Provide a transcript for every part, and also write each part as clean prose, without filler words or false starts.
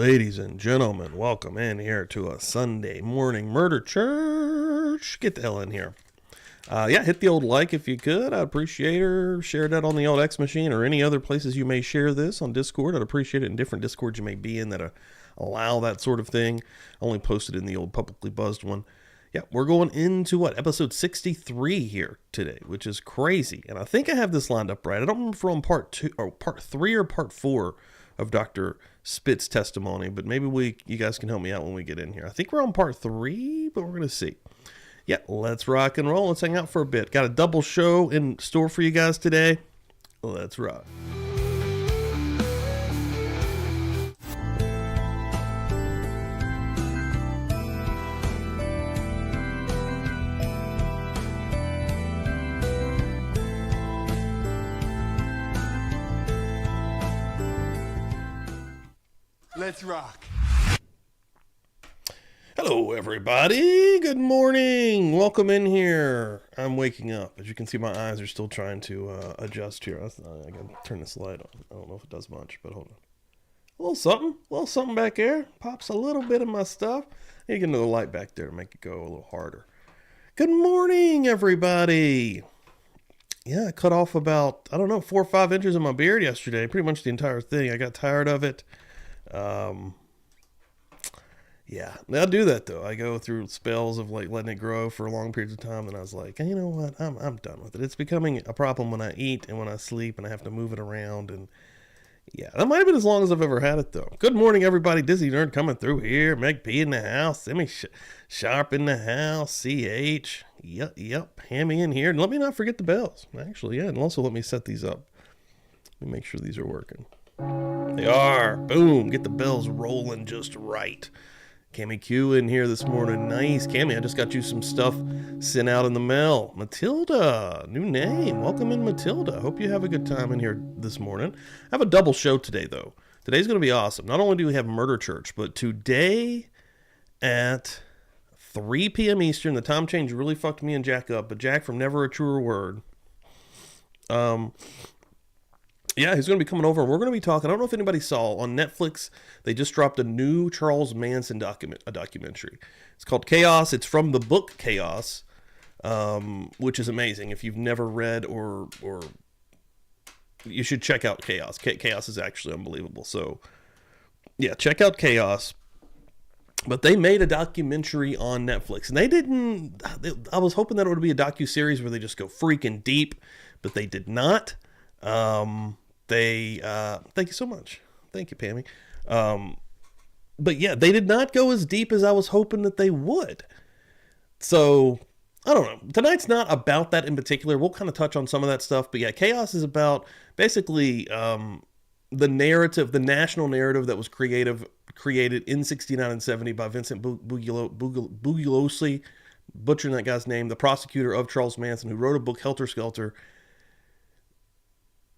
Ladies and gentlemen, welcome in here to a Sunday morning murder church. Get the hell in here. Hit the old like if you could. I'd appreciate it. Share that on the old X machine or any other places you may share this on Discord. I'd appreciate it in different Discords you may be in that allow that sort of thing. I only posted in the old Publicly Buzzed one. Yeah, we're going into episode 63 here today, which is crazy. And I think I have this lined up right. I don't remember if we're on part 3 or part 4 of Dr. Spitz's testimony, but maybe you guys can help me out when we get in here. I think we're on part 3, but we're going to see. Yeah, let's rock and roll. Let's hang out for a bit. Got a double show in store for you guys today. Let's rock. Let's rock. Hello, everybody. Good morning. Welcome in here. I'm waking up. As you can see, my eyes are still trying to adjust here. I gotta turn this light on. I don't know if it does much, but hold on. A little something back there. Pops a little bit of my stuff. I need to get another light back there to make it go a little harder. Good morning, everybody. Yeah, I cut off about, 4 or 5 inches of my beard yesterday. Pretty much the entire thing. I got tired of it. Yeah, I'll do that though. I go through spells of like letting it grow for long periods of time, and I was like, hey, you know what? I'm done with it. It's becoming a problem when I eat and when I sleep, and I have to move it around. And yeah, that might have been as long as I've ever had it though. Good morning, everybody. Dizzy Nerd coming through here. Meg P in the house. Semi Sharp in the house. CH. Yep. Hammy in here. And let me not forget the bells. Actually, yeah, and also let me set these up. Let me make sure these are working. They are. Boom. Get the bells rolling just right. Cammy Q in here this morning. Nice. Cammy, I just got you some stuff sent out in the mail. Matilda. New name. Welcome in, Matilda. Hope you have a good time in here this morning. I have a double show today, though. Today's going to be awesome. Not only do we have Murder Church, but today at 3 p.m. Eastern, the time change really fucked me and Jack up, but Jack from Never a Truer Word. Yeah, he's going to be coming over, and we're going to be talking. I don't know if anybody saw on Netflix, they just dropped a new Charles Manson documentary. It's called Chaos. It's from the book Chaos, which is amazing. If you've never read or you should check out Chaos. Chaos is actually unbelievable. So, yeah, check out Chaos. But they made a documentary on Netflix, and they didn't. I was hoping that it would be a docuseries where they just go freaking deep, but they did not. Thank you so much. Thank you, Pammy. But yeah, they did not go as deep as I was hoping that they would. So, I don't know. Tonight's not about that in particular. We'll kind of touch on some of that stuff. But yeah, Chaos is about basically, the narrative, the national narrative that was created in 69 and 70 by Vincent Bugliosi, butchering that guy's name, the prosecutor of Charles Manson, who wrote a book, Helter Skelter.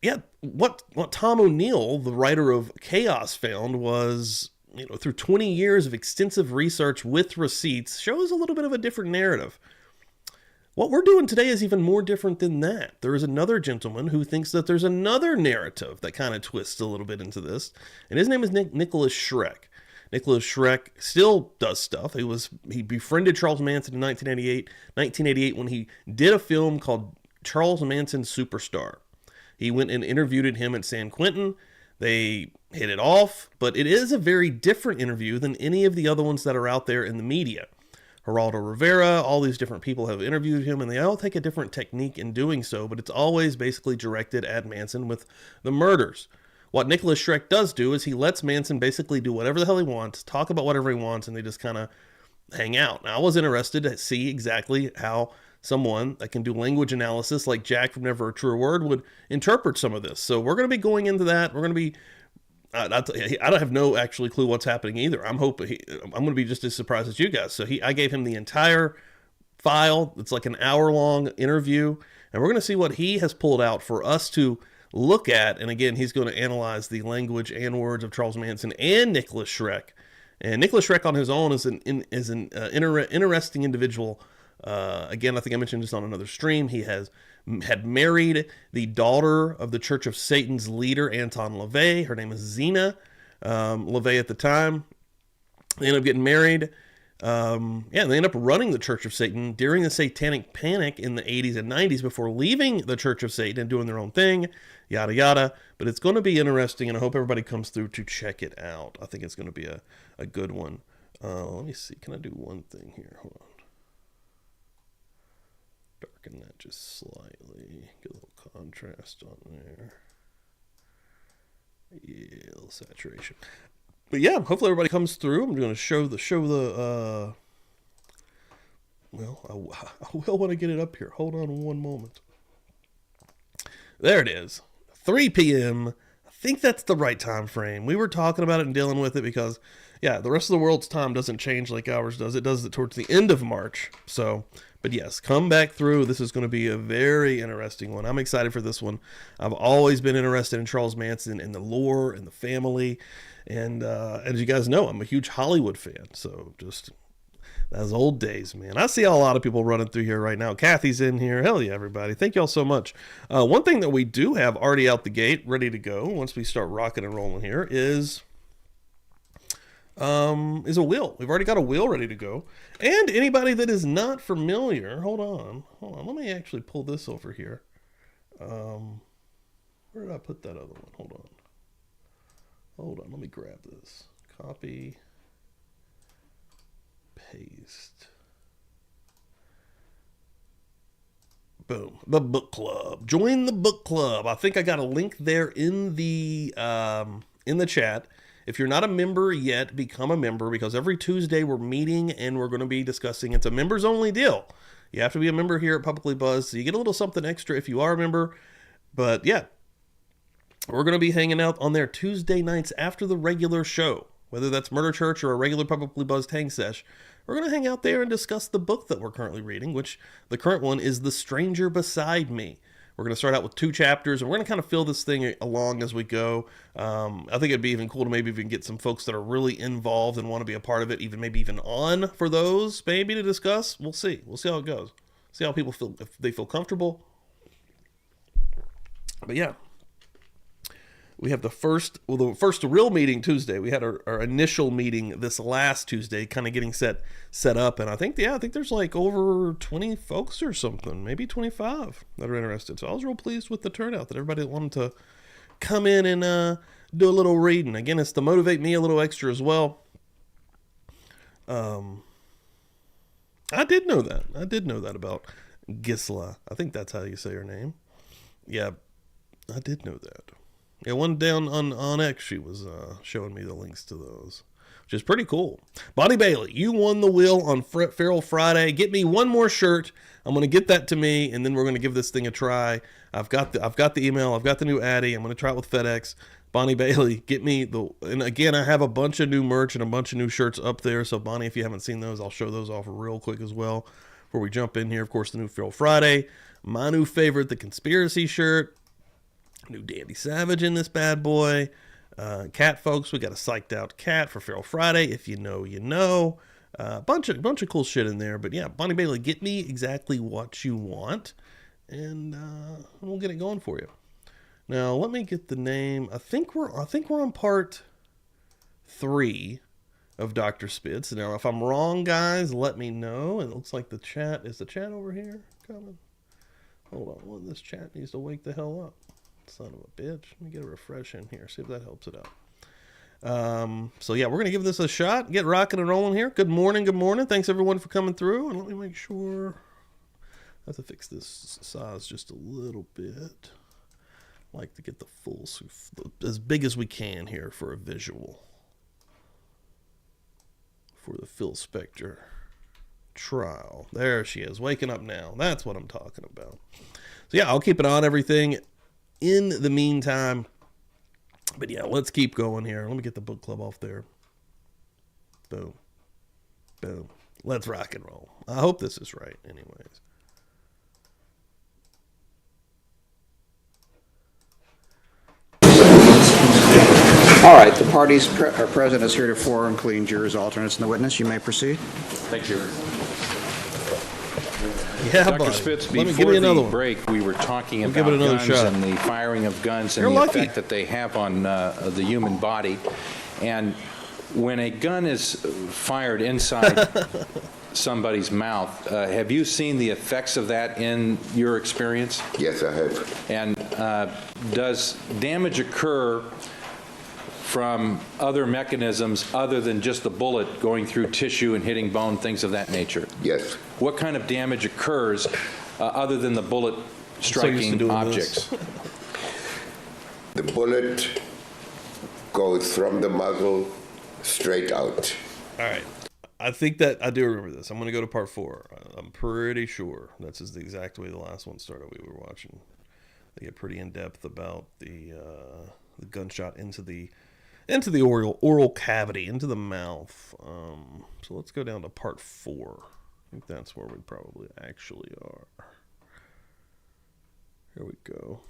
Yeah, what Tom O'Neill, the writer of Chaos, found was, through 20 years of extensive research with receipts, shows a little bit of a different narrative. What we're doing today is even more different than that. There is another gentleman who thinks that there's another narrative that kind of twists a little bit into this, and his name is Nicholas Schreck. Nicholas Schreck still does stuff. He befriended Charles Manson in 1988 when he did a film called Charles Manson Superstar. He went and interviewed him at San Quentin. They hit it off, but it is a very different interview than any of the other ones that are out there in the media. Geraldo Rivera, all these different people have interviewed him, and they all take a different technique in doing so, but it's always basically directed at Manson with the murders. What Nicholas Schreck does do is he lets Manson basically do whatever the hell he wants, talk about whatever he wants, and they just kind of hang out. Now, I was interested to see exactly how someone that can do language analysis like Jack from Never a Truer Word would interpret some of this. So we're going to be going into that. We're going to be, I don't have no actually clue what's happening either. I'm going to be just as surprised as you guys. So I gave him the entire file. It's like an hour-long interview, and we're going to see what he has pulled out for us to look at. And again, he's going to analyze the language and words of Charles Manson and Nicholas Schreck. And Nicholas Schreck on his own is an interesting individual. Again, I think I mentioned this on another stream. He had married the daughter of the Church of Satan's leader, Anton LaVey. Her name is Zena. LaVey at the time. They end up getting married. And they end up running the Church of Satan during the Satanic Panic in the 80s and 90s before leaving the Church of Satan and doing their own thing, yada, yada. But it's going to be interesting, and I hope everybody comes through to check it out. I think it's going to be a good one. Let me see. Can I do one thing here? Hold on. Darken that just slightly. Get a little contrast on there. Yeah, a little saturation. But yeah, hopefully everybody comes through. I'm going to show the well, I will want to get it up here. Hold on one moment. There it is. 3 p.m. I think that's the right time frame. We were talking about it and dealing with it because, yeah, the rest of the world's time doesn't change like ours does. It does it towards the end of March. So, but yes, come back through. This is going to be a very interesting one. I'm excited for this one. I've always been interested in Charles Manson and the lore and the family. And as you guys know, I'm a huge Hollywood fan. So just those old days, man. I see a lot of people running through here right now. Kathy's in here. Hell yeah, everybody. Thank y'all so much. One thing that we do have already out the gate, ready to go once we start rocking and rolling here is a wheel. We've already got a wheel ready to go. And anybody that is not familiar, hold on. Let me actually pull this over here. Where did I put that other one? Hold on, let me grab this. Copy, paste. Boom. The book club. Join the book club. I think I got a link there in the chat. If you're not a member yet, become a member, because every Tuesday we're meeting and we're going to be discussing. It's a members only deal. You have to be a member here at Publicly Buzzed, so you get a little something extra if you are a member. But yeah, we're going to be hanging out on there Tuesday nights after the regular show, whether that's Murder Church or a regular Publicly Buzzed hang sesh. We're going to hang out there and discuss the book that we're currently reading, which the current one is The Stranger Beside Me. We're going to start out with 2 chapters, and we're going to kind of fill this thing along as we go. I think it'd be even cool to maybe even get some folks that are really involved and want to be a part of it, maybe even on for those, maybe to discuss. We'll see. We'll see how it goes. See how people feel, if they feel comfortable. But yeah. We have the first real meeting Tuesday. We had our initial meeting this last Tuesday, kind of getting set up. And I think there's like over 20 folks or something, maybe 25 that are interested. So I was real pleased with the turnout, that everybody wanted to come in and do a little reading. Again, it's to motivate me a little extra as well. I did know that. About Gisela. I think that's how you say her name. Yeah, I did know that. Yeah, one down on X, she was showing me the links to those, which is pretty cool. Bonnie Bailey, you won the wheel on Feral Friday. Get me one more shirt. I'm going to get that to me, and then we're going to give this thing a try. I've got the email. I've got the new Addy. I'm going to try it with FedEx. Bonnie Bailey, get me and again, I have a bunch of new merch and a bunch of new shirts up there. So Bonnie, if you haven't seen those, I'll show those off real quick as well before we jump in here. Of course, the new Feral Friday, my new favorite, the Conspiracy shirt. New Dandy Savage in this bad boy. Cat folks, we got a psyched out cat for Feral Friday. If you know, you know. Bunch of cool shit in there. But yeah, Bonnie Bailey, get me exactly what you want, and we'll get it going for you. Now let me get the name. I think we're on part 3 of Dr. Spitz. Now if I'm wrong, guys, let me know. It looks like the chat is over here coming. Hold on, this chat needs to wake the hell up. Son of a bitch. Let me get a refresh in here. See if that helps it out. So yeah, we're going to give this a shot. Get rocking and rolling here. Good morning. Thanks everyone for coming through. And let me make sure. I have to fix this size just a little bit. I like to get the full, as big as we can here for a visual. For the Phil Spector trial. There she is, waking up now. That's what I'm talking about. So yeah, I'll keep it on everything in the meantime. But yeah, let's keep going here. Let me get the book club off there. Boom. Boom. Let's rock and roll. I hope this is right anyways. All right, the parties are present as heretofore, including jurors, alternates, and the witness. You may proceed. Thank you. Yeah, Dr. buddy. Spitz, Give me before another the one. break, we were talking Give it about another guns shot. and the firing of guns and You're the lucky. effect that they have on the human body. And when a gun is fired inside somebody's mouth, have you seen the effects of that in your experience? Yes, I have. And does damage occur from other mechanisms other than just the bullet going through tissue and hitting bone, things of that nature? Yes. What kind of damage occurs other than the bullet striking objects? The bullet goes from the muzzle straight out. All right. I think that I do remember this. I'm going to go to part 4. I'm pretty sure that's the exact way the last one started. We were watching. They get pretty in depth about the gunshot into the oral cavity, into the mouth. So let's go down to part 4. I think that's where we probably actually are. Here we go.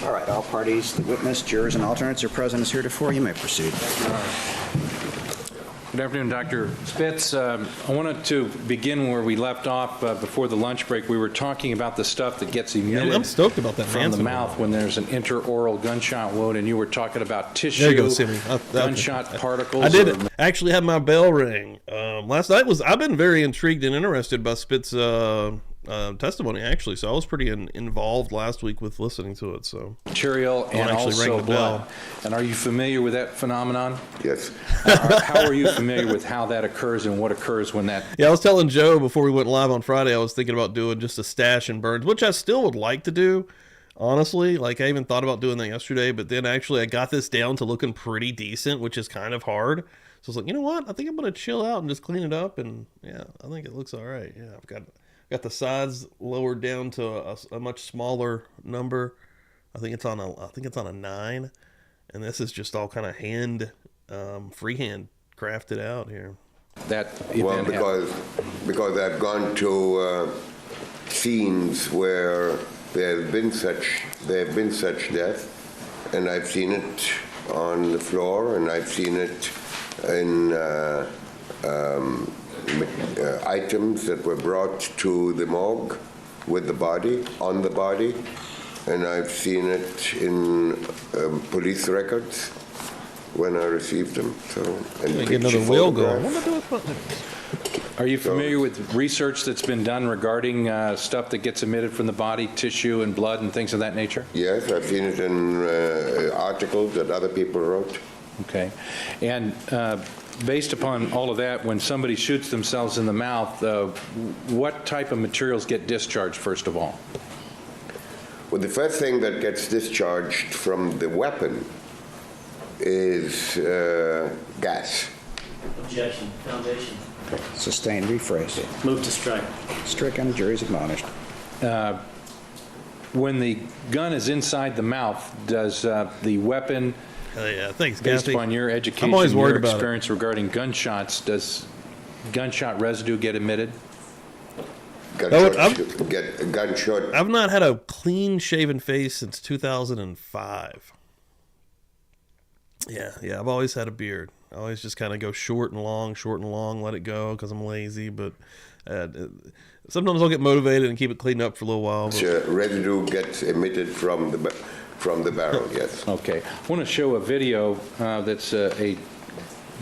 All right, all parties, the witness, jurors, and alternates are present as heretofore. You may proceed. Good afternoon, Dr. Spitz. I wanted to begin where we left off before the lunch break. We were talking about the stuff that gets emitted I'm stoked about that from the mouth when there's an interoral gunshot wound, and you were talking about tissue, there you go, Simmy. gunshot particles. I did actually have my bell ring. Last night I've been very intrigued and interested by Spitz's testimony, actually, so I was pretty involved last week with listening to it. So material and also blood. And are you familiar with that phenomenon? Yes. How are you familiar with how that occurs and what occurs when that? Yeah, I was telling Joe before we went live on Friday, I was thinking about doing just a stash and burns, which I still would like to do, honestly. Like, I even thought about doing that yesterday, but then actually I got this down to looking pretty decent, which is kind of hard. So I was like, you know what? I think I'm going to chill out and just clean it up, and yeah, I think it looks all right. Yeah, I've got the sides lowered down to a much smaller number. I think it's on a 9, and this is just all kind of freehand crafted out here. Well, because I've gone to scenes where there have been such death, and I've seen it on the floor, and I've seen it in items that were brought to the morgue with the body, on the body, and I've seen it in police records when I received them. So, and get another wheel going. Are you familiar with research that's been done regarding stuff that gets emitted from the body, tissue and blood and things of that nature? Yes, I've seen it in articles that other people wrote. Okay. And based upon all of that, when somebody shoots themselves in the mouth, what type of materials get discharged, first of all? Well, the first thing that gets discharged from the weapon is gas. Objection. Foundation. Sustained. Rephrase. Move to strike. Stricken. Jury's admonished. When the gun is inside the mouth, does the weapon, Yeah, thanks, based Kathy. upon your education, I'm always worried your about experience regarding gunshots, does gunshot residue get emitted? Gunshot. I've not had a clean-shaven face since 2005. Yeah, I've always had a beard. I always just kind of go short and long, let it go because I'm lazy. But sometimes I'll get motivated and keep it cleaned up for a little while. Residue gets emitted from the barrel, yes. Okay. I want to show a video that's a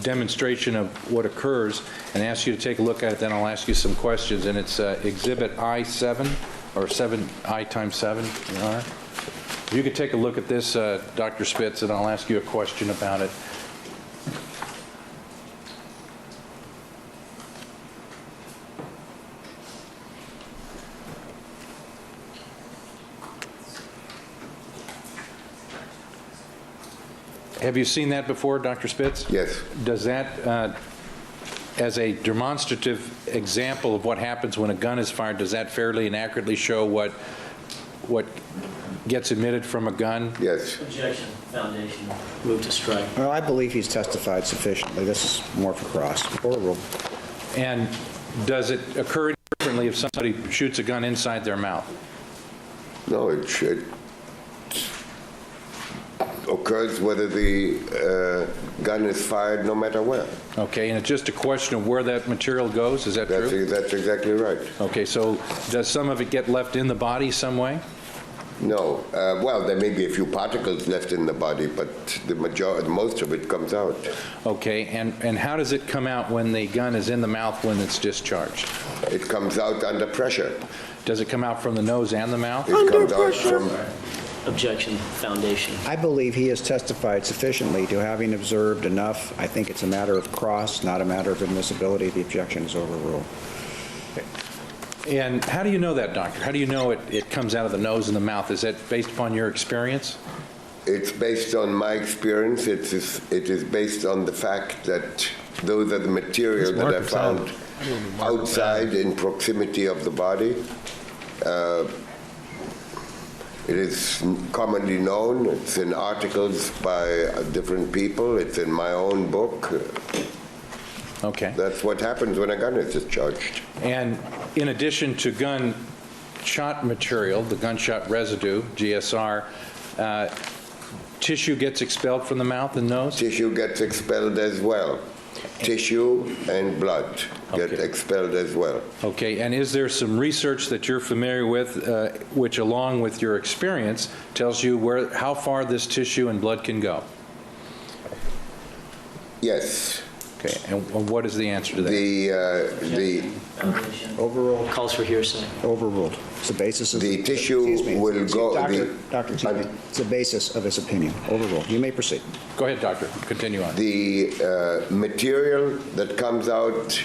demonstration of what occurs and ask you to take a look at it, then I'll ask you some questions. And it's Exhibit I-7, or 7, I times 7, Your Honor. If you could take a look at this, Dr. Spitz, and I'll ask you a question about it. Have you seen that before, Dr. Spitz? Yes. Does that, as a demonstrative example of what happens when a gun is fired, does that fairly and accurately show what gets emitted from a gun? Yes. Objection. Foundation. Move to strike. Well, I believe he's testified sufficiently. This is more for cross. Or rule. And does it occur differently if somebody shoots a gun inside their mouth? No, it occurs whether the gun is fired no matter where. Okay, and it's just a question of where that material goes, is that true? That's exactly right. Okay, so does some of it get left in the body some way? No. Well, there may be a few particles left in the body, but most of it comes out. Okay, and how does it come out when the gun is in the mouth when it's discharged? It comes out under pressure. Does it come out from the nose and the mouth? It comes out from... Objection, foundation. I believe he has testified sufficiently to having observed enough. I think it's a matter of cross, not a matter of admissibility. The objection is overruled. And how do you know that, doctor? How do you know it comes out of the nose and the mouth? Is that based upon your experience? It's based on my experience. It is based on the fact that those are the material that are found outside in proximity of the body. It is commonly known. It's in articles by different people. It's in my own book. Okay. That's what happens when a gun is discharged. And in addition to gunshot material, the gunshot residue, GSR, tissue gets expelled from the mouth and nose? Tissue gets expelled as well. Tissue and blood get Okay. expelled as well. Okay, and is there some research that you're familiar with, which along with your experience tells you how far this tissue and blood can go? Yes. Okay, and what is the answer to that? The Foundation. Overruled. Calls for hearsay. Overruled. It's the basis of... The tissue Excuse me. will go- Doctor, it's the basis of his opinion. Overruled. You may proceed. Go ahead, doctor, continue on. the material that comes out,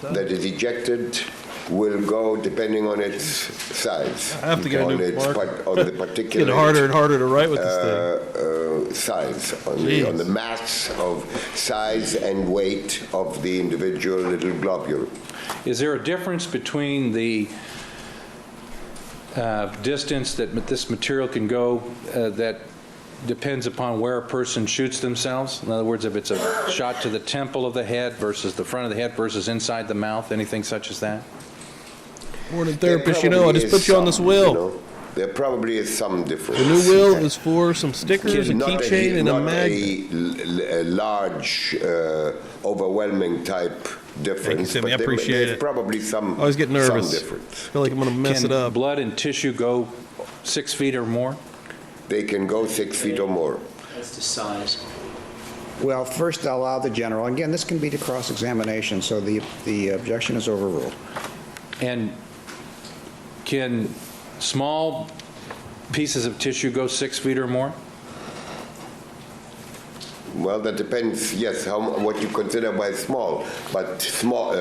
that is ejected, will go depending on its size. I have to get a on new marker. on the particular Getting harder and harder to write with this thing. size, on Jeez. the mass of size and weight of the individual little globule. Is there a difference between the distance that this material can go that depends upon where a person shoots themselves? In other words, if it's a shot to the temple of the head versus the front of the head versus inside the mouth, anything such as that? Morning There therapist, I probably just is put you on this some, wheel. There probably is some difference. The new wheel is for some stickers, a Not keychain, and a not magnet. a large, overwhelming type difference. Sammy. I but appreciate there's it. probably some, I always get nervous. some difference. I feel like I'm going to mess it up. Can blood and tissue go 6 feet or more? They can go 6 feet or more. That's the size. Well, first, I'll allow the general. Again, this can be to cross-examination, so the objection is overruled. And can small pieces of tissue go 6 feet or more? Well, that depends, yes, what you consider by small. But small,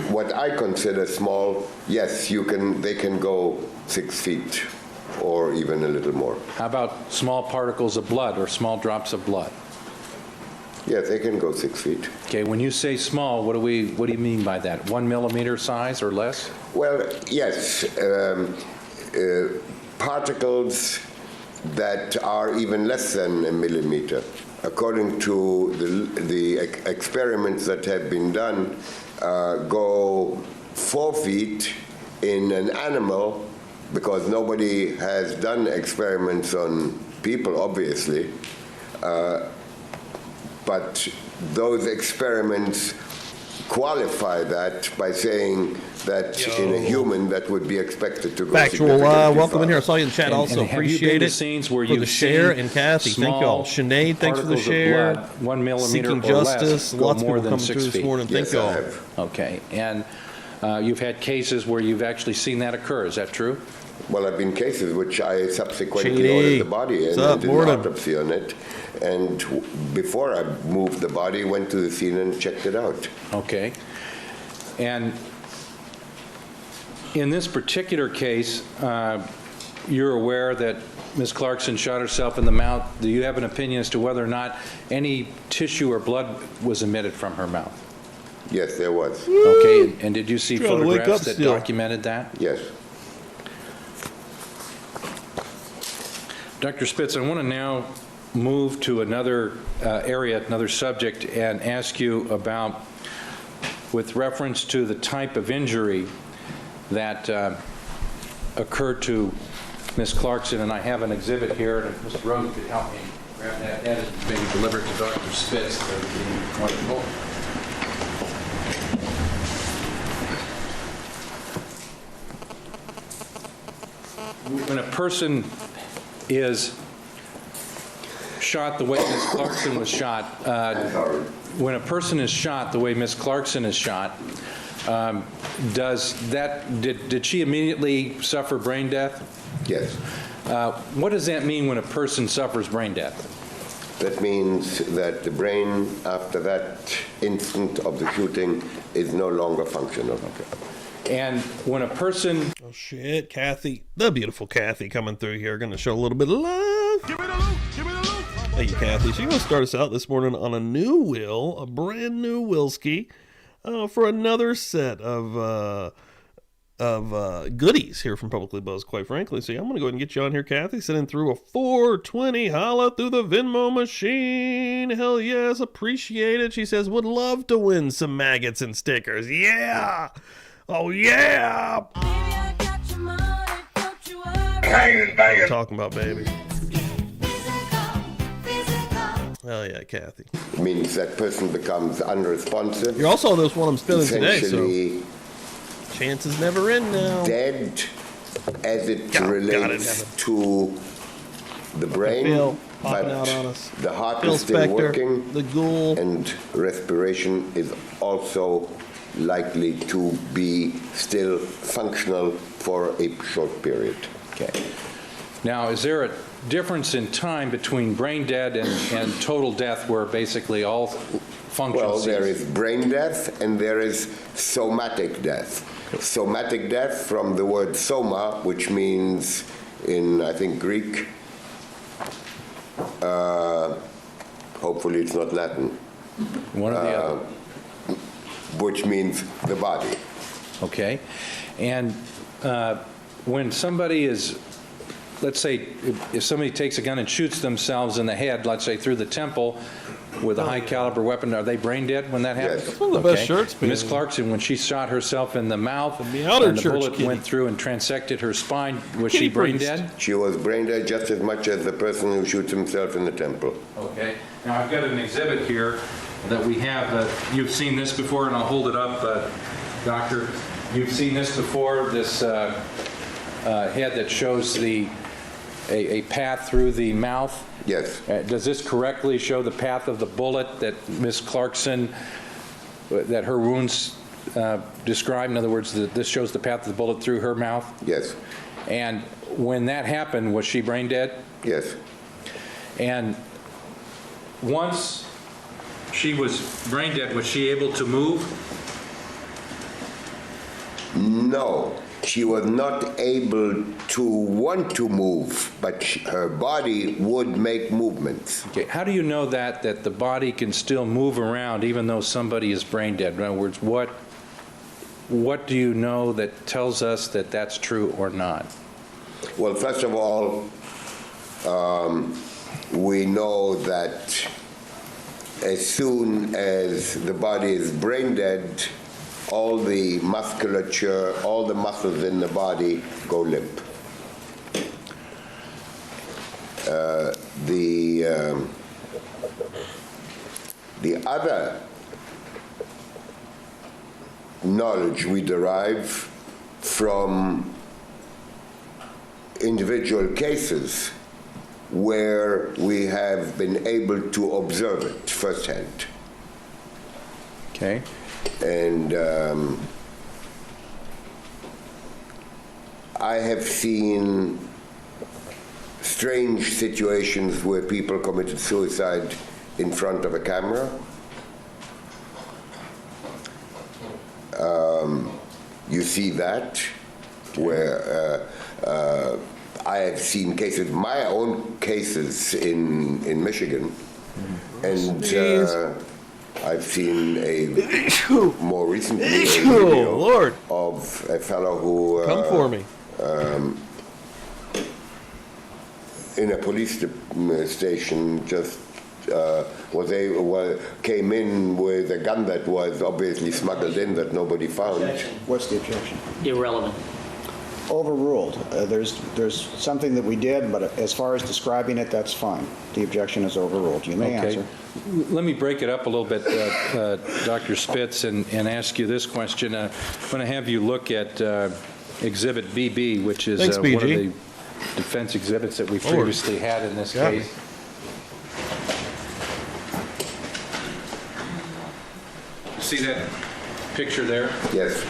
what I consider small, yes, they can go 6 feet or even a little more. How about small particles of blood or small drops of blood? Yes, they can go 6 feet. Okay, when you say small, what do you mean by that? 1 millimeter size or less? Well, yes, particles that are even less than a millimeter. According to the experiments that have been done, go 4 feet in an animal, because nobody has done experiments on people, obviously. But those experiments qualify that by saying that in a human that would be expected to go Factual. significantly Welcome in here. I farther. saw you in the chat And- also. and have you Appreciate been to it. scenes where for the you've share. seen And Kathy, thank y'all. small Sinead, thanks for the particles of share. blood, 1 millimeter Seeking or less, justice. go Lots of more people than coming 6 through this feet? morning. Thank Yes, I y'all. have. Okay, and you've had cases where you've actually seen that occur, is that true? Well, I've been cases which I subsequently Chidi, ordered the body what's and up? did an Morning. autopsy on it. And before I moved the body, went to the scene and checked it out. Okay. And in this particular case, you're aware that Ms. Clarkson shot herself in the mouth. Do you have an opinion as to whether or not any tissue or blood was emitted from her mouth? Yes, there was. Okay, and did you see Trying to wake photographs up that still. documented that? Yes. Dr. Spitz, I want to now move to another area, another subject, and ask you about, with reference to the type of injury that occurred to Ms. Clarkson, and I have an exhibit here, and if Mr. Rose could help me grab that and maybe deliver it to Dr. Spitz, that would be wonderful. when a person is shot the way Ms. Clarkson was shot, when a person is shot the way Ms. Clarkson is shot, did she immediately suffer brain death? Yes. What does that mean when a person suffers brain death? That means that the brain, after that instant of the shooting, is no longer functional. Okay. And when a person... Oh, shit, Kathy. The beautiful Kathy coming through here. Going to show a little bit of love. Give me the loot. Give me the loot. Thank you, Kathy. She's going to start us out this morning on a new wheel, a brand new Wilski, for another set of goodies here from Publicly Buzzed, quite frankly. So I'm going to go ahead and get you on here, Kathy. Sending through a 420 holla through the Venmo machine. Hell yes, appreciate it. She says, would love to win some maggots and stickers. Yeah. Oh, yeah. Talking about, baby. Hell yeah, Kathy. It means that person becomes unresponsive. You're also on this one I'm spilling today, essentially so chances never end now. dead as it Got it, relates to the brain, Phil popping but out on us. the heart Phil is still Spector, working, the ghoul. and respiration is also likely to be still functional for a short period. Okay. Now, is there a difference in time between brain dead and total death where basically all functions? Well, there is brain death and there is somatic death. Somatic death from the word soma, which means in, I think, Greek, hopefully it's not Latin, One or the other. which means the body. Okay. And when somebody is, let's say, if somebody takes a gun and shoots themselves in the head, let's say through the temple with a high caliber weapon, are they brain dead when that happens? Yes. That's one of the best shirts, man. Miss Clarkson, when she shot herself in the mouth The outer and the church bullet kitty. went through and transected her spine, was Kitty she brain priest. dead? She was brain dead just as much as the person who shoots himself in the temple. Okay. Now, I've got an exhibit here that we have. You've seen this before, and I'll hold it up, Doctor. You've seen this before, this head that shows a path through the mouth. Yes. Does this correctly show the path of the bullet that Miss Clarkson, that her wounds describe? In other words, this shows the path of the bullet through her mouth? Yes. And when that happened, was she brain dead? Yes. And once she was brain dead, was she able to move? No, she was not able to want to move, but her body would make movements. Okay, how do you know that the body can still move around even though somebody is brain dead? In other words, what do you know that tells us that that's true or not? Well, first of all, we know that as soon as the body is brain dead, all the musculature, all the muscles in the body go limp. The other knowledge we derive from individual cases where we have been able to observe it firsthand. Okay. And I have seen strange situations where people committed suicide in front of a camera. You see that, where I have seen cases, my own cases in Michigan, and I've seen more recently a video Lord. of a fellow who Come for me. in a police station just came in with a gun that was obviously smuggled in that nobody found. Objection. What's the objection? Irrelevant. Overruled. There's something that we did, but as far as describing it, that's fine. The objection is overruled. You may answer. Let me break it up a little bit, Dr. Spitz, and ask you this question. I'm going to have you look at Exhibit BB, which is Thanks, one of BG. defense exhibits that we've Lord. previously had in this Yeah. case. See that picture there? Yes.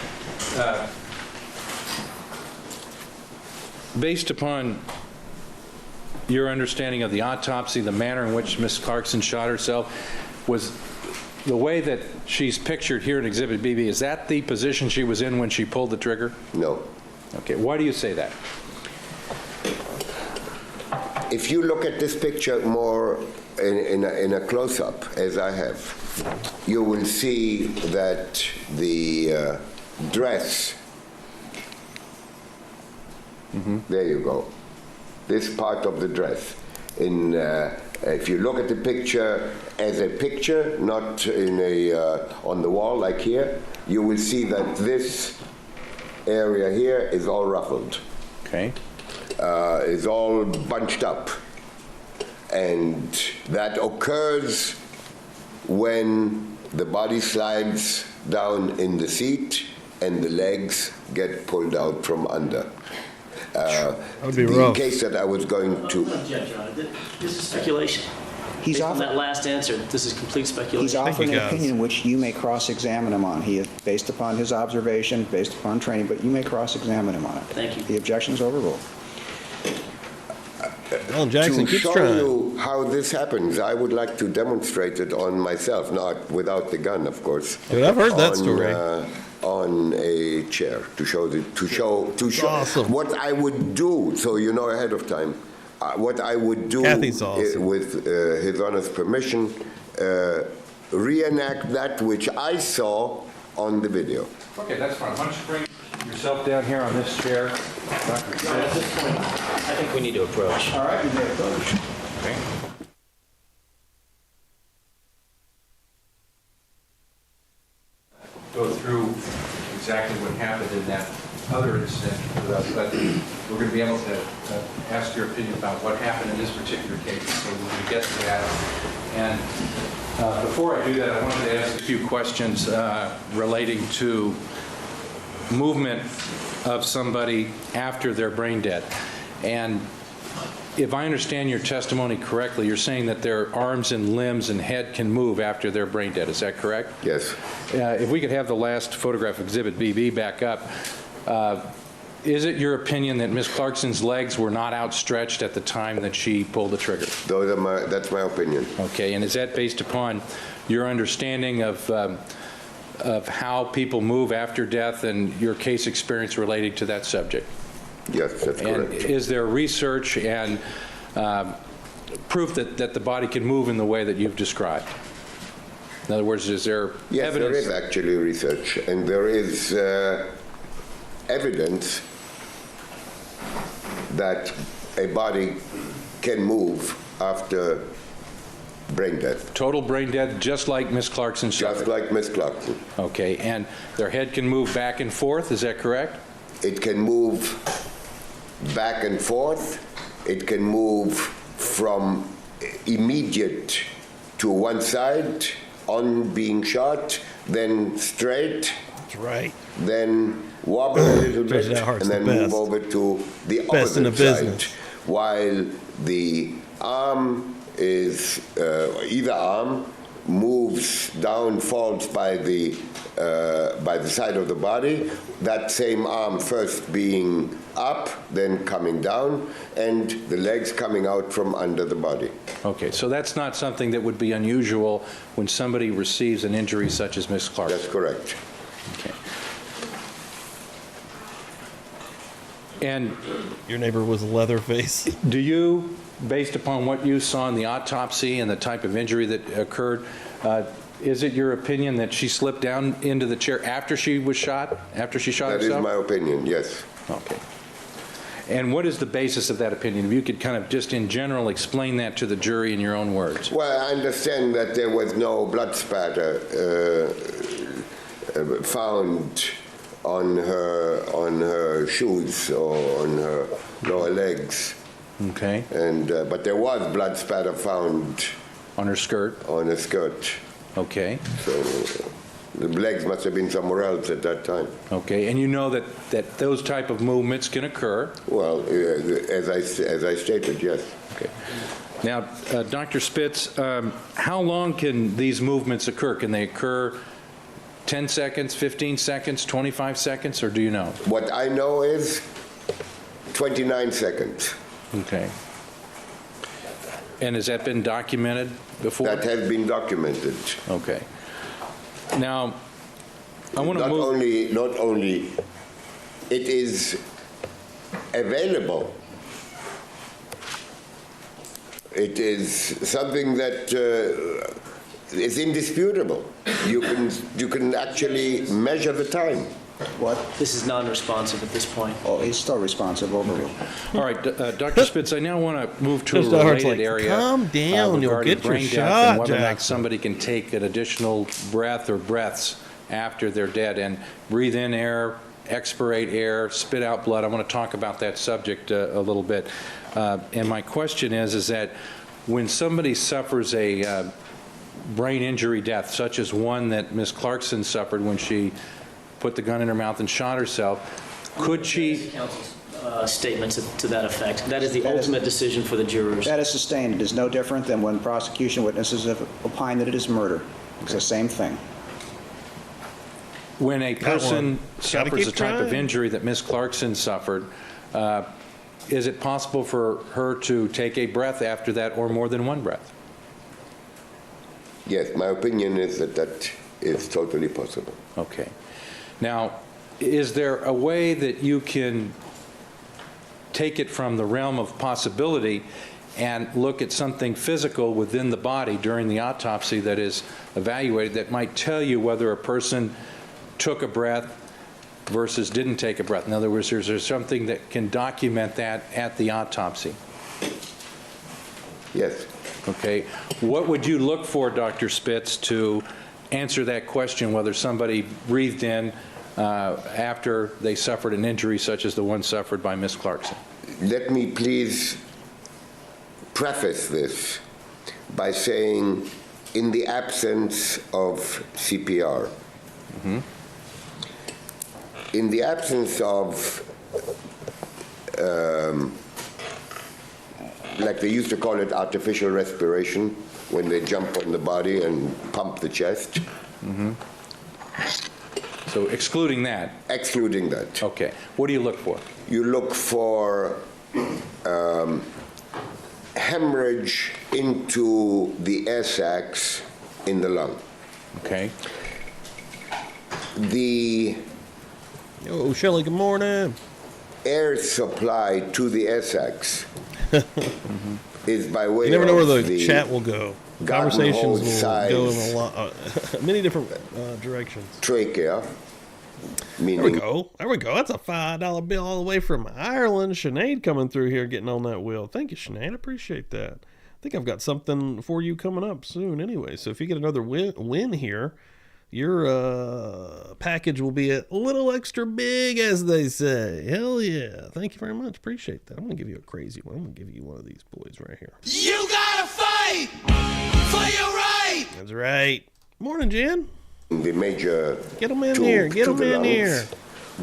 Based upon your understanding of the autopsy, the manner in which Ms. Clarkson shot herself, was the way that she's pictured here in Exhibit BB, is that the position she was in when she pulled the trigger? No. Okay, why do you say that? If you look at this picture more in a close-up, as I have, you will see that the dress, there you go, this part of the dress. If you look at the picture as a picture, not in on the wall like here, you will see that this area here is all ruffled. Okay. Is all bunched up. And that occurs when the body slides down in the seat and the legs get pulled out from under. That would be the rough. case that I was going to... Objection, Your Honor. This is speculation. He's Based on offered- that last answer, this is complete He's speculation. offered you, an guys. opinion which you may cross-examine him on. He is based upon his observation, based upon training, but you may cross-examine him on it. Thank you. The objection is overruled. Alan Jackson to keeps show trying. you how this happens, I would like to demonstrate it on myself, not without the gun, of course. Dude, I've heard that on, story. On a chair to show awesome. what I would do, so you know ahead of time. What I would do Kathy's awesome. with His Honor's permission, reenact that which I saw on the video. Okay, that's fine. Why don't you bring yourself down here on this chair? Dr. Your Honor, at this point, I think we need to approach. All right, you may approach. Okay. Go through exactly what happened in that other incident with us, but we're going to be able to ask your opinion about what happened in this particular case, so when we get to that. And before I do that, I wanted to ask a few questions relating to movement of somebody after they're brain dead. And if I understand your testimony correctly, you're saying that their arms and limbs and head can move after they're brain dead. Is that correct? Yes. If we could have the last photograph, Exhibit BB, back up. Is it your opinion that Ms. Clarkson's legs were not outstretched at the time that she pulled the trigger? That's my opinion. Okay, and is that based upon your understanding of how people move after death and your case experience relating to that subject? Yes, that's And correct. is there research and proof that the body can move in the way that you've described? In other words, is there Yes, evidence? there is actually research, and there is evidence that a body can move after brain death, Total brain dead, just like Ms. Clarkson just suffered? like Miss Clarkson. Okay, and their head can move back and forth, is that correct? It can move back and forth. It can move from immediate to one side on being shot, then straight, That's right. then wobble a little Judge bit, Dowhart's and then the move best. over to the Best in the opposite side. business. While the arm is, either arm moves down, falls by the side of the body, that same arm first being up, then coming down, and the legs coming out from under the body. Okay, so that's not something that would be unusual when somebody receives an injury such as Ms. Clarkson? That's correct. Okay. And Your neighbor was Leatherface. do you, based upon what you saw in the autopsy and the type of injury that occurred, is it your opinion that she slipped down into the chair after she was shot, after she shot That is herself? my opinion, yes. Okay. And what is the basis of that opinion? If you could kind of just in general explain that to the jury in your own words. Well, I understand that there was no blood spatter found on her shoes or on her lower legs, Okay. and but there was blood spatter found On her skirt? on her skirt. Okay. So The legs must have been somewhere else at that time. Okay, and you know that those type of movements can occur? Well, as I stated, yes. Okay. Now, Dr. Spitz, how long can these movements occur? Can they occur 10 seconds, 15 seconds, 25 seconds, or do you know? What I know is 29 seconds. Okay. And has that been documented before? That has been documented. Okay. Now, I want to move... Not only it is available, it is something that is indisputable. You can actually measure the time. What? This is non-responsive at this point. Oh, he's still responsive overrule. All right, Dr. Spitz, I now want to move to a Just Dart's related like, area. calm down, you'll regarding get your brain death shot, and whether or not Jackson. somebody can take an additional breath or breaths after they're dead and breathe in air, expirate air, spit out blood. I want to talk about that subject a little bit. And my question is that when somebody suffers a brain injury death, such as one that Ms. Clarkson suffered when she put the gun in her mouth and shot herself, could she... Counsel's statements to that effect. That is the ultimate decision for the jurors. That is sustained. It is no different than when prosecution witnesses have opined that it is murder. It's the same thing. When a person Gotta suffers keep the type of trying. injury that Ms. Clarkson suffered, is it possible for her to take a breath after that or more than one breath? Yes, my opinion is that is totally possible. Okay. Now, is there a way that you can take it from the realm of possibility and look at something physical within the body during the autopsy that is evaluated that might tell you whether a person took a breath versus didn't take a breath? In other words, is there something that can document that at the autopsy? Yes. Okay. What would you look for, Dr. Spitz, to answer that question, whether somebody breathed in after they suffered an injury such as the one suffered by Ms. Clarkson? Let me please preface this by saying, in the absence of CPR, in the absence of, like they used to call it, artificial respiration, when they jump on the body and pump the chest. So excluding that. Excluding that. Okay. What do you look for? You look for hemorrhage into the air sacs in the lung. Okay. The Oh, Shelley, good morning. air supply to the air sacs is by way You never know where of the chat will go. garden Conversations hose will go in size a lot, many different directions. trachea, There we meaning go. There we go. That's a $5 bill all the way from Ireland. Sinead coming through here, getting on that wheel. Thank you, Sinead. I appreciate that. I think I've got something for you coming up soon anyway. So if you get another win here, your package will be a little extra big, as they say. Hell yeah. Thank you very much. Appreciate that. I'm going to give you a crazy one. I'm going to give you one of these boys right here. You gotta fight for your right. That's right. Morning, Jen. the major Get them in tube here. Get to them the in lungs. here.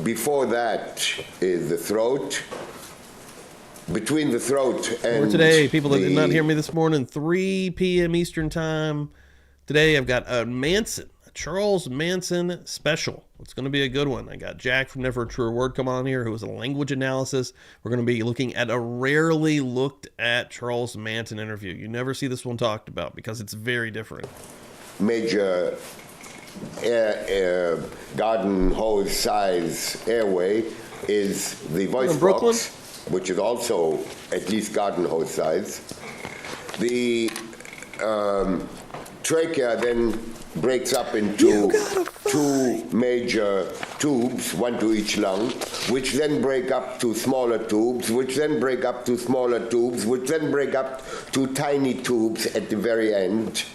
Before that is the throat. Between the throat and For today, people that did not the- hear me this morning, 3 p.m. Eastern Time. Today, I've got a Charles Manson special. It's going to be a good one. I got Jack from Never a Truer Word come on here, who is a language analysis. We're going to be looking at a rarely looked at Charles Manson interview. You never see this one talked about because it's very different. major garden hose size airway is the voice In Brooklyn? box, which is also at least garden hose size. The trachea then breaks up into two major tubes, one to each lung, which then break up to smaller tubes, which then break up to smaller tubes, which then break up to tiny tubes at the very end,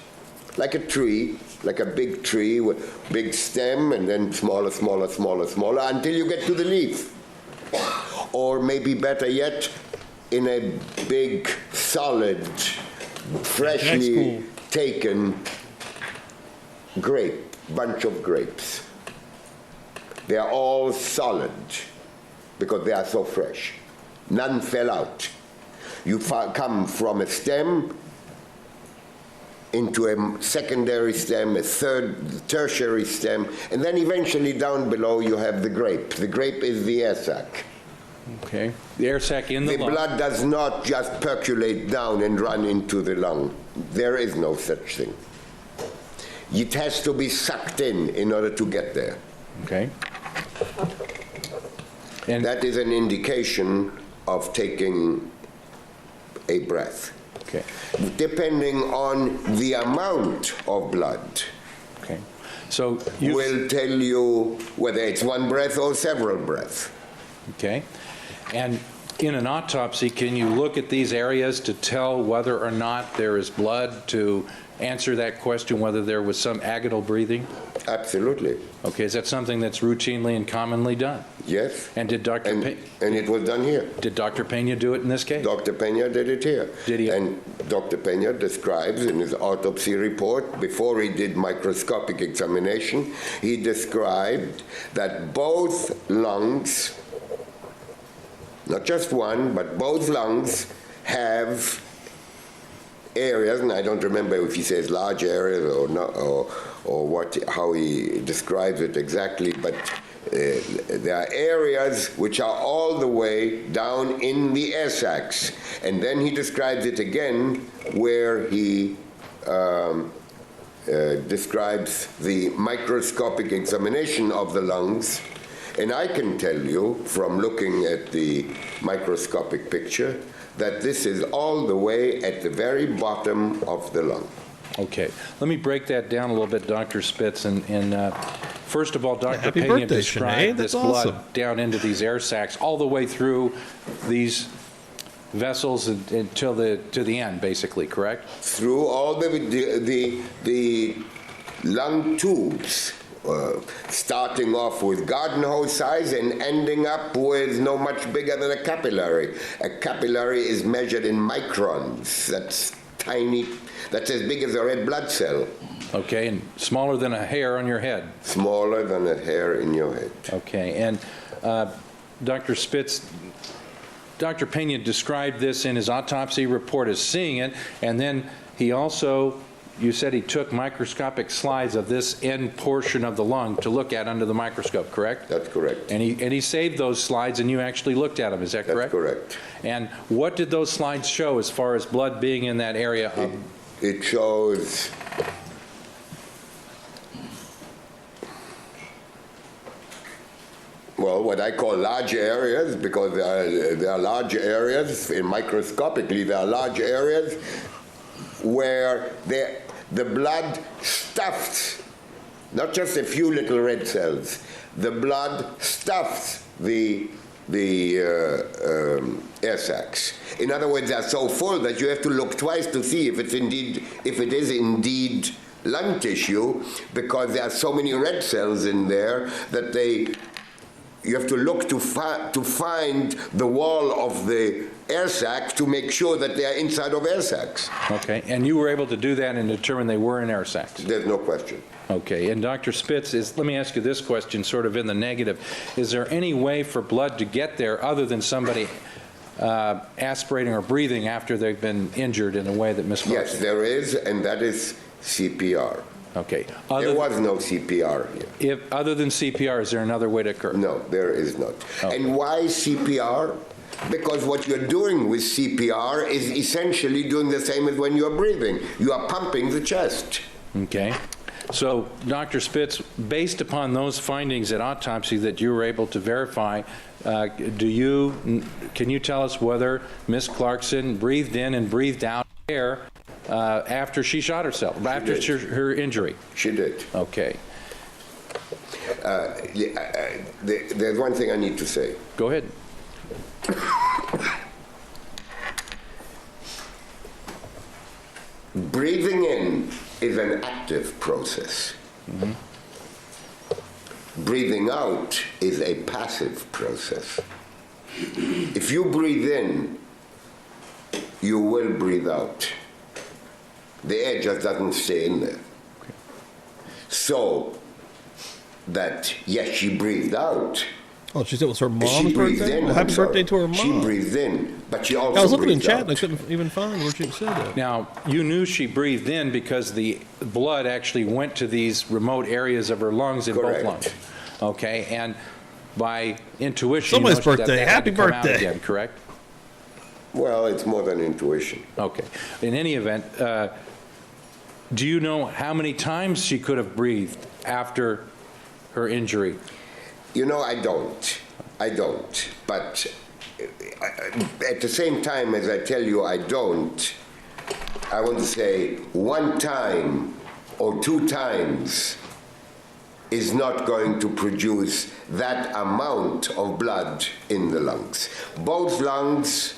like a tree, like a big tree with big stem, and then smaller, smaller, smaller, smaller, until you get to the leaf. Or maybe better yet, in a big, solid, freshly taken grape. bunch of grapes. They are all solid because they are so fresh. None fell out. You come from a stem into a secondary stem, a tertiary stem, and then eventually down below you have the grape. The grape is the air sac. Okay. The air sac in the lung. The blood does not just percolate down and run into the lung. There is no such thing. It has to be sucked in order to get there. Okay. And that is an indication of taking a breath. Okay. Depending on the amount of blood. Okay. So will tell you whether it's one breath or several breaths. Okay. And in an autopsy, can you look at these areas to tell whether or not there is blood, to answer that question whether there was some agonal breathing? Absolutely. Okay, is that something that's routinely and commonly done? Yes. And did Dr. And it was done here. Did Dr. Pena do it in this case? Dr. Pena did it here. Did he? And Dr. Pena describes in his autopsy report, before he did microscopic examination, he described that both lungs, not just one, but both lungs have areas, and I don't remember if he says large areas or not, or what, how he describes it exactly, but there are areas which are all the way down in the air sacs. And then he describes it again where he describes the microscopic examination of the lungs. And I can tell you from looking at the microscopic picture that this is all the way at the very bottom of the lung. Okay. Let me break that down a little bit, Dr. Spitz. And first of all, Dr. Pena described this blood down into these air sacs all the way through these vessels until to the end, basically, correct? Through all the lung tubes. Starting off with garden hose size and ending up with no much bigger than a capillary. A capillary is measured in microns. That's tiny. That's as big as a red blood cell. Okay, and smaller than a hair on your head. Smaller than a hair in your head. Okay, and Dr. Spitz, Dr. Pena described this in his autopsy report as seeing it, and then he also, you said he took microscopic slides of this end portion of the lung to look at under the microscope, correct? That's correct. And he saved those slides, and you actually looked at them, is that correct? That's correct. And what did those slides show as far as blood being in that area? It shows well, what I call large areas, because there are large areas, in microscopically there are large areas where the blood stuffs, not just a few little red cells, the blood stuffs the air sacs. In other words, they are so full that you have to look twice to see if it is indeed lung tissue, because there are so many red cells in there that you have to look to find the wall of the air sac to make sure that they are inside of air sacs. Okay, and you were able to do that and determine they were in air sacs? There's no question. Okay, and Dr. Spitz, let me ask you this question, sort of in the negative. Is there any way for blood to get there other than somebody aspirating or breathing after they've been injured in a way that Ms. Clarkson? Yes, there is, and that is CPR. Okay. There was no CPR here. Other than CPR, is there another way to occur? No, there is not. Okay. And why CPR? Because what you're doing with CPR is essentially doing the same as when you're breathing. You are pumping the chest. Okay. So, Dr. Spitz, based upon those findings at autopsy that you were able to verify, can you tell us whether Ms. Clarkson breathed in and breathed out air after she shot herself, after her injury? She did. Okay. There's one thing I need to say. Go ahead. Breathing in is an active process. Mm-hmm. Breathing out is a passive process. If you breathe in, you will breathe out. The air just doesn't stay in there. so that, yes, she breathed out. Oh, she said it was her mom's She breathed birthday? in. Well, I'm happy sorry. birthday to her mom. She breathed in, but she also I was looking in breathed chat out. and I couldn't even find where she said that. Now, you knew she breathed in because the blood actually went to these remote areas of her lungs in Correct. both lungs. Okay, and by intuition, Somebody's you know birthday. that had Happy to come out birthday. again, correct? Well, it's more than intuition. Okay. In any event, do you know how many times she could have breathed after her injury? You know, I don't. But at the same time as I tell you I don't, I want to say one time or two times is not going to produce that amount of blood in the lungs. Both lungs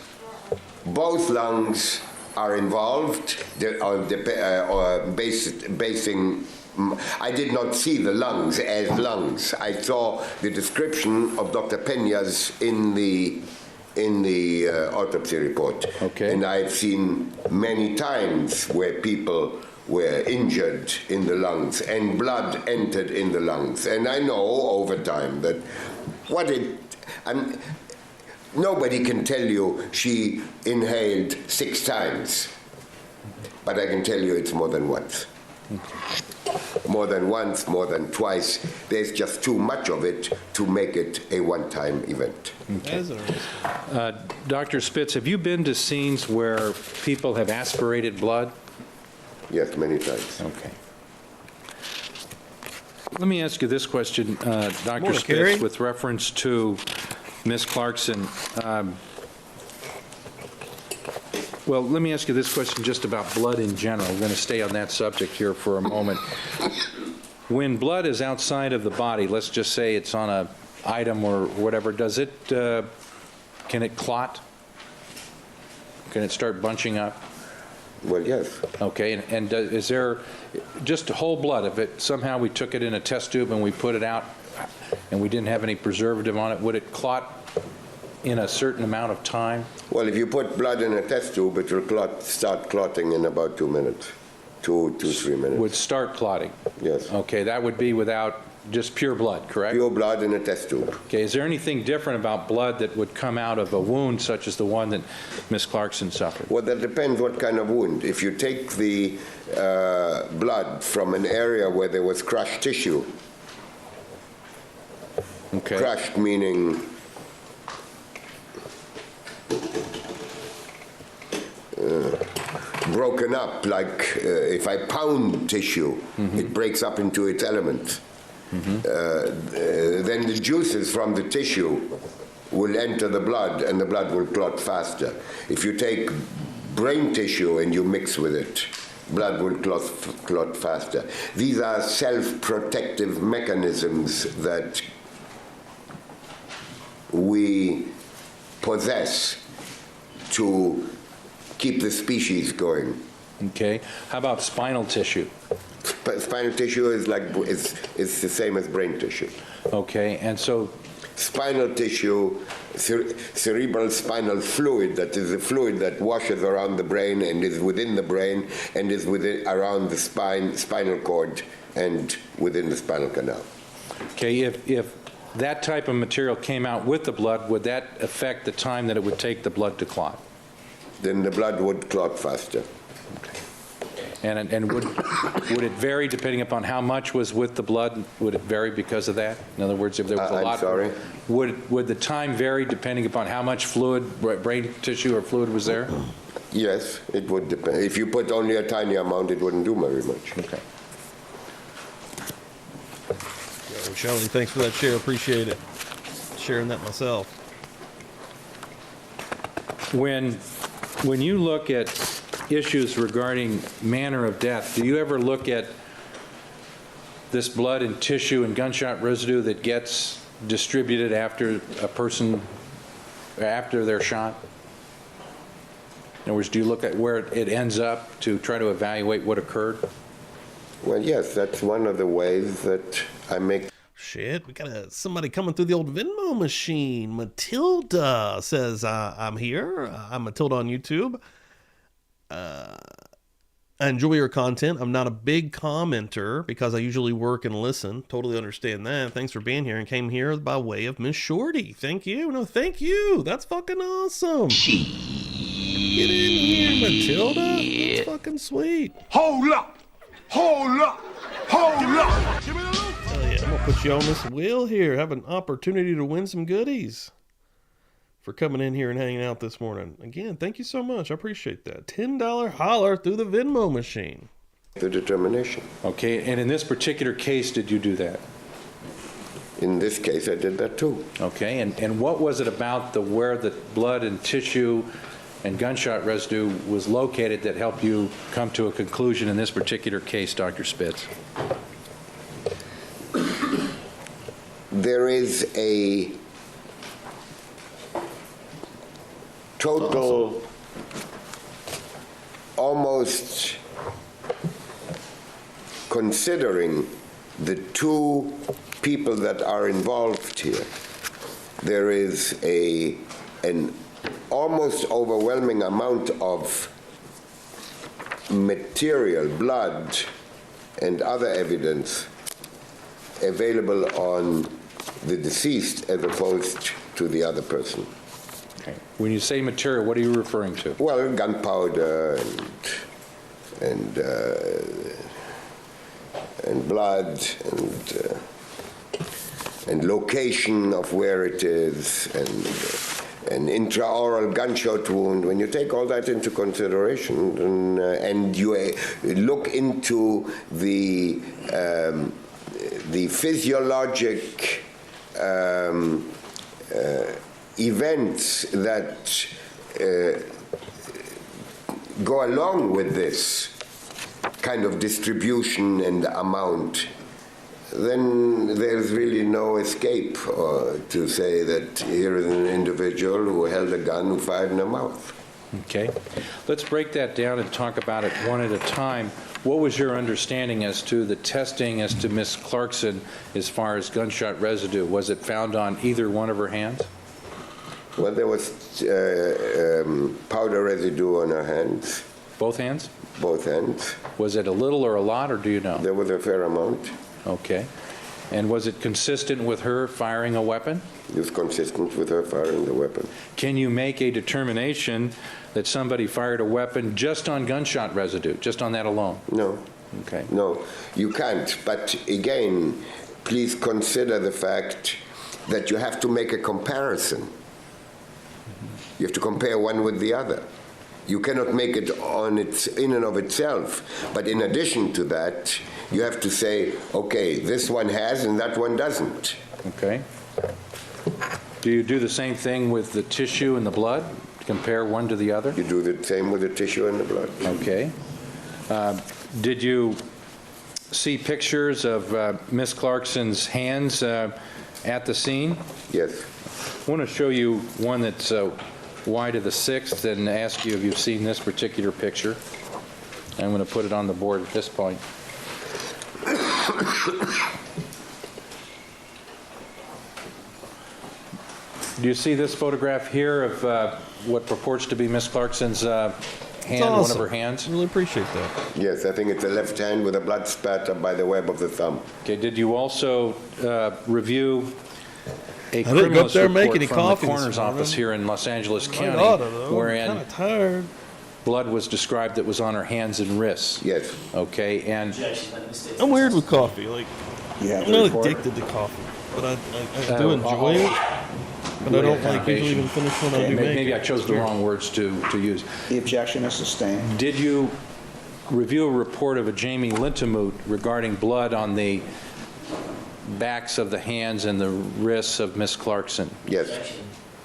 are involved. I did not see the lungs as lungs. I saw the description of Dr. Peña's in the autopsy report. Okay. And I've seen many times where people were injured in the lungs and blood entered in the lungs. And I know over time that nobody can tell you she inhaled 6 times, but I can tell you it's more than once. More than once, more than twice. There's just too much of it to make it a one-time event. That is interesting. Dr. Spitz, have you been to scenes where people have aspirated blood? Yes, many times. Okay. Let me ask you this question, Dr. Morning, Spitz, Kerry. with reference to Ms. Clarkson. Well, let me ask you this question just about blood in general. We're going to stay on that subject here for a moment. When blood is outside of the body, let's just say it's on an item or whatever, does it, can it clot? Can it start bunching up? Well, yes. Okay, and is there, just whole blood, if it, somehow we took it in a test tube and we put it out and we didn't have any preservative on it, would it clot in a certain amount of time? Well, if you put blood in a test tube, it will start clotting in about 2 minutes, 2 to 3 minutes. Would start clotting? Yes. Okay, that would be without just pure blood, correct? Pure blood in a test tube. Okay, is there anything different about blood that would come out of a wound such as the one that Ms. Clarkson suffered? Well, that depends what kind of wound. If you take the blood from an area where there was crushed tissue, Okay. crushed meaning broken up, like if I pound tissue, it breaks up into its elements. Then the juices from the tissue will enter the blood and the blood will clot faster. If you take brain tissue and you mix with it, blood will clot faster. These are self-protective mechanisms that we possess to keep the species going. Okay. How about spinal tissue? Spinal tissue is it's the same as brain tissue. Okay, and so, Spinal tissue, cerebral spinal fluid, that is the fluid that washes around the brain and is within the brain and is around the spinal cord and within the spinal canal. okay, if that type of material came out with the blood, would that affect the time that it would take the blood to clot? Then the blood would clot faster. And would it vary depending upon how much was with the blood? Would it vary because of that? In other words, if there was a I'm lot, sorry? would the time vary depending upon how much fluid, brain tissue or fluid was there? Yes, it would depend. If you put only a tiny amount, it wouldn't do very much. Okay. Shelley, thanks for that share. Appreciate it. Sharing that myself. When you look at issues regarding manner of death, do you ever look at this blood and tissue and gunshot residue that gets distributed after a person, after they're shot? In other words, do you look at where it ends up to try to evaluate what occurred? Well, yes, that's one of the ways that I make. Shit, we got somebody coming through the old Venmo machine. Matilda says, I'm here. I'm Matilda on YouTube. I enjoy your content. I'm not a big commenter because I usually work and listen. Totally understand that. Thanks for being here and came here by way of Miss Shorty. Thank you. No, thank you. That's fucking awesome. Get in here, Matilda. That's fucking sweet. Hold up! Hold up! Hold up! Give me the loot! Hell yeah, I'm gonna put you on this wheel here. Have an opportunity to win some goodies for coming in here and hanging out this morning. Again, thank you so much. I appreciate that. $10 holler through the Venmo machine. The determination. Okay, and in this particular case, did you do that? In this case, I did that too. Okay, and what was it about where the blood and tissue and gunshot residue was located that helped you come to a conclusion in this particular case, Dr. Spitz? There is a total, almost considering the two people that are involved here, there is an almost overwhelming amount of material, blood, and other evidence available on the deceased as opposed to the other person. Okay. When you say material, what are you referring to? Well, gunpowder and blood and location of where it is and an intraoral gunshot wound. When you take all that into consideration and you look into the physiologic events that go along with this kind of distribution and amount, then there's really no escape to say that here is an individual who held a gun who fired in the mouth. Okay. Let's break that down and talk about it one at a time. What was your understanding as to the testing as to Miss Clarkson as far as gunshot residue? Was it found on either one of her hands? Well, there was powder residue on her hands. Both hands? Both hands. Was it a little or a lot, or do you know? There was a fair amount. Okay. And was it consistent with her firing a weapon? It was consistent with her firing the weapon. Can you make a determination that somebody fired a weapon just on gunshot residue, just on that alone? No. Okay. No, you can't. But again, please consider the fact that you have to make a comparison. You have to compare one with the other. You cannot make it on its in and of itself. But in addition to that, you have to say, okay, this one has and that one doesn't. Okay. Do you do the same thing with the tissue and the blood? Compare one to the other? You do the same with the tissue and the blood. Okay. Did you see pictures of Miss Clarkson's hands at the scene? Yes. I want to show you one that's wide of the 6th and ask you if you've seen this particular picture. I'm going to put it on the board at this point. Do you see this photograph here of what purports to be Miss Clarkson's hand, awesome. one of her hands? Really appreciate that. Yes, I think it's the left hand with a blood spatter by the web of the thumb. Okay, did you also review a I didn't go up criminalist there and make report any from coffee the this coroner's morning. office here in Los Angeles County, I'm kind wherein of tired. blood was described that was on her hands and wrists? Yes. Okay, and I'm weird with coffee. Like, You have I'm the not report? addicted to coffee, but I do enjoy it. But I don't like usually even finish when I do make maybe it. I chose the wrong words to use. The objection is sustained. Did you review a report of a Jamie Lintemoot regarding blood on the backs of the hands and the wrists of Miss Clarkson? Yes.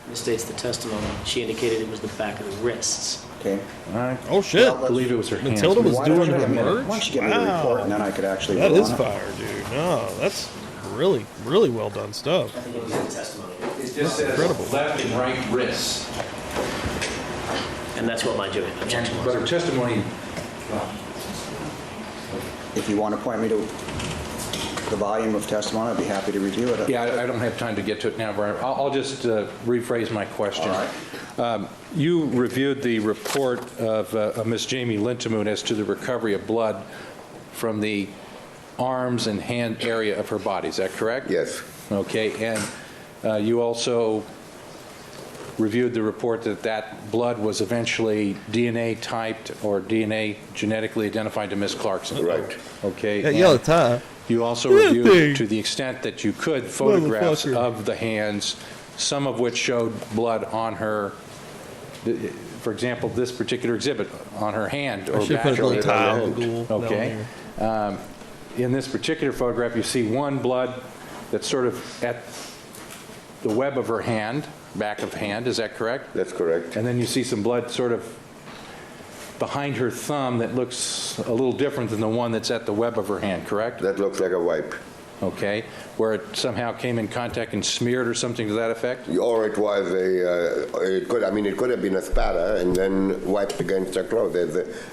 Misstates the testimony. She indicated it was the back of the wrists. Okay. All right. Oh shit! I believe it was her hands. Matilda was Why don't doing you her give me the- merch. Why don't you give me the report, and then I could actually That vote is on it. fire, dude. No, that's really, really well done stuff. I think it was the testimony. It just says Incredible. left and right wrists. And that's what my objection But her was. testimony, If you want to point me to the volume of testimony, I'd be happy to review it. Yeah, I don't have time to get to it now, Brian. I'll just rephrase my question. All right. You reviewed the report of Ms. Jamie Lintemoot as to the recovery of blood from the arms and hand area of her body. Is that correct? Yes. Okay, and you also reviewed the report that blood was eventually DNA typed or DNA genetically identified to Ms. Clarkson. Right. Okay. Yeah, all the time. You also Good reviewed, thing. to the extent that you could, photographs Motherfucker. of the hands, some of which showed blood on her. For example, this particular exhibit on her hand I or should back. put a little it tile on the ghoul down Okay. there. In this particular photograph, you see one blood that's sort of at the web of her hand, back of hand, is that correct? That's correct. And then you see some blood sort of behind her thumb that looks a little different than the one that's at the web of her hand, correct? That looks like a wipe. Okay, where it somehow came in contact and smeared or something to that effect? Or it was it could have been a spatter and then wiped against her clothes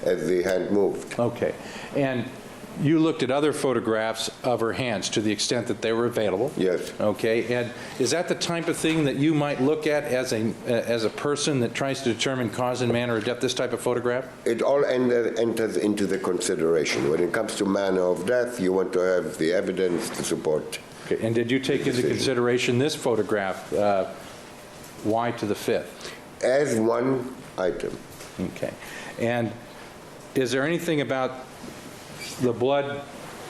as the hand moved. Okay, and you looked at other photographs of her hands to the extent that they were available? Yes. Okay, and is that the type of thing that you might look at as a person that tries to determine cause and manner of death, this type of photograph? It all enters into the consideration. When it comes to manner of death, you want to have the evidence to support. Okay, and did you take into consideration this photograph, Y to the 5th? As one item. Okay, and is there anything about the blood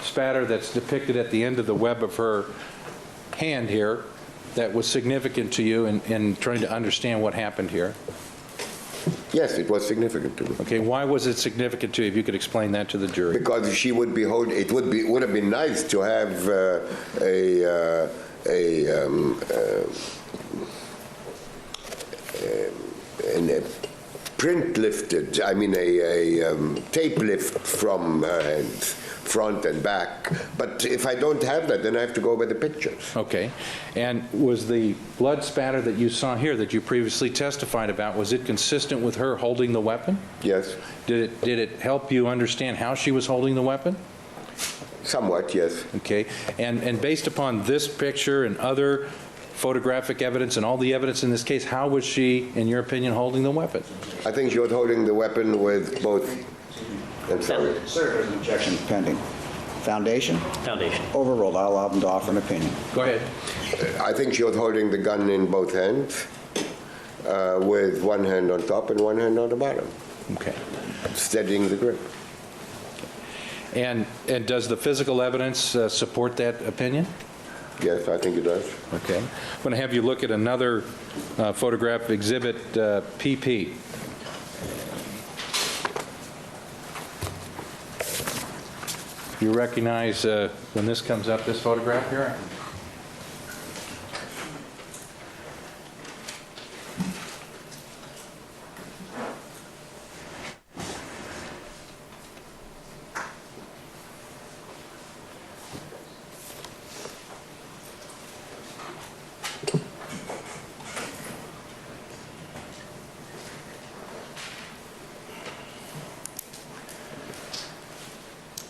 spatter that's depicted at the end of the web of her hand here that was significant to you in trying to understand what happened here? Yes, it was significant to me. Okay, why was it significant to you? If you could explain that to the jury. Because she would be it would have been nice to have a print lifted, I mean a tape lift from her hands, front and back. But if I don't have that, then I have to go by the pictures. Okay, and was the blood spatter that you saw here that you previously testified about, was it consistent with her holding the weapon? Yes, Did it help you understand how she was holding the weapon? somewhat, yes. Okay, and based upon this picture and other photographic evidence and all the evidence in this case, how was she, in your opinion, holding the weapon? I think she was holding the weapon with both. I'm sorry. Sir, there's an objection pending. Foundation? Foundation. Overruled. I'll allow them to offer an opinion. Go ahead. I think she was holding the gun in both hands, with one hand on top and one hand on the bottom, Okay. steadying the grip. And does the physical evidence support that opinion? Yes, I think it does. Okay. I'm going to have you look at another photograph, exhibit PP. You recognize when this comes up, this photograph here?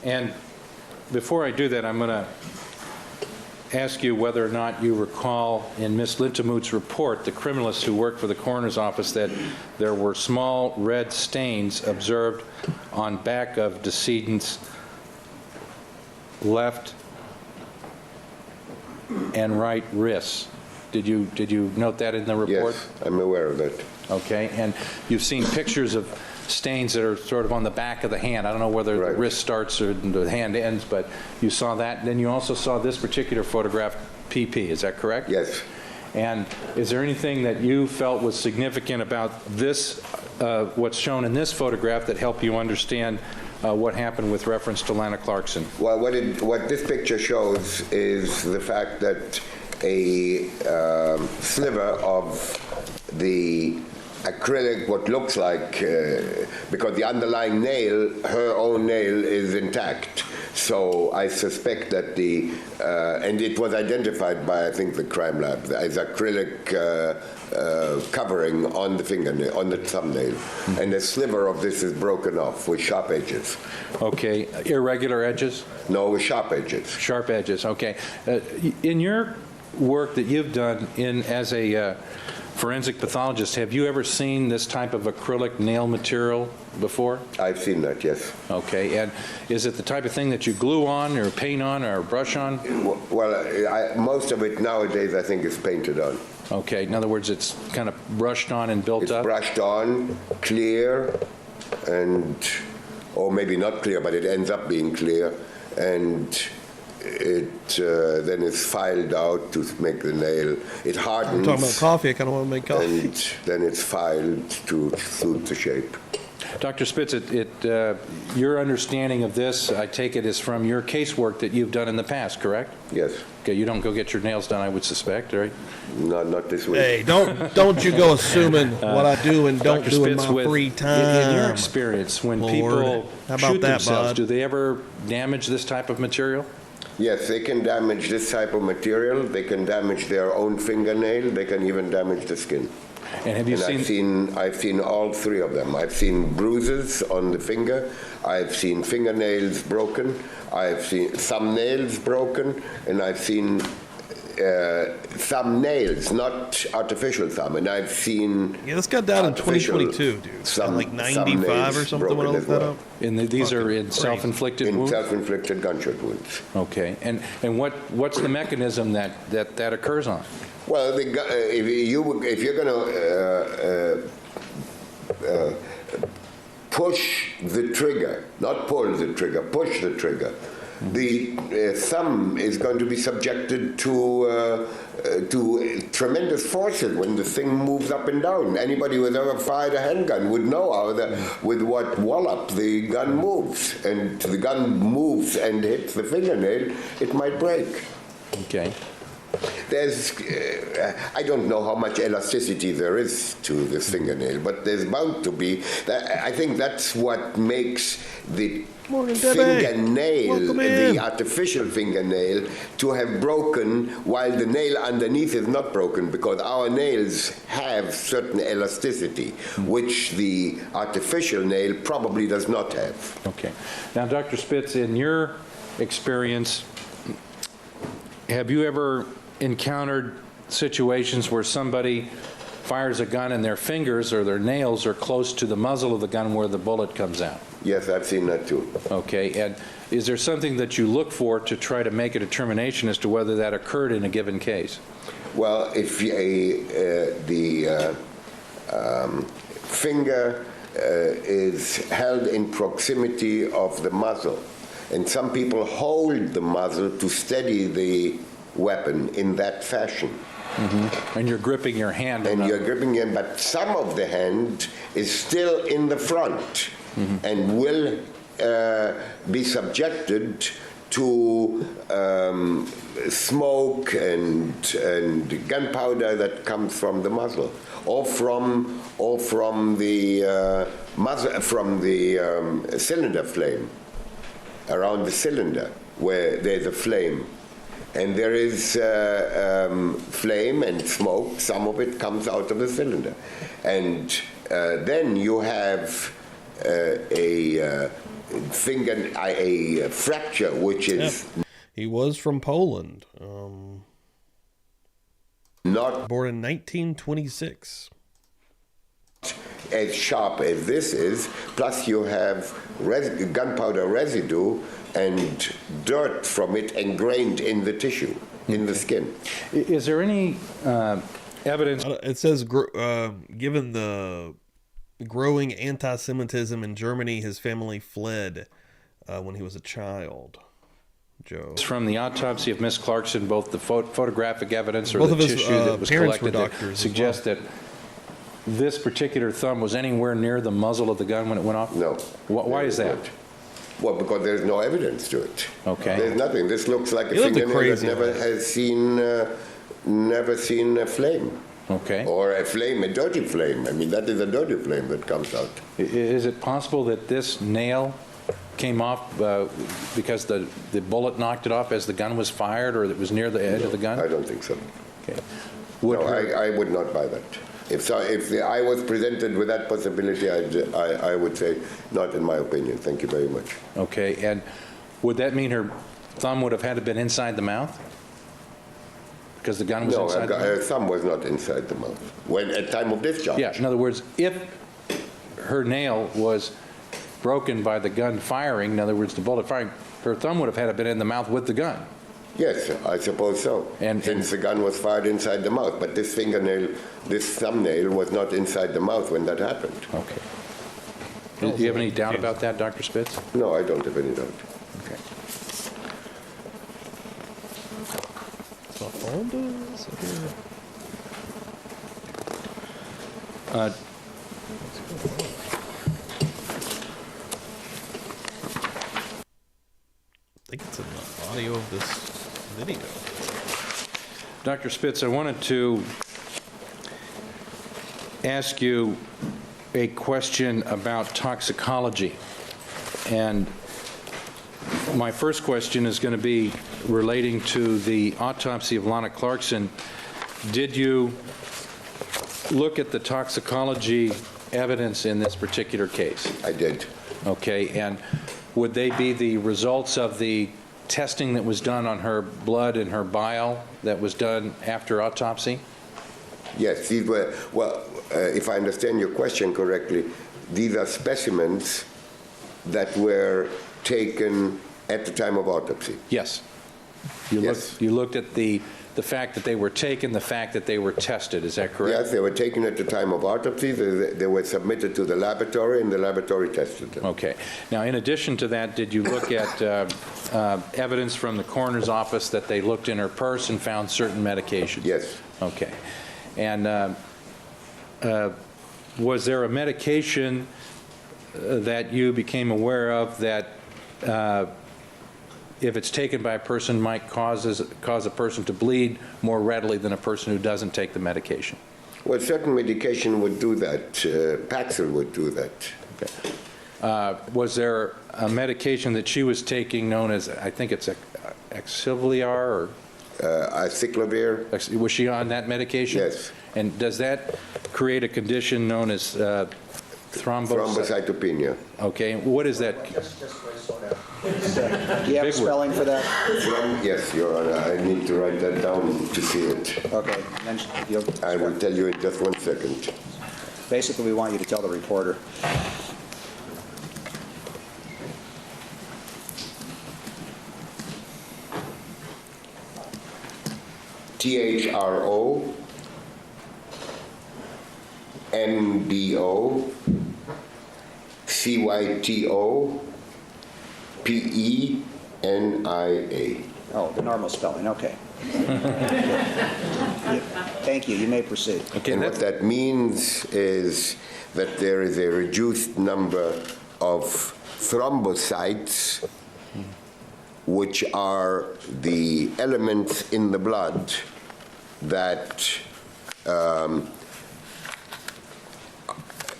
And before I do that, I'm going to ask you whether or not you recall in Ms. Lintemoot's report, the criminalist who worked for the coroner's office, that there were small red stains observed on back of decedent's left and right wrists. Did you note that in the report? Yes, I'm aware of that. Okay, and you've seen pictures of stains that are sort of on the back of the hand. I don't know whether Right. the wrist starts or the hand ends, but you saw that. Then you also saw this particular photograph, PP, is that correct? Yes. And is there anything that you felt was significant about this, what's shown in this photograph, that helped you understand what happened with reference to Lana Clarkson? Well, what this picture shows is the fact that a sliver of the acrylic, what looks like, because the underlying nail, her own nail, is intact. So I suspect that and it was identified by, I think, the crime lab as acrylic covering on the fingernail, on the thumbnail. And a sliver of this is broken off with sharp edges. Okay, irregular edges? No, with sharp edges. Sharp edges, okay. In your work that you've done as a forensic pathologist, have you ever seen this type of acrylic nail material before? I've seen that, yes. Okay, and is it the type of thing that you glue on or paint on or brush on? Well, most of it nowadays, I think, is painted on. Okay, in other words, it's kind of brushed on and built It's up? brushed on, clear, or maybe not clear, but it ends up being clear, and it then is filed out to make the nail. It hardens. I'm talking about coffee. I kind of want to make coffee. And then it's filed to suit the shape. Dr. Spitz, your understanding of this, I take it, is from your casework that you've done in the past, correct? Yes. Okay, you don't go get your nails done, I would suspect, right? Not this week. Hey, don't you go assuming what I do and don't Dr. do in Spitz, my free time. in your experience, when Lord. people How about shoot that, themselves, bud? do they ever damage this type of material? Yes, they can damage this type of material. They can damage their own fingernail. They can even damage the skin. And have you And I've seen all three of them. I've seen bruises on the finger. I've seen fingernails broken. I've seen thumbnails broken, and I've seen thumbnails, not artificial thumb. And I've seen Yeah, this got down in artificial 2022, dude. thumb- Like 95 or thumbnails something when I broken looked as that well. up. And these are in crazy. self-inflicted In wounds? self-inflicted gunshot wounds. Okay, and what's the mechanism that occurs on? Well, if you're going to push the trigger, not pull the trigger, push the trigger, the thumb is going to be subjected to tremendous forces when the thing moves up and down. Anybody who has ever fired a handgun would know with what wallop the gun moves. And the gun moves and hits the fingernail, it might break. Okay. There's, I don't know how much elasticity there is to this fingernail, but there's bound to be. I think that's what makes the Morning, Debbie. fingernail, Welcome in. the artificial fingernail, to have broken while the nail underneath is not broken, because our nails have certain elasticity, which the artificial nail probably does not have. Okay. Now, Dr. Spitz, in your experience, have you ever encountered situations where somebody fires a gun and their fingers or their nails are close to the muzzle of the gun where the bullet comes out? Yes, I've seen that too. Okay, and is there something that you look for to try to make a determination as to whether that occurred in a given case? Well, if the finger is held in proximity of the muzzle, and some people hold the muzzle to steady the weapon in that fashion. Mm-hmm. And you're gripping your hand. And you're gripping it, but some of the hand is still in the front and will be subjected to smoke and gunpowder that comes from the muzzle, or from the muzzle, from the cylinder flame, around the cylinder where there's a flame. And there is flame and smoke. Some of it comes out of the cylinder. And then you have a fracture, which is He was from Poland. not Born in 1926. as sharp as this is. Plus you have gunpowder residue and dirt from it ingrained in the tissue, in the skin. Is there any evidence? It says, given the growing anti-Semitism in Germany, his family fled when he was a child. Joe. From the autopsy of Miss Clarkson, both the photographic evidence or Both the of his, tissue that was parents collected were that doctors as suggests that this particular thumb was anywhere near the muzzle of the gun when it went off? No. Why is that? Well, because there's no evidence to it. Okay. There's nothing. This looks like a You looked fingernail that crazy. never seen a flame. Okay. Or a flame, a dirty flame. I mean, that is a dirty flame that comes out. Is it possible that this nail came off because the bullet knocked it off as the gun was fired, or it was near the edge of the gun? I don't think so. Okay. No, I would not buy that. If I was presented with that possibility, I would say, not in my opinion. Thank you very much. Okay, and would that mean her thumb would have had to been inside the mouth? Because the gun was inside the mouth? No, her thumb was not inside the mouth when at time of discharge. Yeah, in other words, if her nail was broken by the gun firing, in other words, the bullet firing, her thumb would have had to been in the mouth with the gun. Yes, I suppose so. Since the gun was fired inside the mouth, but this thumbnail was not inside the mouth when that happened. Okay. Do you have any doubt about that, Dr. Spitz? No, I don't have any doubt. Okay. I think it's in the audio of this video. Dr. Spitz, I wanted to ask you a question about toxicology. And my first question is going to be relating to the autopsy of Lana Clarkson. Did you look at the toxicology evidence in this particular case? I did. Okay, and would they be the results of the testing that was done on her blood and her bile that was done after autopsy? Yes, these were, well, if I understand your question correctly, these are specimens that were taken at the time of autopsy. Yes. Yes. You looked at the fact that they were taken, the fact that they were tested, is that correct? Yes, they were taken at the time of autopsy. They were submitted to the laboratory, and the laboratory tested them. Okay. Now, in addition to that, did you look at evidence from the coroner's office that they looked in her purse and found certain medications? Yes. Okay. And was there a medication that you became aware of that if it's taken by a person might cause a person to bleed more readily than a person who doesn't take the medication? Well, certain medication would do that. Paxil would do that. Okay. Was there a medication that she was taking known as, I think it's Aciclovir or? Aciclovir. Was she on that medication? Yes. And does that create a condition known as thrombocytopenia. Okay. What is that? Do you have a spelling for that? Yes, Your Honor. I need to write that down to see it. Okay. Then I will tell you in just 1 second. basically, we want you to tell the reporter. THRO, MDO, CYTO, PENIA. Oh, the normal spelling, okay. Thank you, you may proceed. Okay, And what that means is that there is a reduced number of thrombocytes, which are the elements in the blood that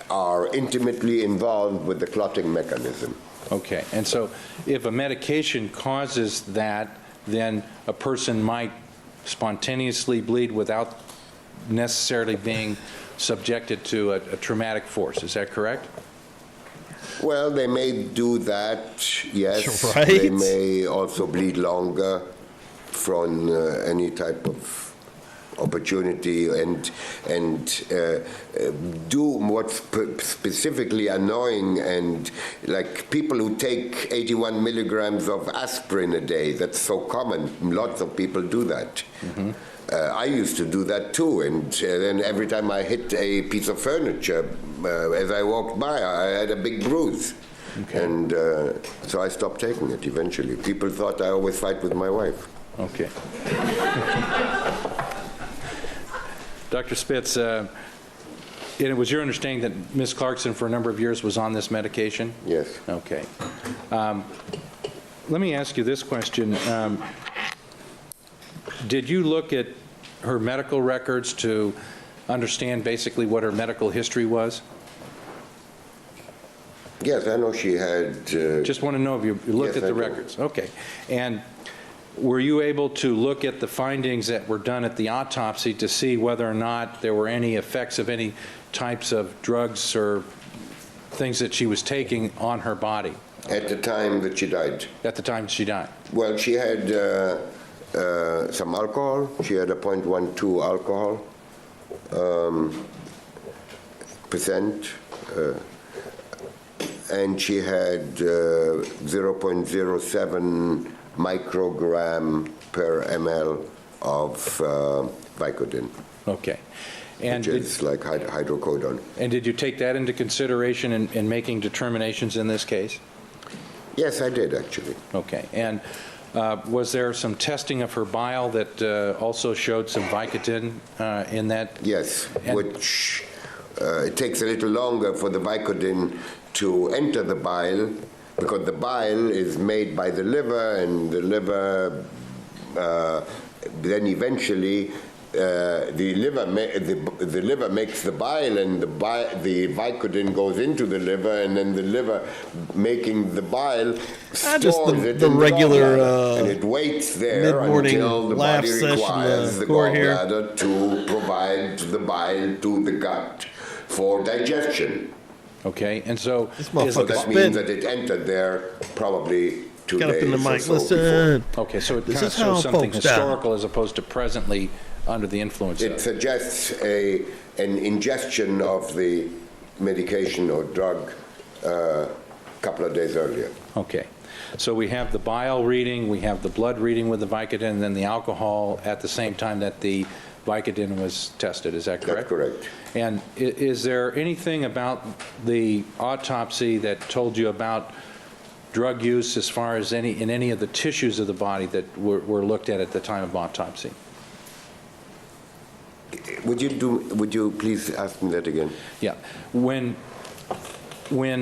are intimately involved with the clotting mechanism. Okay, and so if a medication causes that, then a person might spontaneously bleed without necessarily being subjected to a traumatic force. Is that correct? Well, they may do that, yes. Right. They may also bleed longer from any type of opportunity and do what's specifically annoying, and like people who take 81 milligrams of aspirin a day. That's so common. Lots of people do that. Mm-hmm. I used to do that too, and then every time I hit a piece of furniture, as I walked by, I had a big bruise. Okay. And so I stopped taking it eventually. People thought I always fight with my wife. Okay. Dr. Spitz, and it was your understanding that Ms. Clarkson for a number of years was on this medication? Yes. Okay. Let me ask you this question. Did you look at her medical records to understand basically what her medical history was? Yes, I know she had. Just want to know if you looked Yes, at the I do. records. Okay. And were you able to look at the findings that were done at the autopsy to see whether or not there were any effects of any types of drugs or things that she was taking on her body At the time that she died. at the time she died? Well, she had some alcohol. She had a 0.12 alcohol percent, and she had 0.07 microgram per ml of Vicodin, Okay. And which is like hydrocodone. did you take that into consideration in making determinations in this case? Yes, I did, actually. Okay. And was there some testing of her bile that also showed some Vicodin in that? Yes, And- which it takes a little longer for the Vicodin to enter the bile, because the bile is made by the liver, and the liver then eventually the liver makes the bile, and the Vicodin goes into the liver, and then the liver, making the bile, stores just it the in regular, gallbladder, and it waits there mid-morning until the laugh body session, requires the court here. gallbladder to provide the bile to the gut for digestion. Okay. And so This is motherfucker So the- that Spit. means that it entered there probably 2 Got up days in the or mic. so Listen. okay, so it This kind of is how shows something folks die. historical as opposed to presently under the influence It of. suggests an ingestion of the medication or drug a couple of days earlier. Okay. So we have the bile reading, we have the blood reading with the Vicodin, and then the alcohol at the same time that the Vicodin was tested. Is that correct? That's correct. And is there anything about the autopsy that told you about drug use as far as in any of the tissues of the body that were looked at the time of autopsy? Would you please ask me that again? Yeah. When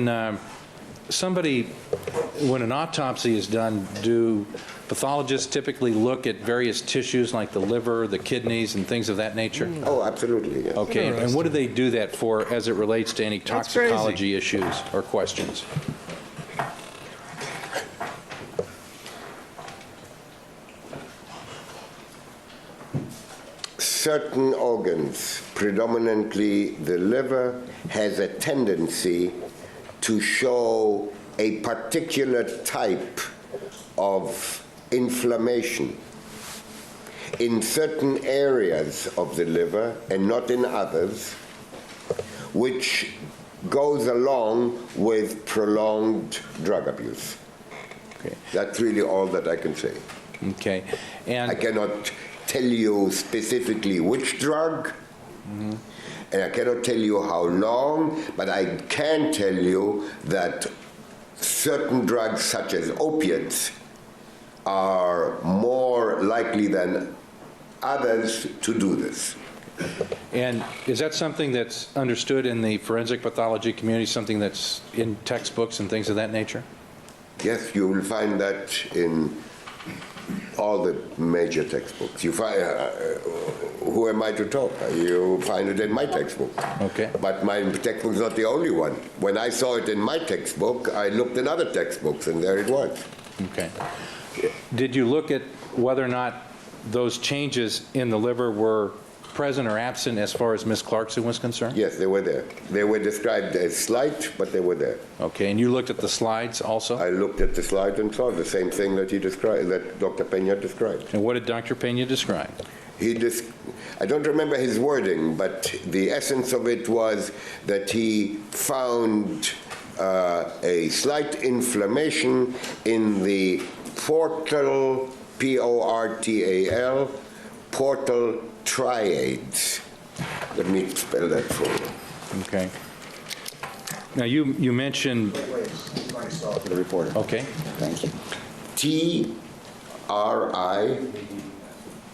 an autopsy is done, do pathologists typically look at various tissues like the liver, the kidneys, and things of that nature? Oh, absolutely, yes. Okay, and what do they do that for as it relates to any That's crazy. toxicology issues or questions? Certain organs, predominantly the liver, has a tendency to show a particular type of inflammation in certain areas of the liver and not in others, which goes along with prolonged drug abuse. Okay. That's really all that I can say. Okay, I and cannot tell you specifically which drug, and I cannot tell you how long, but I can tell you that certain drugs, such as opiates, are more likely than others to do this. and is that something that's understood in the forensic pathology community, something that's in textbooks and things of that nature? Yes, you will find that in all the major textbooks. You find, who am I to talk? You find it in my textbook. Okay. But my textbook is not the only one. When I saw it in my textbook, I looked in other textbooks, and there it was. Okay. Did you look at whether or not those changes in the liver were present or absent as far as Ms. Clarkson was concerned? Yes, they were there. They were described as slight, but they were there. Okay, and you looked at the slides also? I looked at the slide and saw the same thing that he described, that Dr. Pena described. And what did Dr. Pena describe? I don't remember his wording, but the essence of it was that he found a slight inflammation in the portal, P-O-R-T-A-L, portal triads. Let me spell that for you. Okay. Now, you mentioned, For the reporter. okay, Thank you.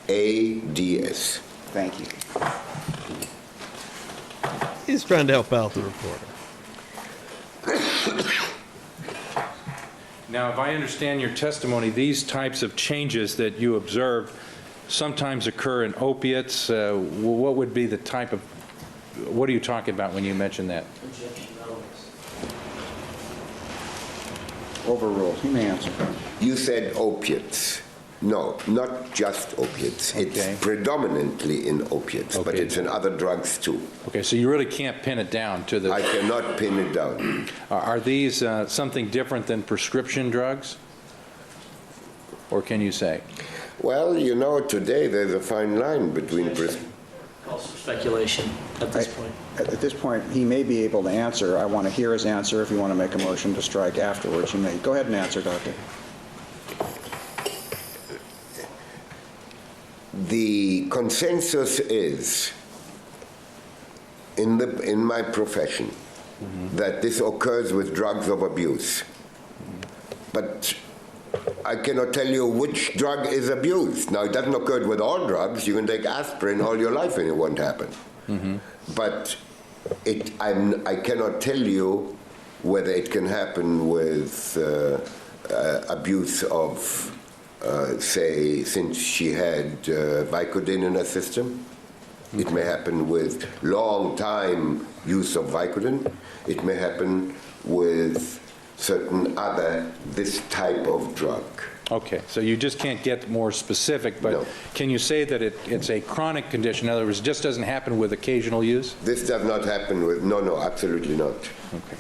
T-R-I-A-D-S. Thank you. He's trying to help out the reporter. now, if I understand your testimony, these types of changes that you observed sometimes occur in opiates. What would be the type of, what are you talking about when you mention that? Overruled. He may answer. You said opiates. No, not just opiates. Okay. It's predominantly in opiates, but Okay. it's in other drugs too. Okay, so you really can't pin it down to the... I cannot pin it down. Are these something different than prescription drugs? Or can you say? Well, you know, today there's a fine line between Calls for speculation at this point. At this point, he may be able to answer. I want to hear his answer. If you want to make a motion to strike afterwards, you may. Go ahead and answer, Doctor. The consensus is in my profession that this occurs with drugs of abuse. But I cannot tell you which drug is abused. Now, it doesn't occur with all drugs. You can take aspirin all your life and it won't happen. But I cannot tell you whether it can happen with abuse of, say, since she had Vicodin in her system. It may happen with long time use of Vicodin. It may happen with certain other, this type of drug. Okay, so you just can't get more specific, but No. can you say that it's a chronic condition? In other words, it just doesn't happen with occasional use? This does not happen with, no, absolutely not. Okay.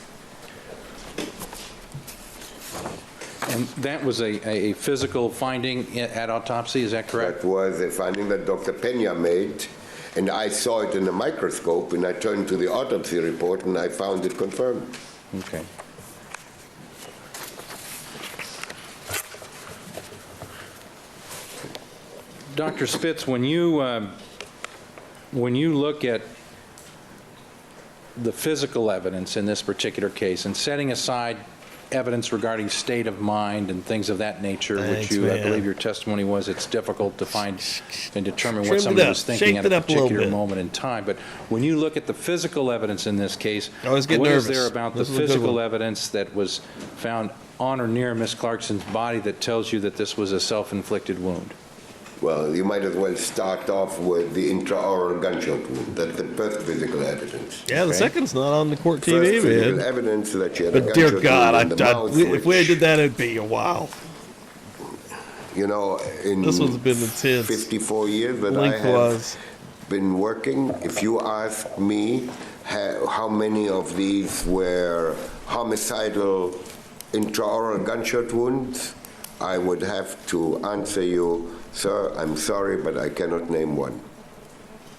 And that was a physical finding at autopsy, is that correct? That was a finding that Dr. Pena made, and I saw it in a microscope, and I turned to the autopsy report, and I found it confirmed. Okay. Dr. Spitz, when you look at the physical evidence in this particular case, and setting aside evidence regarding state of mind and things of that nature, Thanks, which I man. believe your testimony was, it's difficult to find and determine Trimmed what it somebody up, was thinking shaped at a it up a little particular bit. moment in time. But when you look at the physical evidence in this case, I always get what is nervous. there about the This is a good physical one. evidence that was found on or near Miss Clarkson's body that tells you that this was a self-inflicted wound? Well, you might as well start off with the intraoral gunshot wound. That's the first physical evidence. Yeah, the Okay. second's not on the court First TV, physical man. evidence that she had a But gunshot dear God, wound in the mouth, if we which, did that, it'd be a while. you know, in This one's been intense. 54 years that I have Lengthwise. been working, if you ask me how many of these were homicidal intraoral gunshot wounds, I would have to answer you, sir, I'm sorry, but I cannot name one.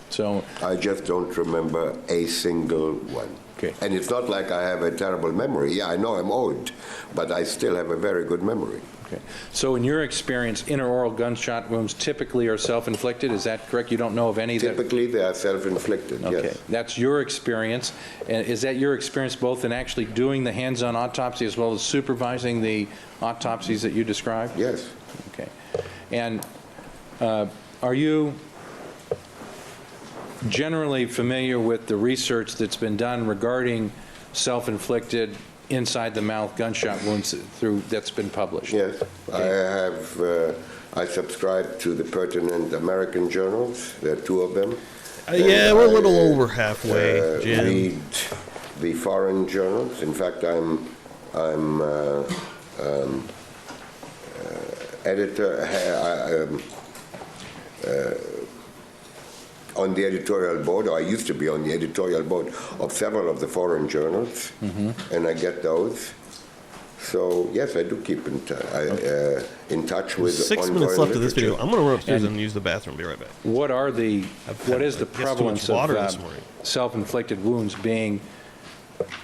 So, I just don't remember a single one. Okay. And it's not like I have a terrible memory. Yeah, I know I'm old, but I still have a very good memory. okay. So in your experience, intraoral gunshot wounds typically are self-inflicted, is that correct? You don't know of any that... Typically, they are self-inflicted, Okay, yes. that's your experience. And is that your experience both in actually doing the hands-on autopsy as well as supervising the autopsies that you described? Yes. Okay. And are you generally familiar with the research that's been done regarding self-inflicted inside-the-mouth gunshot wounds that's been published? Yes, I have, I subscribe to the pertinent American journals. There are two of them. Yeah, And we're a little I, over halfway, Jim. read the foreign journals. In fact, I'm editor, on the editorial board, or I used to be on the editorial board of several of the foreign journals, and I get those. So yes, I do keep in touch with 6 ongoing minutes left of this literature. video. I'm going to run upstairs and use the bathroom. Be right back. What is the I guess too much prevalence water of this morning. self-inflicted wounds being,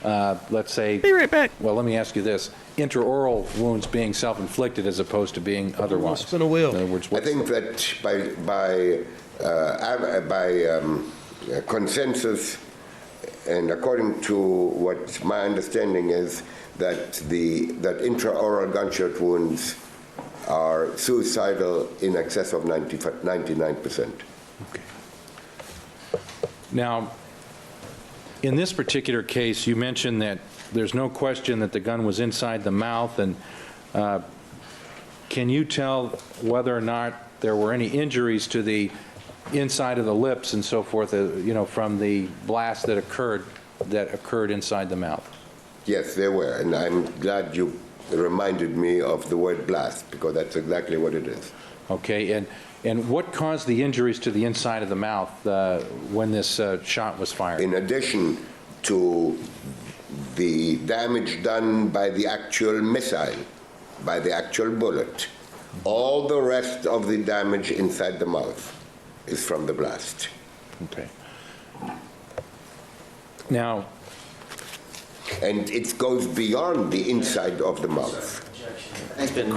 let's say... Be right back. Well, let me ask you this. Intraoral wounds being self-inflicted as opposed to being otherwise? Spin a wheel. In other words, I what's think that by consensus, and according to what my understanding is, that intraoral gunshot wounds are suicidal in excess of 99%. Okay. Now, in this particular case, you mentioned that there's no question that the gun was inside the mouth, and can you tell whether or not there were any injuries to the inside of the lips and so forth, from the blast that occurred inside the mouth? Yes, there were, and I'm glad you reminded me of the word blast, because that's exactly what it is. Okay, and what caused the injuries to the inside of the mouth when this shot was fired? In addition to the damage done by the actual missile, by the actual bullet, all the rest of the damage inside the mouth is from the blast. Okay. Now, And it goes beyond the inside of the mouth. I think the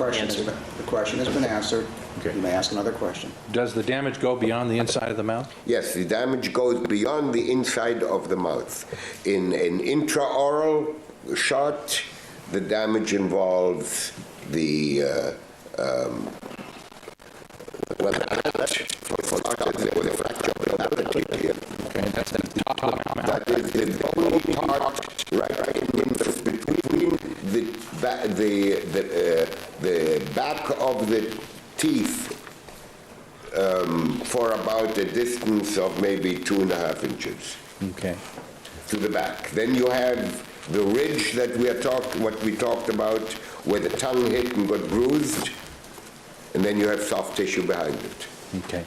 question has been answered. Okay. You may ask another question. does the damage go beyond the inside of the mouth? Yes, the damage goes beyond the inside of the mouth. In an intraoral shot, the damage involves the Okay, that's the top of the mouth. that is the bony part right in between the back of the teeth for about a distance of maybe 2.5 inches Okay. to the back. Then you have the ridge that what we talked about, where the tongue hit and got bruised, and then you have soft tissue behind it. Okay.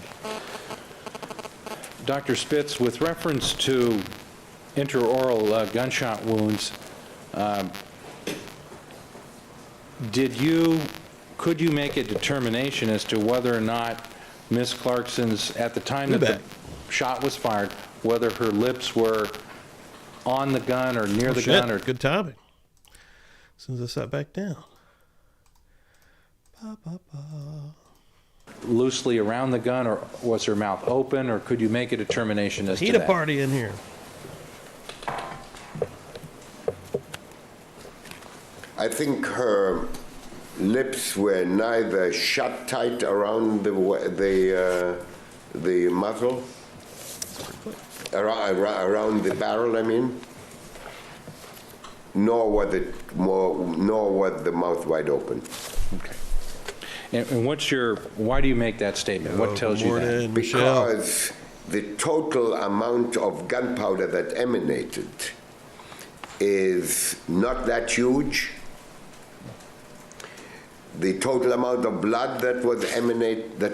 Dr. Spitz, with reference to intraoral gunshot wounds, could you make a determination as to whether or not Ms. Clarkson's, at the time that the shot was fired, whether her lips were on the gun or near the gun, or Good timing. As soon as I sat back down. Ba, ba, ba. loosely around the gun, or was her mouth open, or could you make a determination as to Heat a that? party in here. I think her lips were neither shut tight around the muzzle, around the barrel, I mean, nor was the mouth wide open. Okay. And why do you make that statement? What tells you that? Morning, Michelle. Because the total amount of gunpowder that emanated is not that huge. The total amount of blood that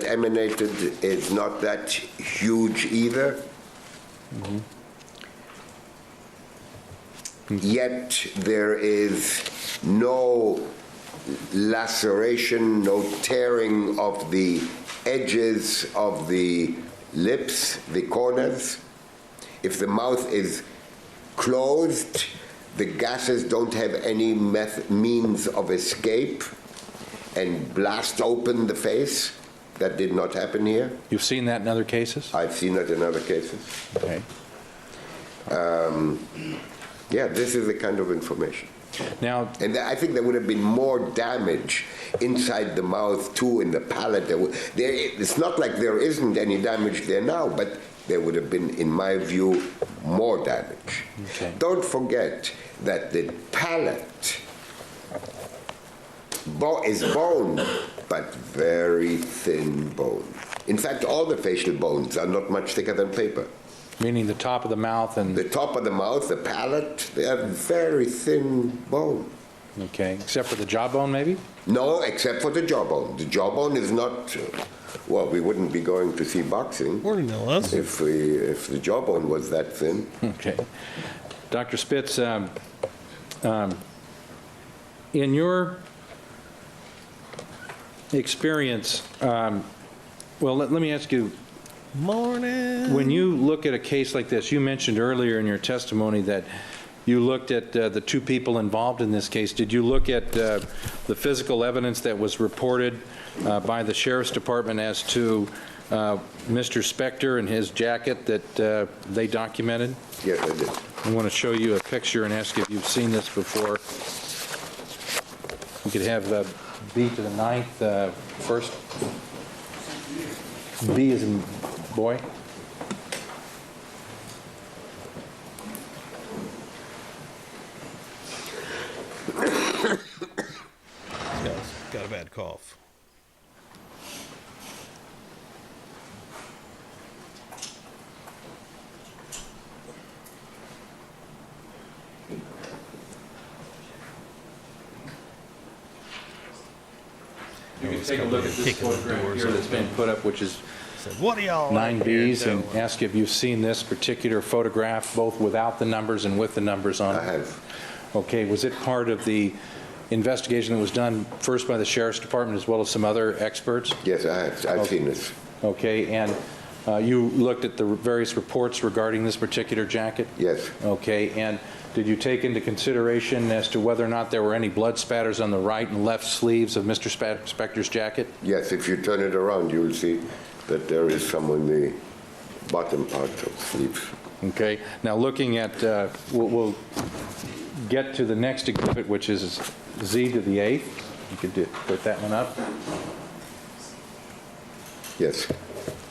emanated is not that huge either. Yet there is no laceration, no tearing of the edges of the lips, the corners. If the mouth is closed, the gases don't have any means of escape and blast open the face. That did not happen here. You've seen that in other cases? I've seen it in other cases. Okay. Yeah, this is the kind of information. Now, And I think there would have been more damage inside the mouth, too, in the palate. It's not like there isn't any damage there now, but there would have been, in my view, more damage. Okay. Don't forget that the palate is bone, but very thin bone. In fact, all the facial bones are not much thicker than paper. meaning the top of the mouth and, The top of the mouth, the palate, they have very thin bone. okay, except for the jawbone, maybe? No, except for the jawbone. The jawbone is not, well, we wouldn't be going to see boxing Morning, Ellis. if the jawbone was that thin. Okay. Dr. Spitz, in your experience, well, let me ask you, Morning. when you look at a case like this, you mentioned earlier in your testimony that you looked at the two people involved in this case. Did you look at the physical evidence that was reported by the Sheriff's Department as to Mr. Spector and his jacket that they documented? Yes, I did. I want to show you a picture and ask if you've seen this before. You could have B to the 9th first. B as in boy. Got a bad cough. was Take a look at this kicking the photograph doors here that's been open. put up, which is Said, what are y'all 9Bs, and doing? ask if you've seen this particular photograph, both without the numbers and with the numbers on I it. have. Okay, was it part of the investigation that was done first by the Sheriff's Department as well as some other experts? Yes, I have. I've seen this. Okay, and you looked at the various reports regarding this particular jacket? Yes. Okay, and did you take into consideration as to whether or not there were any blood spatters on the right and left sleeves of Mr. Spector's jacket? Yes, if you turn it around, you'll see that there is some on the bottom part of the sleeves. Okay, now looking at, we'll get to the next exhibit, which is Z to the 8th. You could put that one up. Yes.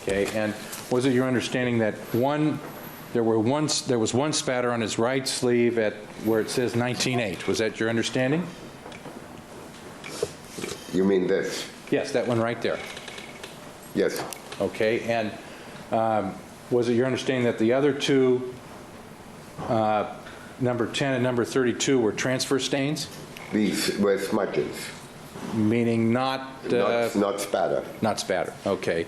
Okay, and was it your understanding that there was one spatter on his right sleeve at where it says 19-8? Was that your understanding? You mean this? Yes, that one right there. Yes. Okay, and was it your understanding that the other two, number 10 and number 32, were transfer stains? These were smudges, Meaning not not spatter. not spatter, okay.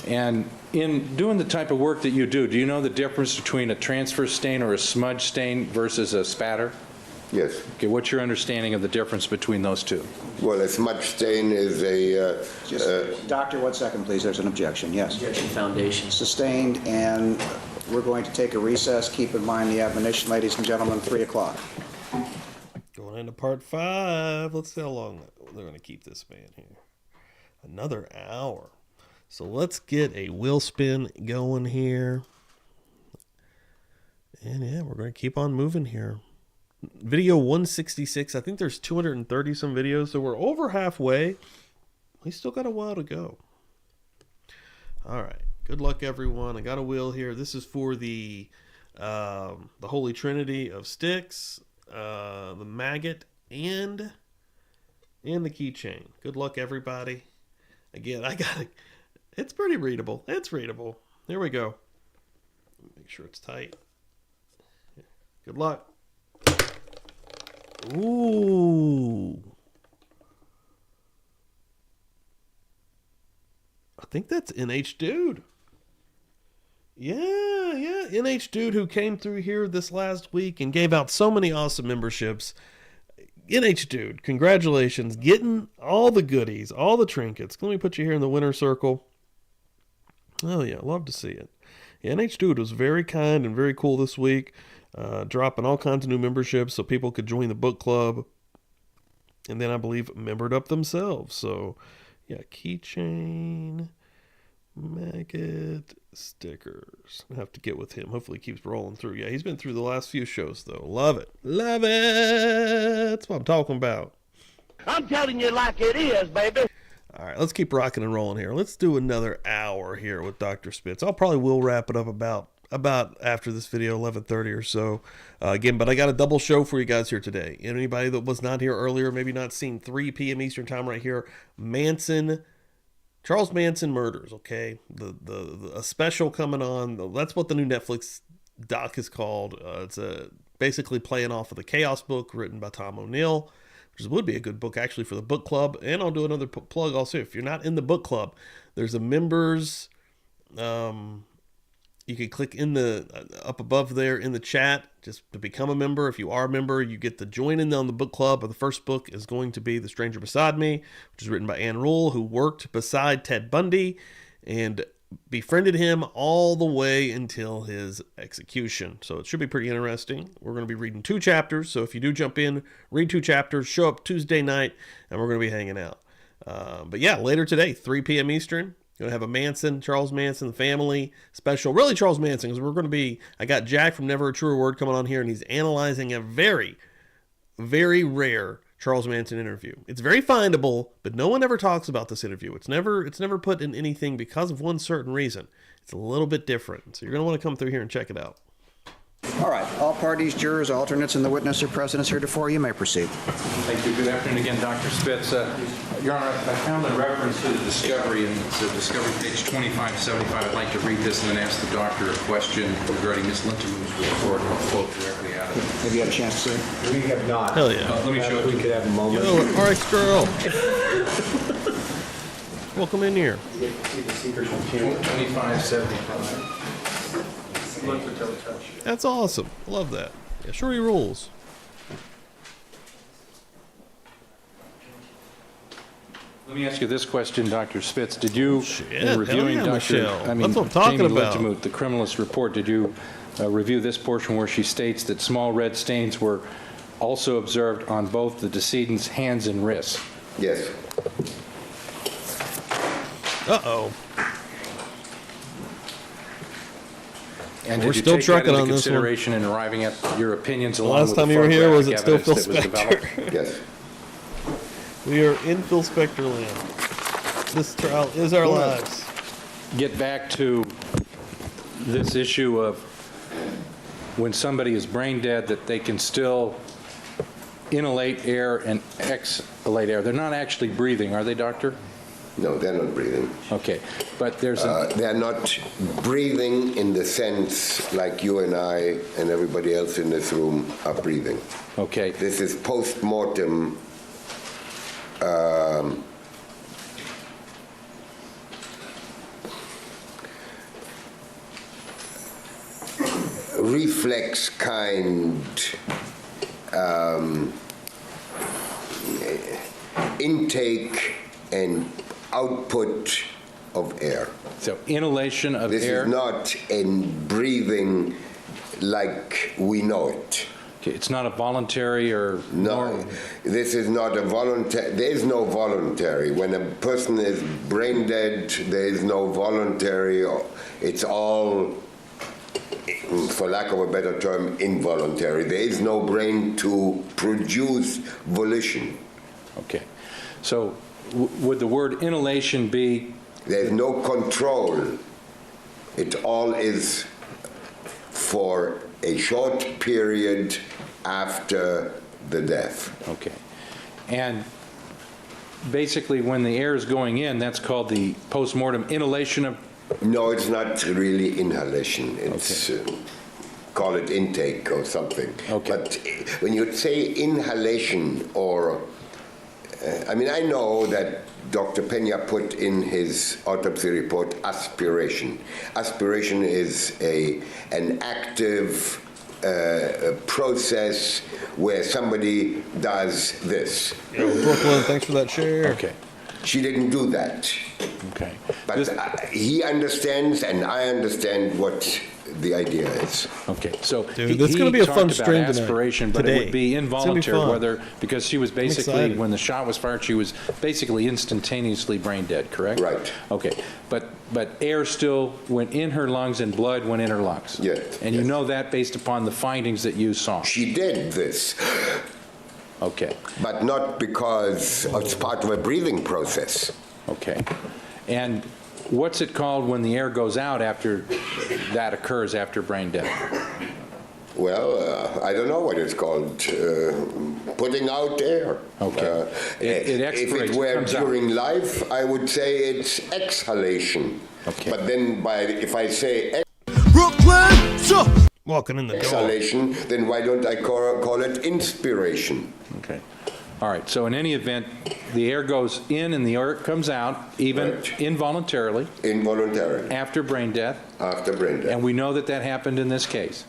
And in doing the type of work that you do you know the difference between a transfer stain or a smudge stain versus a spatter? Yes. Okay, what's your understanding of the difference between those two? Well, a smudge stain is Doctor, 1 second, please. There's an objection. Yes. Objection foundation. Sustained, and we're going to take a recess. Keep in mind the admonition, ladies and gentlemen, 3 o'clock. Going into part 5. Let's see how long they're going to keep this man here. Another hour. So let's get a wheel spin going here. And yeah, we're going to keep on moving here. Video 166. I think there's 230 some videos, so we're over halfway. We still got a while to go. All right. Good luck, everyone. I got a wheel here. This is for the Holy Trinity of sticks, the maggot, and the keychain. Good luck, everybody. Again, it's pretty readable. It's readable. Here we go. Make sure it's tight. Good luck. Ooh. I think that's NH Dude. Yeah. NH Dude, who came through here this last week and gave out so many awesome memberships. NH Dude, congratulations. Getting all the goodies, all the trinkets. Let me put you here in the winner circle. Oh, yeah. Love to see it. Yeah, NH Dude was very kind and very cool this week. Dropping all kinds of new memberships so people could join the book club. And then I believe membered up themselves. So, yeah, keychain, maggot, stickers. I have to get with him. Hopefully he keeps rolling through. Yeah, he's been through the last few shows, though. Love it. Love it. That's what I'm talking about. I'm telling you like it is, baby. All right, let's keep rocking and rolling here. Let's do another hour here with Dr. Spitz. I'll probably will wrap it up about after this video, 11:30 or so. Again, but I got a double show for you guys here today. Anybody that was not here earlier, maybe not seen 3 p.m. Eastern time right here, Charles Manson murders, okay? A special coming on. That's what the new Netflix doc is called. It's basically playing off of the Chaos book written by Tom O'Neill, which would be a good book actually for the book club. And I'll do another plug also. If you're not in the book club, there's a members... you can click in the up above there in the chat just to become a member. If you are a member, you get to join in on the book club. The first book is going to be The Stranger Beside Me, which is written by Ann Rule, who worked beside Ted Bundy and befriended him all the way until his execution. So it should be pretty interesting. We're going to be reading 2 chapters. So if you do jump in, read 2 chapters, show up Tuesday night, and we're going to be hanging out. But yeah, later today, 3 p.m. Eastern. Going to have a Charles Manson family special. Really Charles Manson, because I got Jack from Never a Truer Word coming on here, and he's analyzing a very, very rare Charles Manson interview. It's very findable, but no one ever talks about this interview. It's never put in anything because of one certain reason. It's a little bit different. So you're going to want to come through here and check it out. All right. All parties, jurors, alternates, and the witness or presidents heretofore, you may proceed. Thank you. Good afternoon again, Dr. Spitz. Your Honor, I found a reference to the discovery, and it's discovery page 2575. I'd like to read this and then ask the doctor a question regarding Ms. Linterman's report. I'll quote directly out of it. Have you had a chance to see? We have not. Hell yeah. Let me show it. We could have a moment. Yo, RX girl. Welcome in here. 2575. That's awesome. Love that. Yeah, Shorty rules. Let me ask you this question, Dr. Spitz. Did you, in reviewing hell yeah, Michelle. Dr. That's what I'm talking Jamie about. Lechemuth, the criminalist report, did you review this portion where she states that small red stains were also observed on both the decedent's hands and wrists? Yes. Uh-oh. And We're did you still take that trucking into on this one. consideration in arriving at your opinions along Last with time the you were here, was it still photographic Phil evidence that was Spector? developed? Yes. We are in Phil Spector land. This trial is our lives. Get back to this issue of when somebody is brain dead, that they can still inhalate air and exhalate air. They're not actually breathing, are they, doctor? No, they're not breathing. Okay, but there's a, They're not breathing in the sense like you and I and everybody else in this room are breathing. okay, This is post-mortem reflex kind intake and output of air. so inhalation of This air. is not in breathing like we know it. Okay, it's not a voluntary or No, this is not a voluntary. There is no voluntary. When a person is brain dead, there is no voluntary. It's all, for lack of a better term, involuntary. There is no brain to produce volition. Okay, so would the word inhalation be, There is no control. It all is for a short period after the death. okay, and basically when the air is going in, that's called the postmortem inhalation of, No, it's not really inhalation. It's call it intake or something. Okay. But when you say inhalation or, I mean, I know that Dr. Pena put in his autopsy report aspiration. Aspiration is an active process where somebody does this. Yo, Brooklyn, thanks for that share. okay, She didn't do that. okay. But This- he understands and I understand what the idea is. Okay, so Dude, this is gonna be a fun talked stream about tonight, aspiration, but it today. would be It's gonna be involuntary, fun. whether, because she was basically, excited. when the shot was fired, she was basically instantaneously brain dead, correct? Right. Okay, but air still went in her lungs and blood went in her lungs? Yes, And you yes. know that based upon the findings that you saw? She did this, Okay, but not because it's part of a breathing process. okay. And what's it called when the air goes out after that occurs, after brain death? Well, I don't know what it's called. Putting out air. Okay. It if expirates, it it were comes out. during life, I would say it's exhalation. Okay. But then if I say Brooklyn, so Walking in the door. exhalation, then why don't I call it inspiration? Okay. All right, so in any event, the air goes in and the air comes out, even Right. involuntarily, Involuntarily, after brain death, after brain death. and we know that that happened in this case.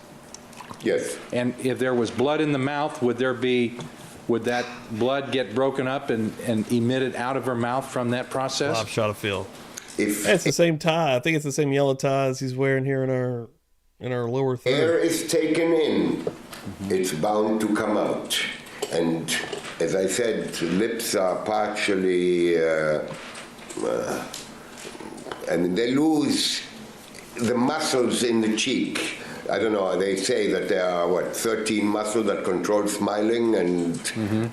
Yes. And if there was blood in the mouth, would that blood get broken up and emitted out of her mouth from that process? Live shot of Phil. If Hey, it's the same tie. I think it's the same yellow ties he's wearing here in our lower air third. is taken in, it's bound to come out. And as I said, lips are partially, and they lose the muscles in the cheek. I don't know, they say that there are, 13 muscles that control smiling and,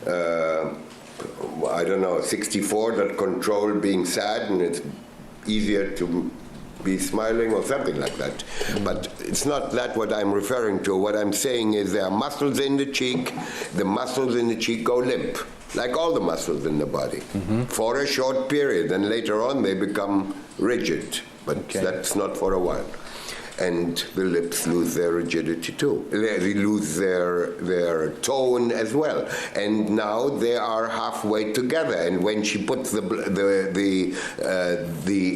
I don't know, 64 that control being sad, and it's easier to be smiling or something like that. But it's not that what I'm referring to. What I'm saying is there are muscles in the cheek. The muscles in the cheek go limp, like all the muscles in the body, for a short period. And later on, they become rigid. But Okay. that's not for a while. and the lips lose their rigidity too. They lose their tone as well. And now they are halfway together. And when she puts the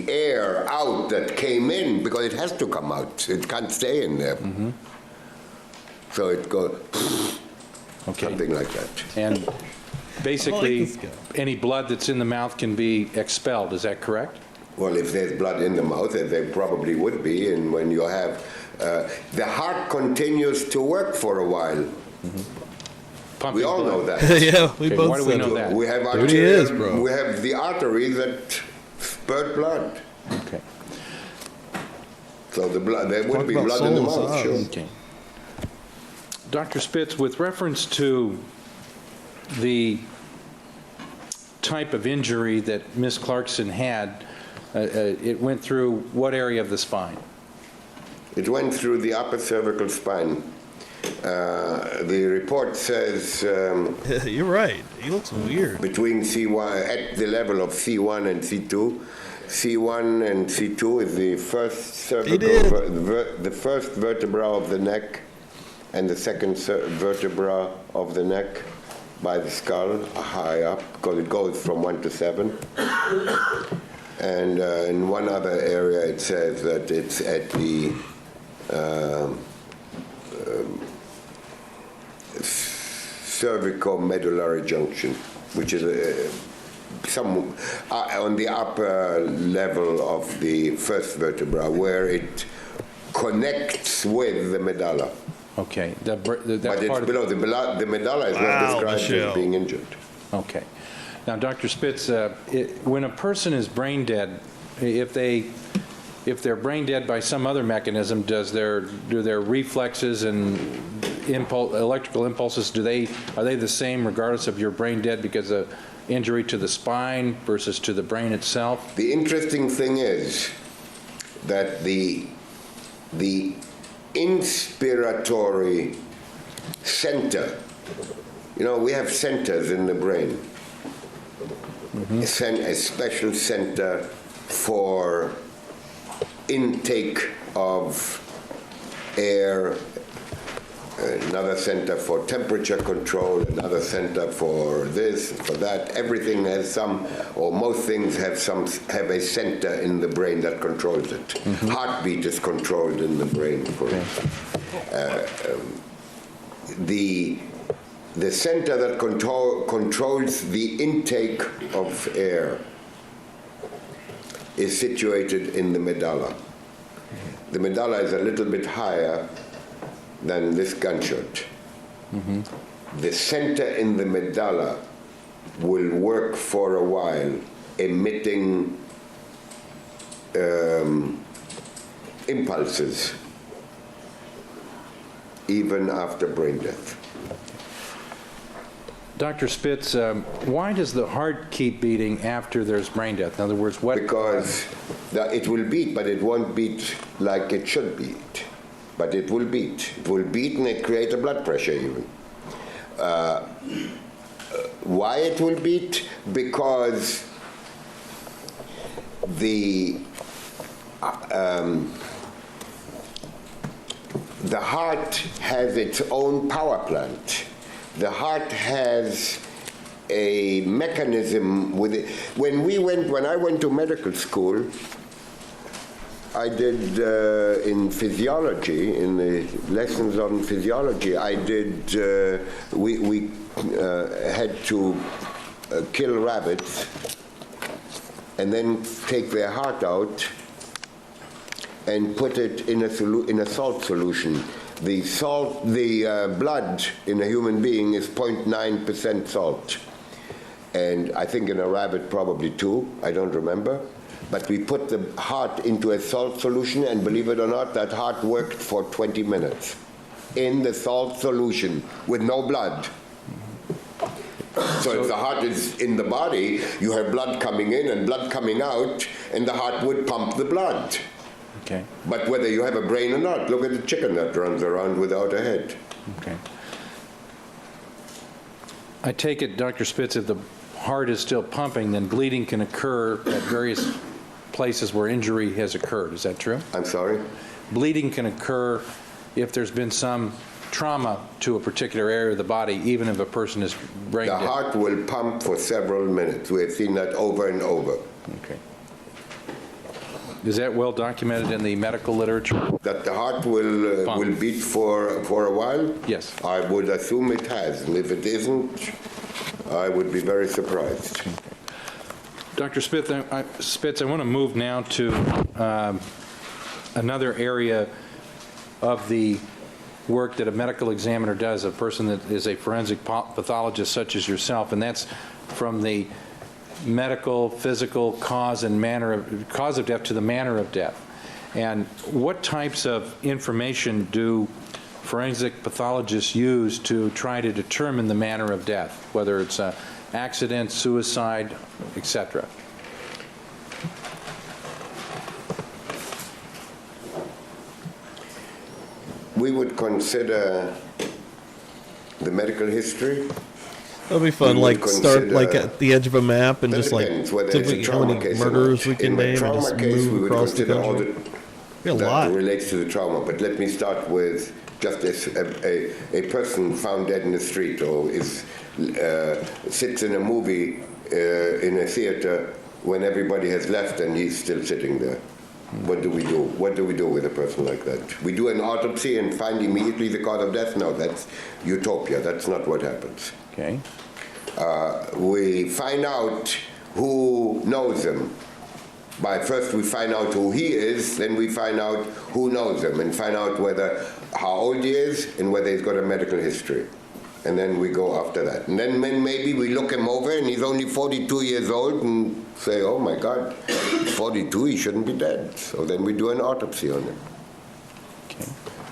air out that came in, because it has to come out, it can't stay in there. Mm-hmm. So it goes something like that. And basically, any blood that's in the mouth can be expelled. Is that correct? Well, if there's blood in the mouth, as there probably would be, and when you have, the heart continues to work for a while. Mm-hmm. We all know that. Yeah, we both why do we know that? We have Duty is, bro. We have the artery that spurt blood. Okay. So the blood, there would be about blood in the soul mouth, massage. sure. Okay. Dr. Spitz, with reference to the type of injury that Ms. Clarkson had, it went through what area of the spine? It went through the upper cervical spine. The report says You're right. He looks weird. between C1, at the level of C1 and C2. C1 and C2 is the first cervical, the first vertebra of the neck, and the second vertebra of the neck by the skull, high up, because it goes from 1 to 7. And in one other area, it says that it's at the cervico-medullary junction, which is on the upper level of the first vertebra, where it connects with the medulla. Okay. That But part it's of below. The medulla is not described as being injured. Okay. Now, Dr. Spitz, when a person is brain dead, if they're brain dead by some other mechanism, do their reflexes and electrical impulses, are they the same regardless of you're brain dead because of injury to the spine versus to the brain itself? The interesting thing is that the inspiratory center, we have centers in the brain. Mm-hmm. A special center for intake of air, another center for temperature control, another center for this, for that. Everything has or most things have a center in the brain that controls it. Mm-hmm. Heartbeat is controlled in the brain. The center that controls the intake of air is situated in the medulla. The medulla is a little bit higher than this gunshot. Mm-hmm. The center in the medulla will work for a while, emitting impulses, even after brain death. Dr. Spitz, why does the heart keep beating after there's brain death? In other words, what? Because it will beat, but it won't beat like it should beat. But it will beat. It will beat, and it creates a blood pressure even. Why it will beat? Because the heart has its own power plant. The heart has a mechanism with it. When I went to medical school, I did in physiology, in the lessons on physiology, we had to kill rabbits and then take their heart out and put it in a salt solution. The blood in a human being is 0.9% salt. And I think in a rabbit probably 2, I don't remember. But we put the heart into a salt solution, and believe it or not, that heart worked for 20 minutes in the salt solution with no blood. So if the heart is in the body, you have blood coming in and blood coming out, and the heart would pump the blood. Okay. But whether you have a brain or not, look at the chicken that runs around without a head. Okay. I take it, Dr. Spitz, if the heart is still pumping, then bleeding can occur at various places where injury has occurred. Is that true? I'm sorry? bleeding can occur if there's been some trauma to a particular area of the body, even if a person is brain The dead. heart will pump for several minutes. We have seen that over and over. Okay. Is that well documented in the medical literature? That the heart will beat for a while? Yes. I would assume it has, and if it isn't, I would be very surprised. Dr. Spitz, I want to move now to another area of the work that a medical examiner does, a person that is a forensic pathologist such as yourself, and that's from the medical, physical cause and cause of death to the manner of death. And what types of information do forensic pathologists use to try to determine the manner of death, whether it's accident, suicide, etc.? We would consider the medical history. That'll be fun. We would Like start consider- like at the edge of a map and That just like depends whether it's a typically how trauma many case or murderers not. we can In a name and trauma just case, we move would across the consider all country. Be a that lot. relates to the trauma. But let me start with just as a person found dead in the street or sits in a movie in a theater when everybody has left and he's still sitting there. What do we do? What do we do with a person like that? We do an autopsy and find immediately the cause of death? No, that's utopia. That's not what happens. Okay. We find out who knows him. First we find out who he is, then we find out who knows him and find out how old he is and whether he's got a medical history. And then we go after that. And then maybe we look him over and he's only 42 years old and say, oh my God, 42, he shouldn't be dead. So then we do an autopsy on him. Okay.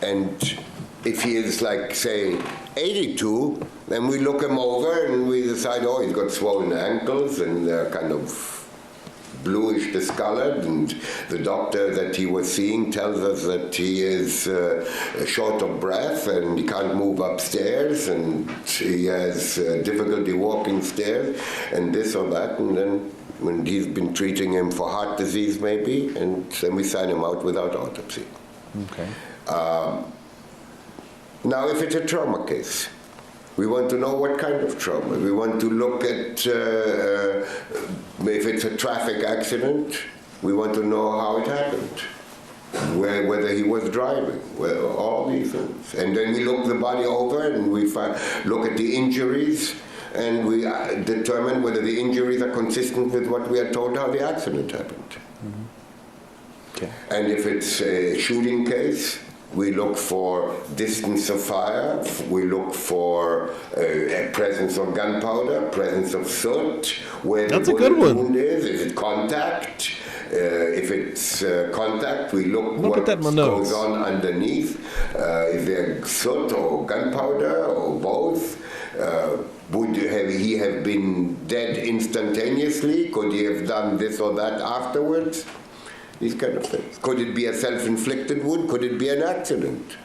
And if he is like, say, 82, then we look him over and we decide, oh, he's got swollen ankles and they're kind of bluish discolored, and the doctor that he was seeing tells us that he is short of breath and he can't move upstairs and he has difficulty walking stairs and this or that, and then when he's been treating him for heart disease maybe, and then we sign him out without autopsy. Okay. Now, if it's a trauma case, we want to know what kind of trauma. We want to look at, if it's a traffic accident, we want to know how it happened, whether he was driving, all these things. And then we look the body over and we look at the injuries and we determine whether the injuries are consistent with what we are told how the accident happened. Mm-hmm. Okay. And if it's a shooting case, we look for distance of fire, we look for a presence of gunpowder, presence of soot, where That's the a good one. wound is it contact? If it's contact, we look I'll what put that in my notes. goes on underneath. Is there soot or gunpowder or both? Would he have been dead instantaneously? Could he have done this or that afterwards? These kind of things. Could it be a self-inflicted wound? Could it be an accident?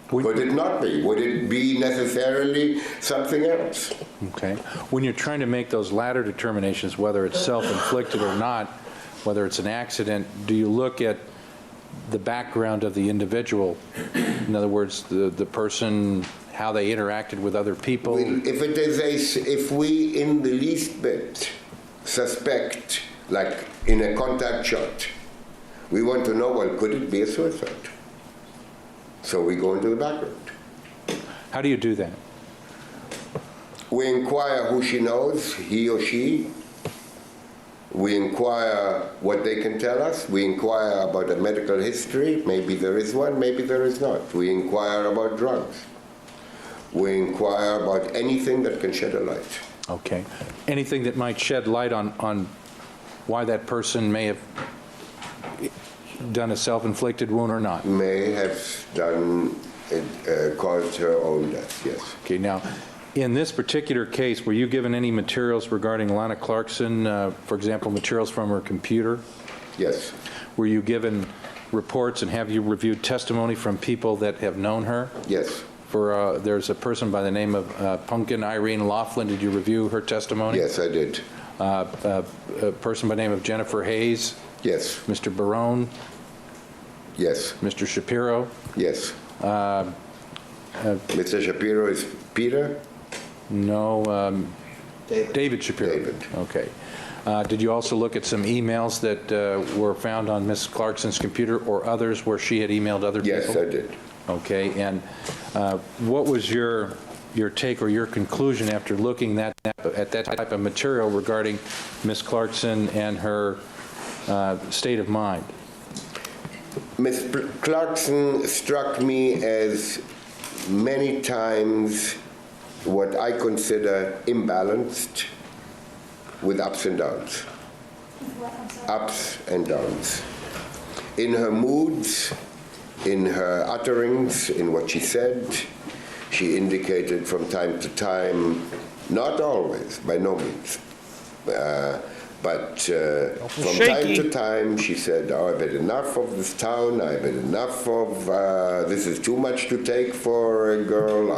Could it not be? Would it be necessarily something else? Okay. When you're trying to make those latter determinations, whether it's self-inflicted or not, whether it's an accident, do you look at the background of the individual? In other words, the person, how they interacted with other people? If we in the least bit suspect, like in a contact shot, we want to know, well, could it be a suicide? So we go into the background. How do you do that? We inquire who she knows, he or she. We inquire what they can tell us. We inquire about a medical history. Maybe there is one, maybe there is not. We inquire about drugs. We inquire about anything that can shed a light. Okay. Anything that might shed light on why that person may have done a self-inflicted wound or not? May have caused her own death, yes. Okay, now, in this particular case, were you given any materials regarding Lana Clarkson, for example, materials from her computer? Yes. Were you given reports and have you reviewed testimony from people that have known her? Yes. There's a person by the name of Pumpkin Irene Laughlin. Did you review her testimony? Yes, I did. A person by the name of Jennifer Hayes? Yes. Mr. Barone? Yes, Mr. Shapiro? yes. Mr. Shapiro is Peter? No, David Shapiro. David. Okay. Did you also look at some emails that were found on Ms. Clarkson's computer or others where she had emailed other people? Yes, I did. Okay, and what was your take or your conclusion after looking at that type of material regarding Ms. Clarkson and her state of mind? Ms. Clarkson struck me as many times what I consider imbalanced, with ups and downs. Ups and downs. In her moods, in her utterings, in what she said, she indicated from time to time, not always, by no means, but from time to time she said, oh, I've had enough of this town, I've had enough of, this is too much to take for a girl.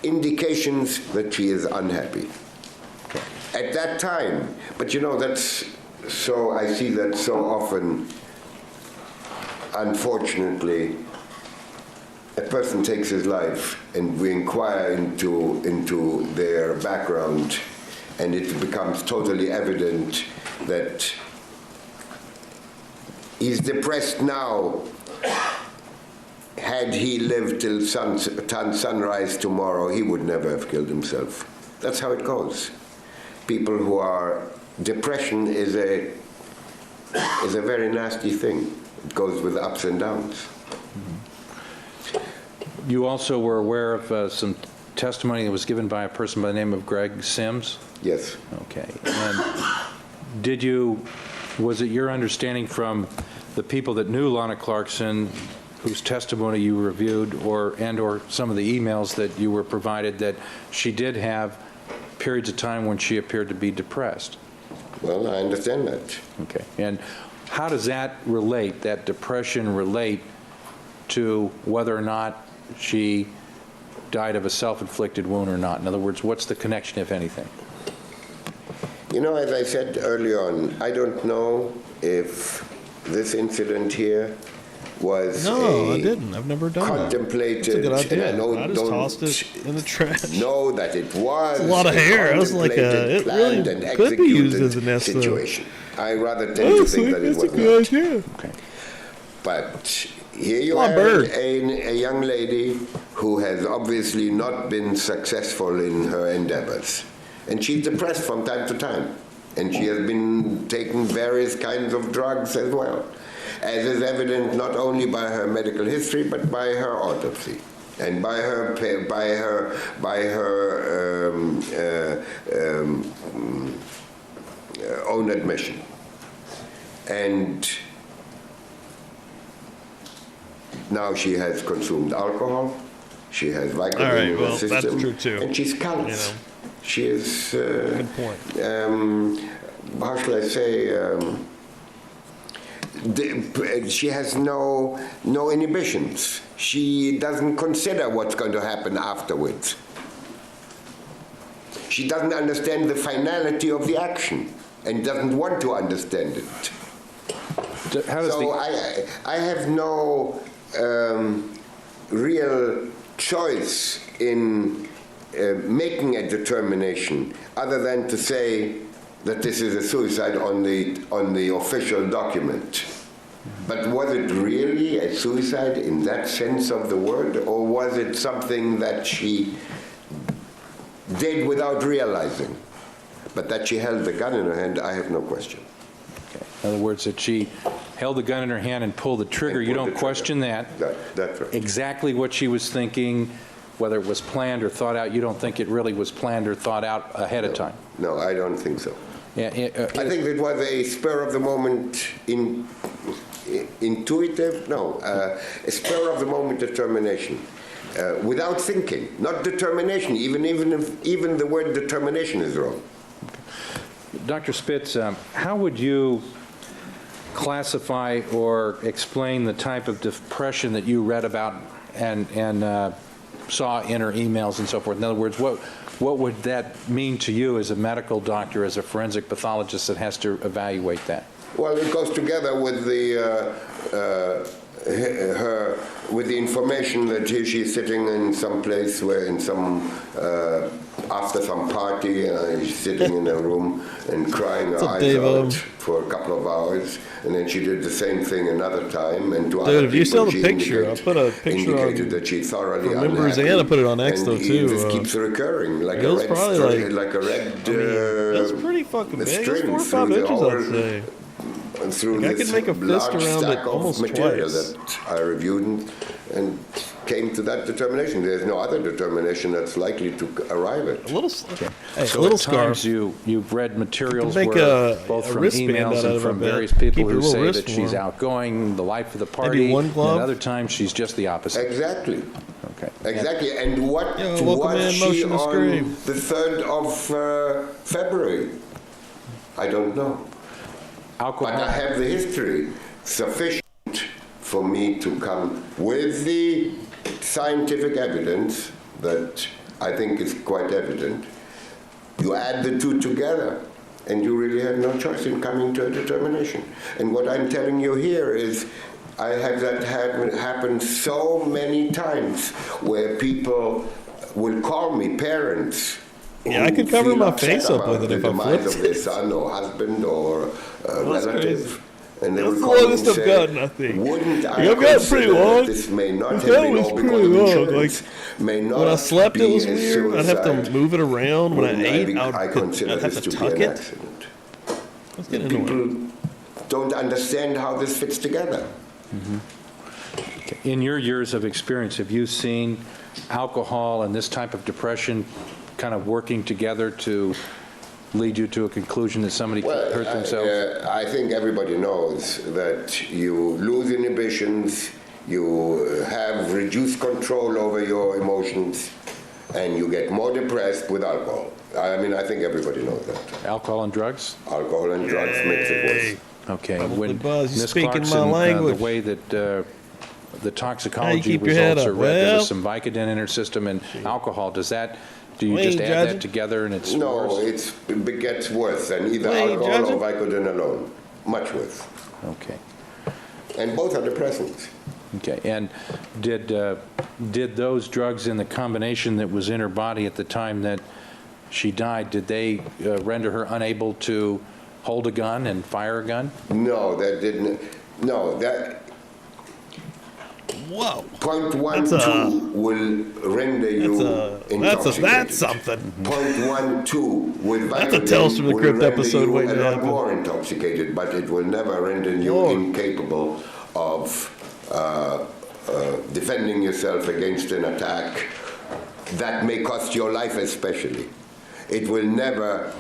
Indications that she is unhappy. At that time, but you know, that's so, I see that so often, unfortunately, a person takes his life and we inquire into their background, and it becomes totally evident that he's depressed now. Had he lived till sunrise tomorrow, he would never have killed himself. That's how it goes. People who are, depression is a very nasty thing. It goes with ups and downs. You also were aware of some testimony that was given by a person by the name of Greg Sims? Yes. Okay. And was it your understanding from the people that knew Lana Clarkson, whose testimony you reviewed, or some of the emails that you were provided, that she did have periods of time when she appeared to be depressed? Well, I understand that. Okay. And how does that depression relate to whether or not she died of a self-inflicted wound or not? In other words, what's the connection, if anything? You know, as I said early on, I don't know if this incident here was I didn't. I've never done contemplated. That. That's a good idea. And I just tossed it in the trash. Know that it was a lot of hair. I was like, it really could be used as a nest situation. I rather tend to think that it was not. Idea. Okay. But here you have a young lady who has obviously not been successful in her endeavors. And she's depressed from time to time. And she has been taking various kinds of drugs as well, as is evident not only by her medical history, but by her autopsy and by her own admission. And now she has consumed alcohol, she has Vicodin in her system, that's true too. and she's callous. You know. She is, good point. How shall I say, she has no inhibitions. She doesn't consider what's going to happen afterwards. She doesn't understand the finality of the action and doesn't want to understand it. I have no real choice in making a determination other than to say that this is a suicide on the official document. But was it really a suicide in that sense of the word, or was it something that she did without realizing? But that she held the gun in her hand, I have no question. Okay. In other words, that she held the gun in her hand and pulled the trigger. You don't question that. That's right. Exactly what she was thinking, whether it was planned or thought out, you don't think it really was planned or thought out ahead of time? No, I don't think so. Yeah, I think it was a spur of the moment intuitive, a spur of the moment determination. Without thinking, not determination, even the word determination is wrong. Dr. Spitz, how would you classify or explain the type of depression that you read about and saw in her emails and so forth? In other words, what would that mean to you as a medical doctor, as a forensic pathologist that has to evaluate that? Well, it goes together with with the information that she's sitting in some place where after some party, she's sitting in a room and crying her eyes out for a couple of hours, and then she did the same thing another time. And to other if you people, saw the she picture, I put a picture indicated on that she thoroughly members, unhappy, and I put it on X and though too. This keeps recurring like it a was red probably like a red. That's pretty fucking big. It's 4 or 5 through the inches, whole- I'd say. Through Like, I this could make a fist large around stack it of almost material twice. that I reviewed and came to that determination. There's no other determination that's likely to arrive at. A little, hey, So a little at times scarf. you've read materials make where a both from wristband emails out and of from it, I bet. various people Keep your who little say wrist that she's warm. outgoing, the life of the party. one glove? And other times she's just the opposite. Exactly. Okay. Exactly. And what Yo, welcome was in, she motion to on scream. the 3rd of February? I don't know. Alcohol. But I have the history sufficient for me to come with the scientific evidence that I think is quite evident. You add the two together, and you really have no choice in coming to a determination. And what I'm telling you here is I have that happen so many times where people will call me, parents. Yeah, I could who cover feel my upset face up about with it the if I demise flipped of their son or husband or That's relative. crazy. And they That's would the call me longest and I've say, gotten, I think. Wouldn't I I've gotten pretty consider long. that this may not have That been was all pretty because of long. insurance, may not When I slept, it be was a weird. I'd have to suicide? move it around. When I Wouldn't ate, be- I'd consider have this to to tuck be an it. accident. Let's get into it. People don't understand how this fits together. In your years of experience, have you seen alcohol and this type of depression kind of working together to lead you to a conclusion that somebody hurt themselves? I think everybody knows that you lose inhibitions, you have reduced control over your emotions, and you get more depressed with alcohol. I mean, I think everybody knows that. Alcohol and drugs? Alcohol and drugs makes it worse. Okay. PubliclyBuzzed, you're Ms. speaking my Clarkson, language. the way that the toxicology keep your head results are up? read, there Well- was some Vicodin in her system and alcohol. Do you We just ain't add judging. that together and it's No, worse? it gets worse than either We ain't alcohol judging. or Vicodin alone. Much worse. Okay. And both are depressants. Okay. And did those drugs in the combination that was in her body at the time that she died, did they render her unable to hold a gun and fire a gun? No, that didn't. No, that Whoa. 0.12 will render you intoxicated. That's something. 0.12 with That's a Vicodin Tales from the will Crypt render episode you waiting a to lot happen. more intoxicated, but it will never render you Lord. incapable of defending yourself against an attack that may cost your life especially. It will never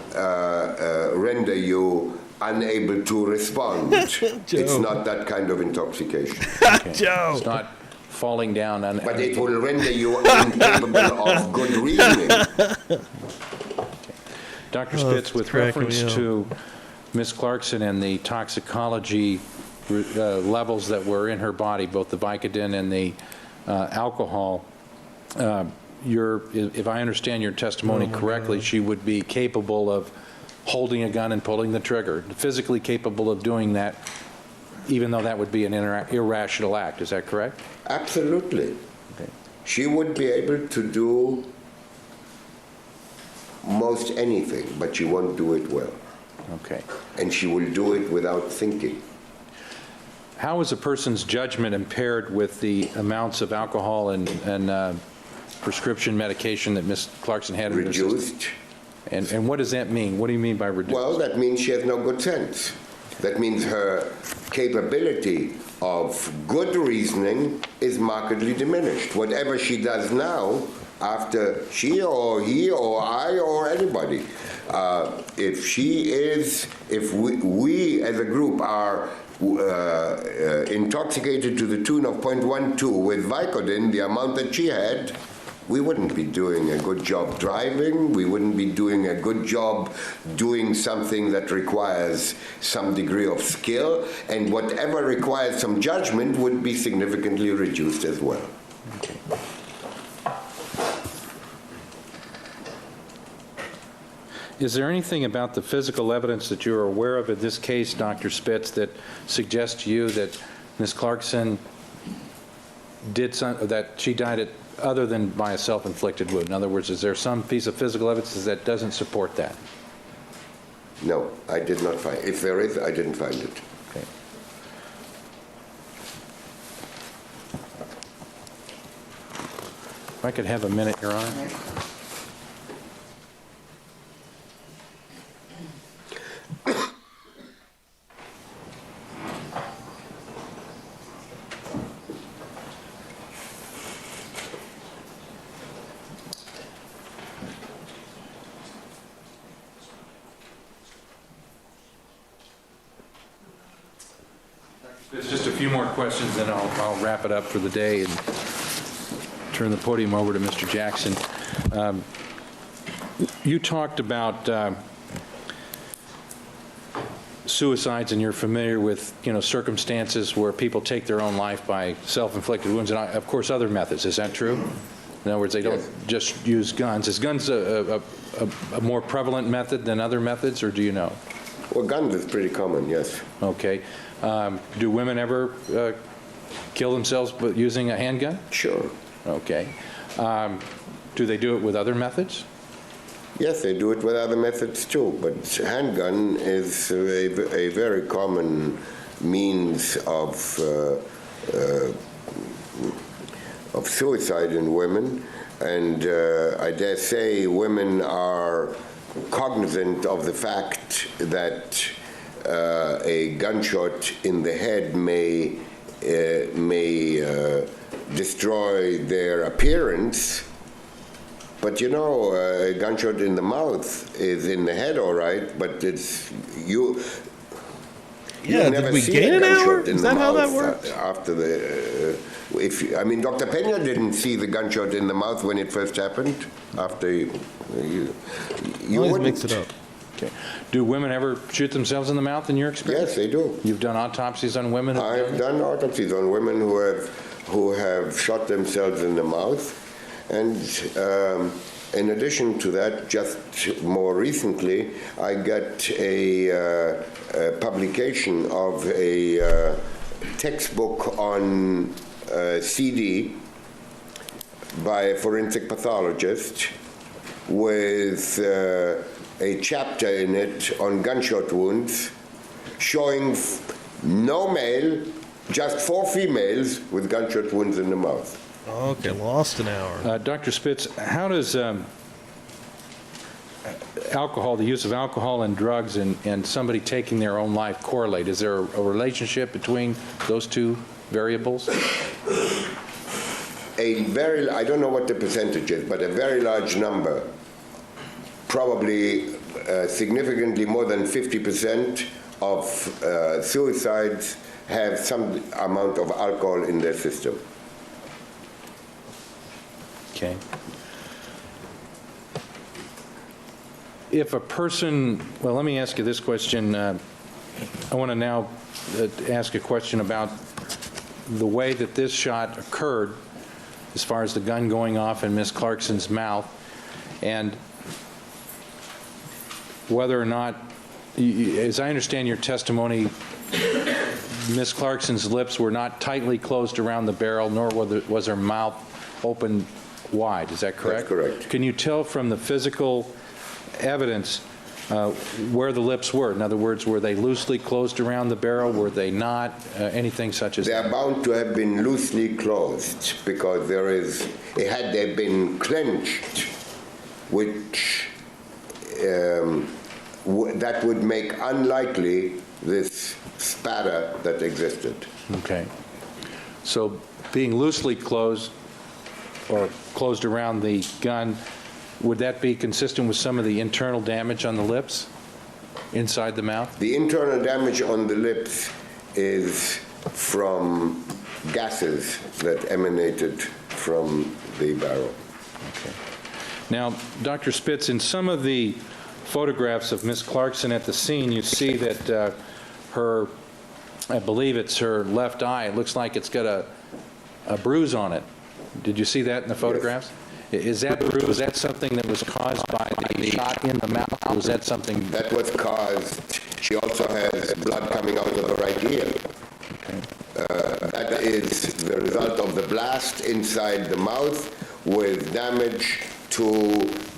render you unable to respond. It's not that kind of intoxication. Joe. It's not falling down. But it will render you incapable of good reasoning. Dr. Spitz, with cracking me reference up. to Ms. Clarkson and the toxicology levels that were in her body, both the Vicodin and the alcohol, if I understand your testimony correctly, she would be capable of holding a gun and pulling the trigger, physically capable of doing that, even though that would be an irrational act. Is that correct? Absolutely. Okay. She would be able to do most anything, but she won't do it well. Okay. And she will do it without thinking. How is a person's judgment impaired with the amounts of alcohol and prescription medication that Ms. Clarkson had in her system? Reduced. And what does that mean? What do you mean by reduced? Well, that means she has no good sense. That means her capability of good reasoning is markedly diminished. Whatever she does now, after she or he or I or anybody, if we as a group are intoxicated to the tune of 0.12 with Vicodin, the amount that she had, we wouldn't be doing a good job driving, we wouldn't be doing a good job doing something that requires some degree of skill, and whatever requires some judgment would be significantly reduced as well. Is there anything about the physical evidence that you're aware of in this case, Dr. Spitz, that suggests to you that Ms. Clarkson that she died other than by a self-inflicted wound? In other words, is there some piece of physical evidence that doesn't support that? No, I did not find. If there is, I didn't find it. Okay. If I could have a minute, Your Honor. There's just a few more questions, then I'll wrap it up for the day and turn the podium over to Mr. Jackson. You talked about suicides, and you're familiar with, circumstances where people take their own life by self-inflicted wounds, and of course other methods. Is that true? In other words, they don't just use guns. Is guns a more prevalent method than other methods, or do you know? Well, guns is pretty common, yes. Okay. Do women ever kill themselves using a handgun? Sure. Okay. Do they do it with other methods? Yes, they do it with other methods too, but handgun is a very common means of suicide in women, and I dare say women are cognizant of the fact that a gunshot in the head may destroy their appearance, but a gunshot in the mouth is in the head, all right, but it's you. Yeah, never did we see gain a an gunshot hour? in Is the that how that mouth works? after the. Dr. Pena didn't see the gunshot in the mouth when it first happened. After you Always wouldn't. mix it up. Okay. Do women ever shoot themselves in the mouth in your experience? Yes, they do. You've done autopsies on women? I've done autopsies on women who have shot themselves in the mouth, and in addition to that, just more recently, I got a publication of a textbook on CD by a forensic pathologist with a chapter in it on gunshot wounds, showing no male, just 4 females with gunshot wounds in the mouth. Okay, lost an hour. Dr. Spitz, how does alcohol, the use of alcohol and drugs and somebody taking their own life correlate? Is there a relationship between those two variables? I don't know what the percentage is, but a very large number, probably significantly more than 50% of suicides have some amount of alcohol in their system. Okay. If a person, well, let me ask you this question. I want to now ask a question about the way that this shot occurred, as far as the gun going off in Ms. Clarkson's mouth, and whether or not, as I understand your testimony, Ms. Clarkson's lips were not tightly closed around the barrel, nor was her mouth open wide. Is that correct? That's correct. Can you tell from the physical evidence where the lips were? In other words, were they loosely closed around the barrel? Were they not? Anything such as They that? are bound to have been loosely closed because had they been clenched, which that would make unlikely this spatter that existed. Okay. So being loosely closed or closed around the gun, would that be consistent with some of the internal damage on the lips, inside the mouth? The internal damage on the lips is from gases that emanated from the barrel. Okay. Now, Dr. Spitz, in some of the photographs of Ms. Clarkson at the scene, you see that her, I believe it's her left eye, it looks like it's got a bruise on it. Did you see that in the photographs? Yes. Is that bruise, was that something that was caused by the shot in the mouth, or was that something? That was caused, she also has blood coming out of her right ear. That is the result of the blast inside the mouth with damage to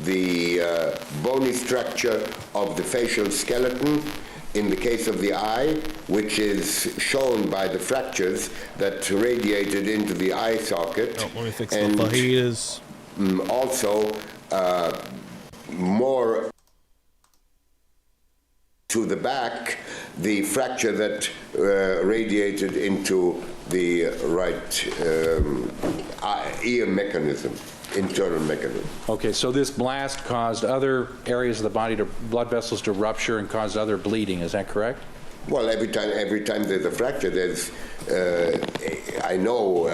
the bony structure of the facial skeleton. In the case of the eye, which is shown by the fractures that radiated into the eye socket. Oh, let me fix the fajitas. Also, more to the back, the fracture that radiated into the right ear mechanism, internal mechanism. Okay, so this blast caused other areas of the body, blood vessels to rupture and caused other bleeding, is that correct? Well, every time there's a fracture, there's, I know,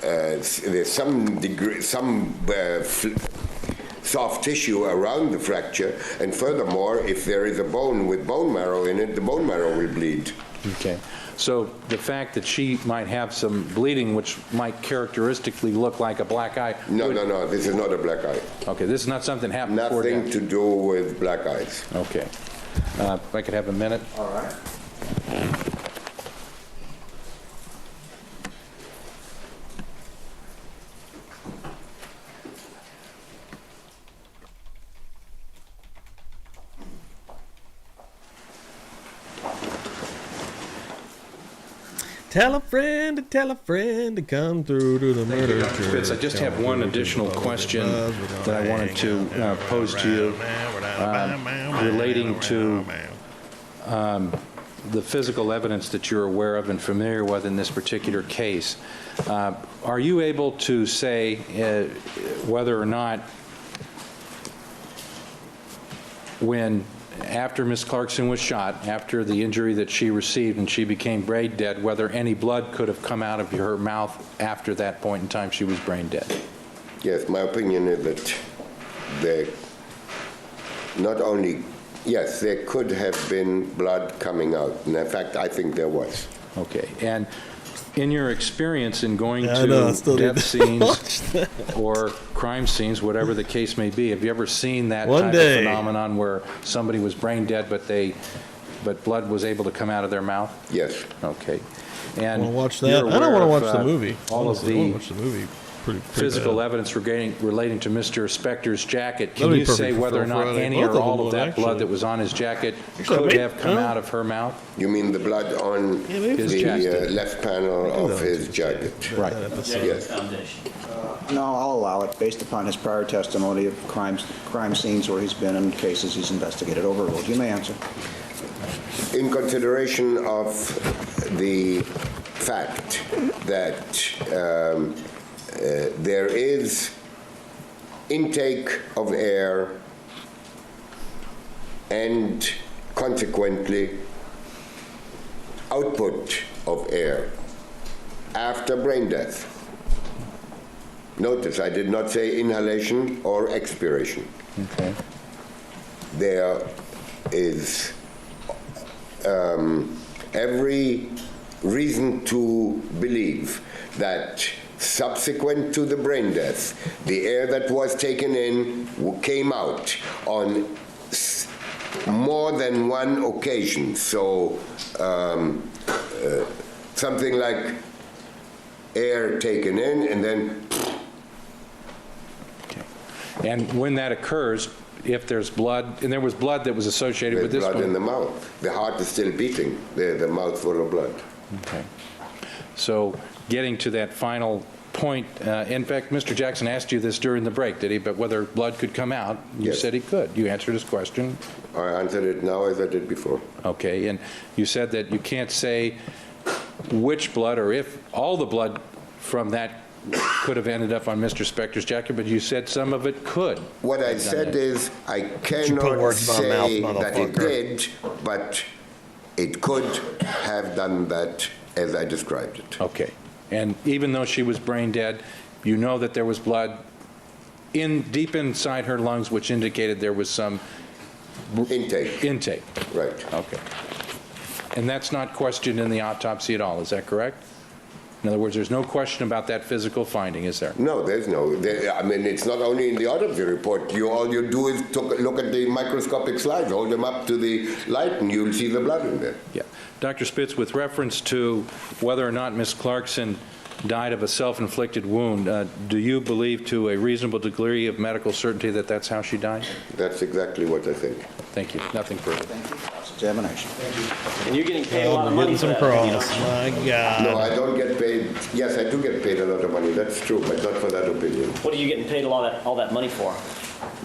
there's some degree, soft tissue around the fracture, and furthermore, if there is a bone with bone marrow in it, the bone marrow will bleed. Okay, so the fact that she might have some bleeding, which might characteristically look like a black eye. No, this is not a black eye. Okay, this is not something happened before death. Nothing to do with black eyes. Okay. If I could have a minute. All right. Tell a friend to come through to the murder Dr. Spitz, I just have one additional question that I wanted to pose to you relating to the physical evidence that you're aware of and familiar with in this particular case. Are you able to say whether or not after Ms. Clarkson was shot, after the injury that she received and she became brain dead, whether any blood could have come out of her mouth after that point in time she was brain dead? Yes, my opinion is that there could have been blood coming out. And in fact, I think there was. Okay. And in your experience in going to death scenes or crime scenes, whatever the case may be, have you ever seen that type of phenomenon where somebody was brain dead but blood was able to come out of their mouth? Yes. Okay. And I want to watch that. I don't want to watch the movie. All of I want the to watch the movie. Pretty physical bad. evidence relating to Mr. Spector's jacket. Can you say whether or not any or all of that blood that was on his jacket could have come out of her mouth? You mean the blood on the left panel of his jacket? Right. Yes. No, I'll allow it, based upon his prior testimony of crime scenes where he's been in cases he's investigated. Overruled. You may answer. In consideration of the fact that there is intake of air and consequently output of air after brain death. Notice I did not say inhalation or expiration. Okay. There is every reason to believe that subsequent to the brain death, the air that was taken in came out on more than one occasion. So something like air taken in and then. Okay. And when that occurs, if there's blood, and there was blood that was associated with this one. There's blood in the mouth. The heart is still beating. The mouth full of blood. Okay. So getting to that final point, in fact, Mr. Jackson asked you this during the break, did he? But whether blood could come out, you Yes. said he could. You answered his question. I answered it now as I did before. Okay, and you said that you can't say which blood or if all the blood from that could have ended up on Mr. Spector's jacket, but you said some of it could. What I said is I cannot say that it did, but it could have done that as I described it. Okay. And even though she was brain dead, you know that there was blood deep inside her lungs, which indicated there was some Intake. Right. Okay. And that's not questioned in the autopsy at all, is that correct? In other words, there's no question about that physical finding, is there? No, there's no. I mean, it's not only in the autopsy report. All you do is look at the microscopic slides, hold them up to the light, and you'll see the blood in there. Yeah. Dr. Spitz, with reference to whether or not Ms. Clarkson died of a self-inflicted wound, do you believe to a reasonable degree of medical certainty that that's how she died? That's exactly what I think. Thank you. Nothing further. Thank you. Examination. And you're getting paid a Oh, lot of we're money getting for some that. cross. My God. No, I don't get paid. Yes, I do get paid a lot of money. That's true, but not for that opinion. What are you getting paid all that money for?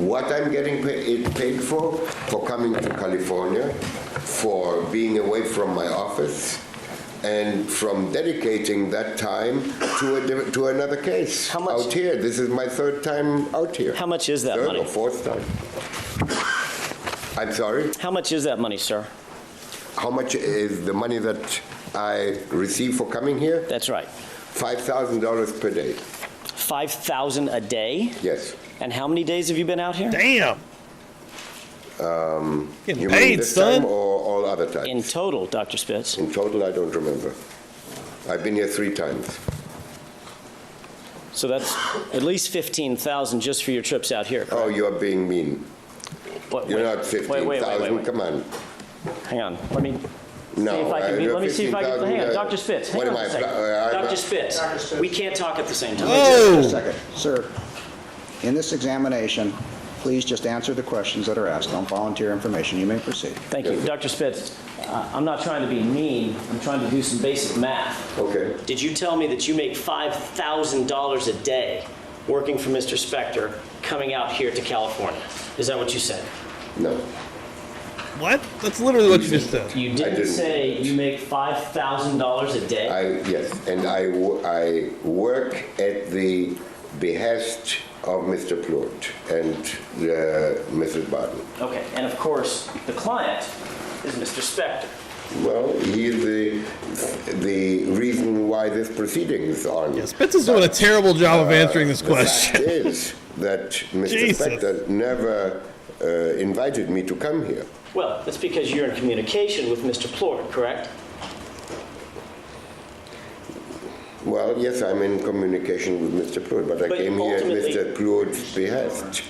What I'm getting paid for coming to California, for being away from my office, and from dedicating that time to another case. How much- out here? This is my third time out here. How much is that Third money? or fourth time. I'm sorry? How much is that money, sir? How much is the money that I receive for coming here? That's right. $5,000 per day. 5,000 a day? Yes. And how many days have you been out here? Damn. Getting You mean paid, this son. time or all other times? In total, Dr. Spitz. In total, I don't remember. I've been here 3 times. So that's at least 15,000 just for your trips out here. Oh, you're being mean. What, You're wait, not wait, wait, wait, 15,000. wait. Come on. Hang on. Let me No. see if I can be. you're Let me see if I can. 15,000, Hang on, Dr. Spitz. Hang what on am a I? second. I'm Dr. Spitz, we can't talk at the same time. Oh. Just a second. Sir, in this examination, please just answer the questions that are asked. Don't volunteer information. You may proceed. Thank you. Dr. Spitz, I'm not trying to be mean. I'm trying to do some basic math. Okay. Did you tell me that you make $5,000 a day working for Mr. Spector coming out here to California? Is that what you said? No. What? That's literally what you just said. You didn't. didn't say you make $5,000 a day? Yes, and I work at the behest of Mr. Plourde and Mrs. Barton. Okay, and of course, the client is Mr. Spector. Well, he is the reason why this proceeding is on. Yeah, Spitz is doing a terrible job of answering this question. The fact is that Mr. Jesus. Spector never invited me to come here. Well, that's because you're in communication with Mr. Plourde, correct? Well, yes, I'm in communication with Mr. Plourde, but I But came here at ultimately- Mr. Plourde's behest.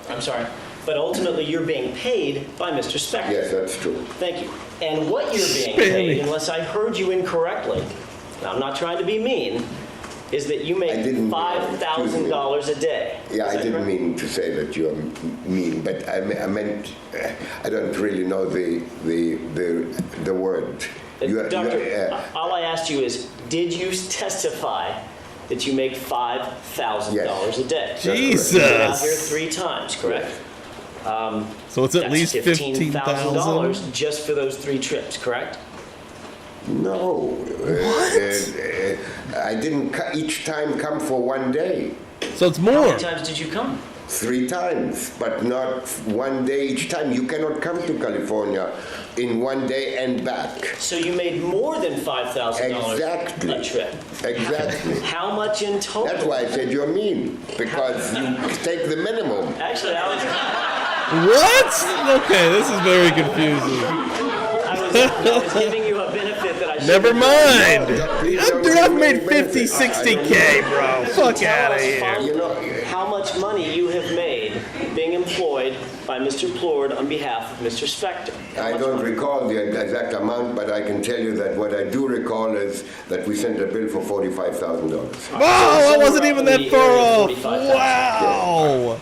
I'm sorry. But ultimately, you're being paid by Mr. Spector. Yes, that's true. Thank you. And what you're being Spammy. paid, unless I heard you incorrectly, and I'm not trying to be mean, is that you make I didn't- $5,000 a day. Yeah, Is I that didn't correct? mean to say that you're mean, but I meant I don't really know the word. Doctor, all I asked you is, did you testify that you make $5,000 a day? Jesus. You've been out here 3 times, correct? So it's at That's least $15,000 $15,000. just for those 3 trips, correct? No. I didn't each time come for one day. So it's How more. many times did you come? 3 times, but not one day each time. You cannot come to California in one day and back. So you made more than $5,000 Exactly. a trip. Exactly. How much in total? That's why I said you're mean, because you take the minimum. Actually, I What? Okay, this is very confusing. was giving you a benefit that I should Never mind. Please don't Dude, I've give me made benefit. 50, 60K, bro. Fuck Tell out of us here. finally how much money you have made being employed by Mr. Plourde on behalf of Mr. Spector. How I much don't money? recall the exact amount, but I can tell you that what I do recall is that we sent a bill for $45,000. Wow, I wasn't even that far off. 45,000. Wow.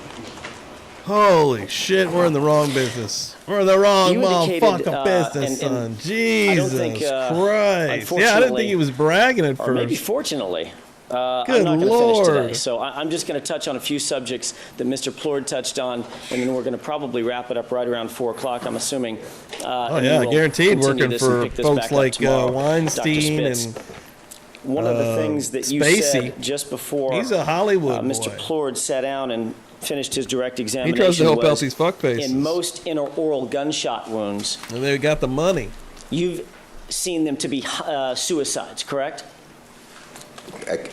Holy shit, we're in the wrong business. We're in the wrong You indicated, motherfucking business, and son. Jesus think, Christ. Yeah, I didn't unfortunately, think he was bragging at Or maybe first. fortunately. Good I'm not going to finish today. Lord. So I'm just going to touch on a few subjects that Mr. Plourde touched on, and then we're going to probably wrap it up right around 4 o'clock, I'm assuming. Oh, yeah, guaranteed working for folks like Weinstein and one of the things that you Spacey. said just before He's a Hollywood Mr. boy. Plourde sat down and finished his direct He examination tries to help out was, these fuckfaces. in most intraoral gunshot wounds, And they got the money. you've seen them to be suicides, correct?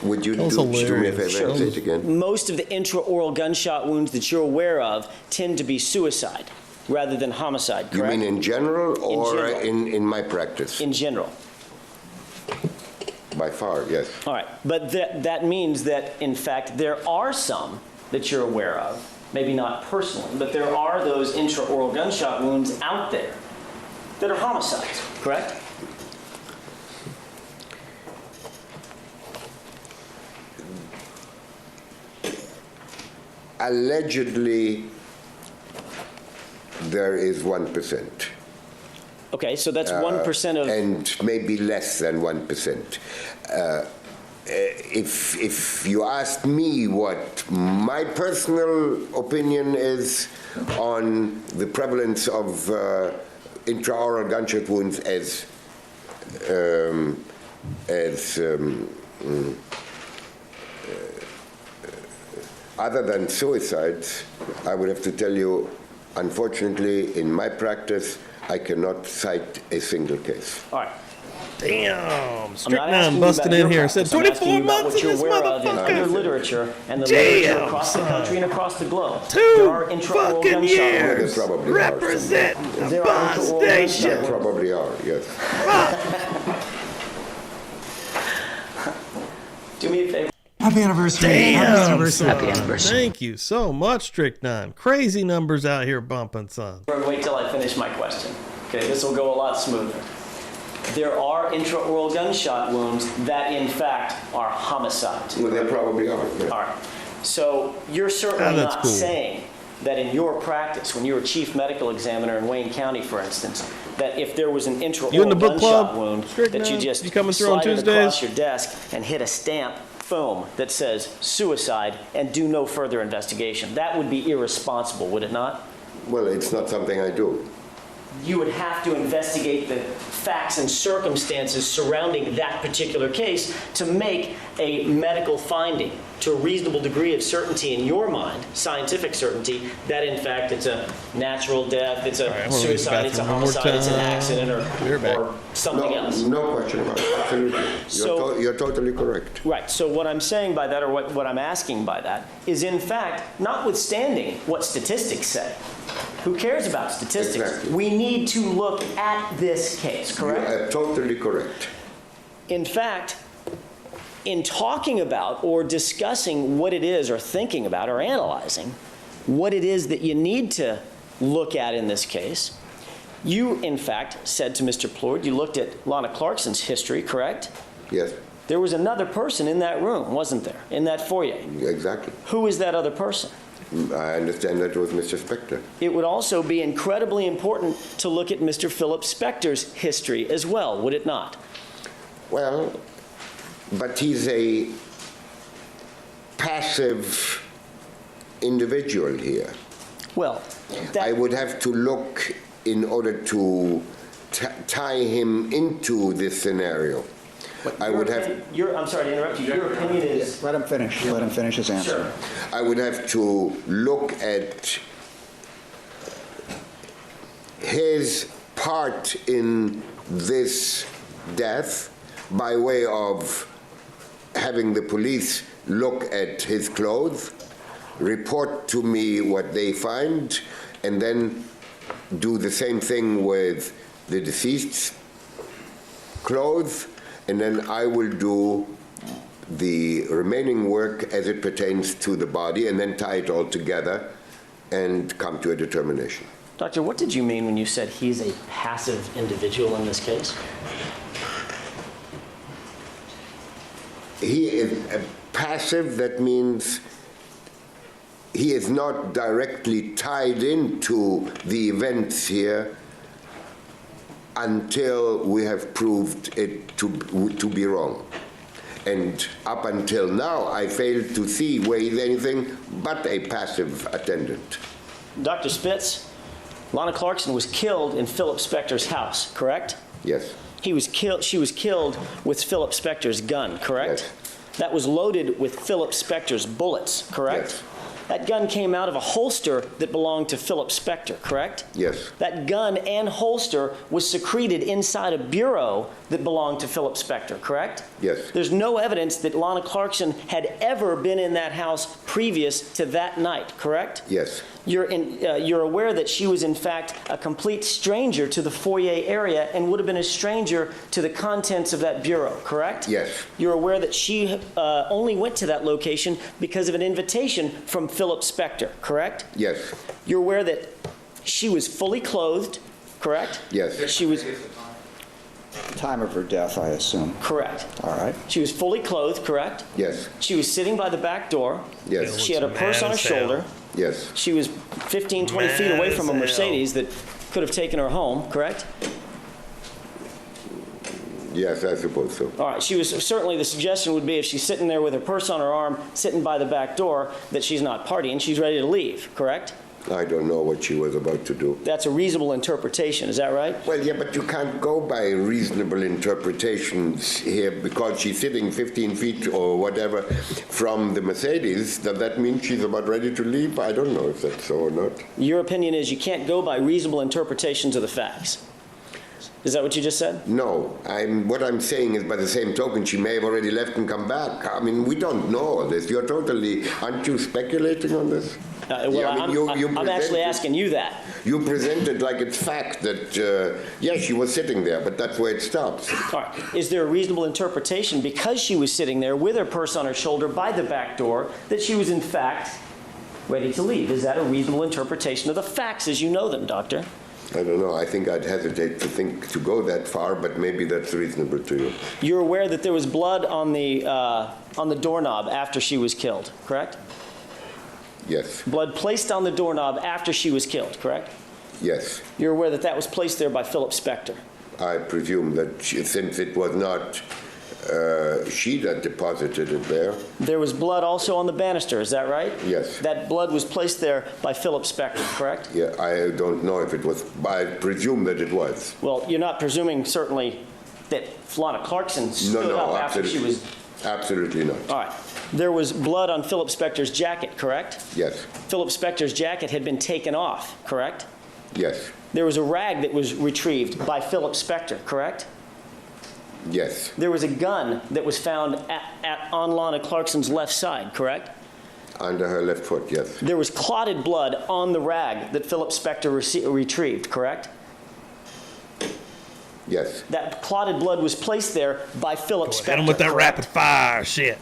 Would you That was do me a hilarious. favor Sure. and say it again? Most of the intraoral gunshot wounds that you're aware of tend to be suicide rather than homicide, You correct? mean in general or general. in my practice? In general. by far, yes. All right, but that means that, in fact, there are some that you're aware of, maybe not personally, but there are those intraoral gunshot wounds out there that are homicides, correct? Allegedly, there is 1%. Okay, so that's 1% of... And maybe less than 1%. If you ask me what my personal opinion is on the prevalence of intraoral gunshot wounds other than suicides, I would have to tell you, unfortunately, in my practice, I cannot cite a single case. All right. Damn, I'm not asking Strychnine you busting about in here. your Said practice. I'm asking 24 you about months what in this you're aware of in other motherfucker. literature and the Damn, literature across the son. country and across the globe. Two There are intraoral fucking gunshot years wounds. There probably representing the There are bus intraoral station. gunshot There probably are, yes. Do me a favor. Happy anniversary. Damn, Happy anniversary. son. Thank you so much, Strychnine. Crazy numbers out here bumping, son. Wait till I finish my question. Okay, this will go a lot smoother. There are intraoral gunshot wounds that, in fact, are homicides. Well, there probably are. Yes. All right. So you're certainly that's not cool. saying that in your practice, when you were chief medical examiner in Wayne County, for instance, that if there was an You in the intraoral book gunshot club, wound, Strychnine? that you just You coming through on slide it across Tuesdays? your desk and hit a stamp, boom, that says suicide and do no further investigation. That would be irresponsible, would it not? Well, it's not something I do. You would have to investigate the facts and circumstances surrounding that particular case to make a medical finding to a reasonable degree of certainty in your mind, scientific certainty, that in fact it's a natural death, it's a right, I'm gonna leave the suicide, it's a bathroom one more homicide, it's an time. accident, We're back. or something else. No question about it. Absolutely. So- You're totally correct. Right, so what I'm saying by that, or what I'm asking by that, is in fact, notwithstanding what statistics say, who cares about statistics? Exactly. We need to look at this case, You correct? are totally correct. In fact, in talking about or discussing what it is or thinking about or analyzing what it is that you need to look at in this case, you, in fact, said to Mr. Plourde, you looked at Lana Clarkson's history, correct? Yes, There was another person in that room, wasn't there, in that foyer? exactly. Who is that other person? I understand that was Mr. Spector. It would also be incredibly important to look at Mr. Philip Spector's history as well, would it not? Well, but he's a passive individual here. Well, I that, would have to look in order to tie him into this scenario. I would have I'm sorry to interrupt you. Your opinion is... Let him finish. Let him finish his answer. Sure. I would have to look at his part in this death by way of having the police look at his clothes, report to me what they find, and then do the same thing with the deceased's clothes, and then I will do the remaining work as it pertains to the body, and then tie it all together and come to a determination. Doctor, what did you mean when you said he's a passive individual in this case? He is passive, that means he is not directly tied into the events here until we have proved it to be wrong. And up until now, I failed to see where he's anything but a passive attendant. Dr. Spitz, Lana Clarkson was killed in Philip Spector's house, correct? Yes, She was killed with Philip Spector's gun, correct? Yes. That was loaded with Philip Spector's bullets, correct? Yes. That gun came out of a holster that belonged to Philip Spector, correct? yes, That gun and holster was secreted inside a bureau that belonged to Philip Spector, correct? yes, There's no evidence that Lana Clarkson had ever been in that house previous to that night, correct? yes, You're aware that she was in fact a complete stranger to the foyer area and would have been a stranger to the contents of that bureau, correct? Yes. You're aware that she only went to that location because of an invitation from Philip Spector, correct? Yes. You're aware that she was fully clothed, correct? Yes. She was Time of her death, I assume. correct. All right. She was fully clothed, correct? Yes. She was sitting by the back door. Yes. She had a purse on her Mad as hell. shoulder. Yes. She was 15, 20 feet Mad away from a as hell. Mercedes that could have taken her home, correct? Yes, I suppose so. All right, she was, certainly the suggestion would be if she's sitting there with her purse on her arm, sitting by the back door, that she's not partying, she's ready to leave, correct? I don't know what she was about to do. That's a reasonable interpretation, is that right? Well, yeah, but you can't go by reasonable interpretations here because she's sitting 15 feet or whatever from the Mercedes. Does that mean she's about ready to leave? I don't know if that's so or not. Your opinion is you can't go by reasonable interpretations of the facts. Is that what you just said? No, what I'm saying is by the same token, she may have already left and come back. I mean, we don't know all this. Aren't you speculating on this? Well, Yeah, I mean, I'm actually presented- asking you that. You presented like it's fact that, yeah, she was sitting there, but that's where it stops. All right, is there a reasonable interpretation because she was sitting there with her purse on her shoulder by the back door that she was in fact ready to leave? Is that a reasonable interpretation of the facts as you know them, Doctor? I don't know. I think I'd hesitate to go that far, but maybe that's reasonable to you. You're aware that there was blood on the doorknob after she was killed, correct? Yes. Blood placed on the doorknob after she was killed, correct? Yes. You're aware that that was placed there by Philip Spector. I presume that since it was not she that deposited it there, There was blood also on the banister, is that right? Yes. That blood was placed there by Philip Spector, correct? yeah, I don't know if it was, I presume that it was. Well, you're not presuming certainly that Flonna Clarkson stood up after she was... Absolutely not. All right. There was blood on Philip Spector's jacket, correct? Yes. Philip Spector's jacket had been taken off, correct? Yes. There was a rag that was retrieved by Philip Spector, correct? Yes. There was a gun that was found on Lana Clarkson's left side, correct? Under her left foot, yes. There was clotted blood on the rag that Philip Spector retrieved, correct? Yes. That clotted blood was placed there by Philip Spector, Hit him with that correct? rapid fire shit.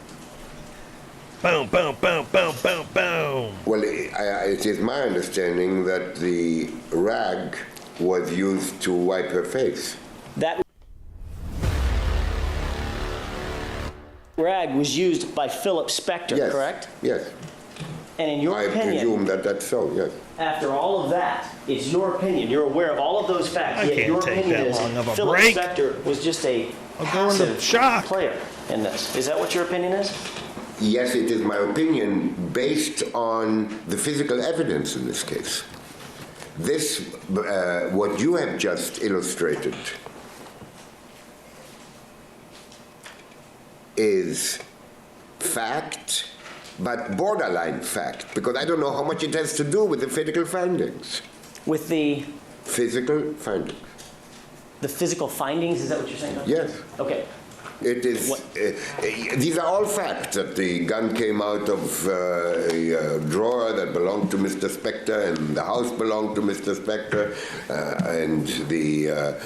Boom, boom, boom, boom, boom, boom. Well, it is my understanding that the rag was used to wipe her face. That rag was used by Philip Spector, Yes. correct? Yes. And in your I opinion, presume that that's so, yes. after all of that, it's your opinion. You're aware of all of those facts. I Yet can't your take opinion that is long of a Philip break. Spector was just a I'll go into passive shock. player in this. Is that what your opinion is? Yes, it is my opinion based on the physical evidence in this case. This, what you have just illustrated, is fact, but borderline fact, because I don't know how much it has to do with the physical findings. With the Physical findings. physical findings, is that what you're saying? Doctor? Yes. Okay. It is. What- These are all facts that the gun came out of a drawer that belonged to Mr. Spector, and the house belonged to Mr. Spector, and the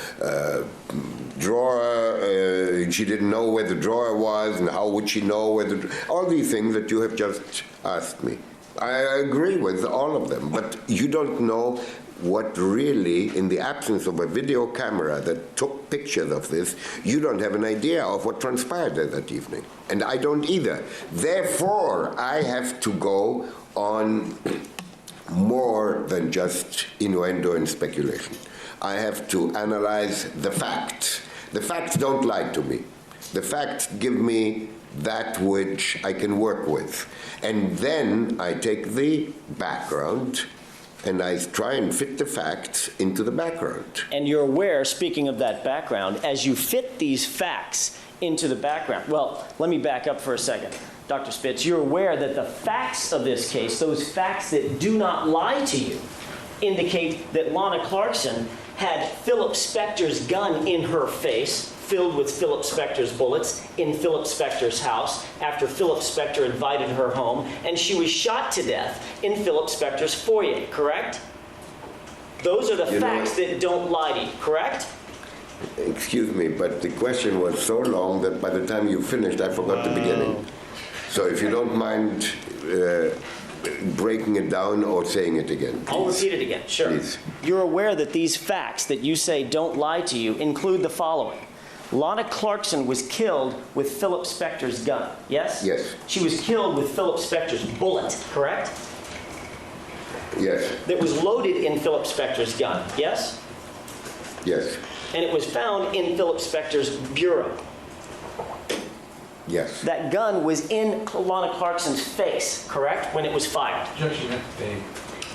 drawer. She didn't know where the drawer was, and how would she know where all these things that you have just asked me. I agree with all of them, but you don't know what really, in the absence of a video camera that took pictures of this, you don't have an idea of what transpired there that evening. And I don't either. Therefore, I have to go on more than just innuendo and speculation. I have to analyze the facts. The facts don't lie to me. The facts give me that which I can work with. And then I take the background and I try and fit the facts into the background. And you're aware, speaking of that background, as you fit these facts into the background. Well, let me back up for a second. Dr. Spitz, you're aware that the facts of this case, those facts that do not lie to you, indicate that Lana Clarkson had Philip Spector's gun in her face filled with Philip Spector's bullets in Philip Spector's house after Philip Spector invited her home, and she was shot to death in Philip Spector's foyer, correct? Those are the facts that don't lie to you, correct? Excuse me, but the question was so long that by the time you finished, I forgot the beginning. So if you don't mind breaking it down or saying it again, I'll please. repeat it again, sure. Please. You're aware that these facts that you say don't lie to you include the following. Lana Clarkson was killed with Philip Spector's gun, yes? Yes. She was killed with Philip Spector's bullet, correct? Yes, That was loaded in Philip Spector's gun, yes? yes, And it was found in Philip Spector's bureau. yes. That gun was in Lana Clarkson's face, correct, when it was fired?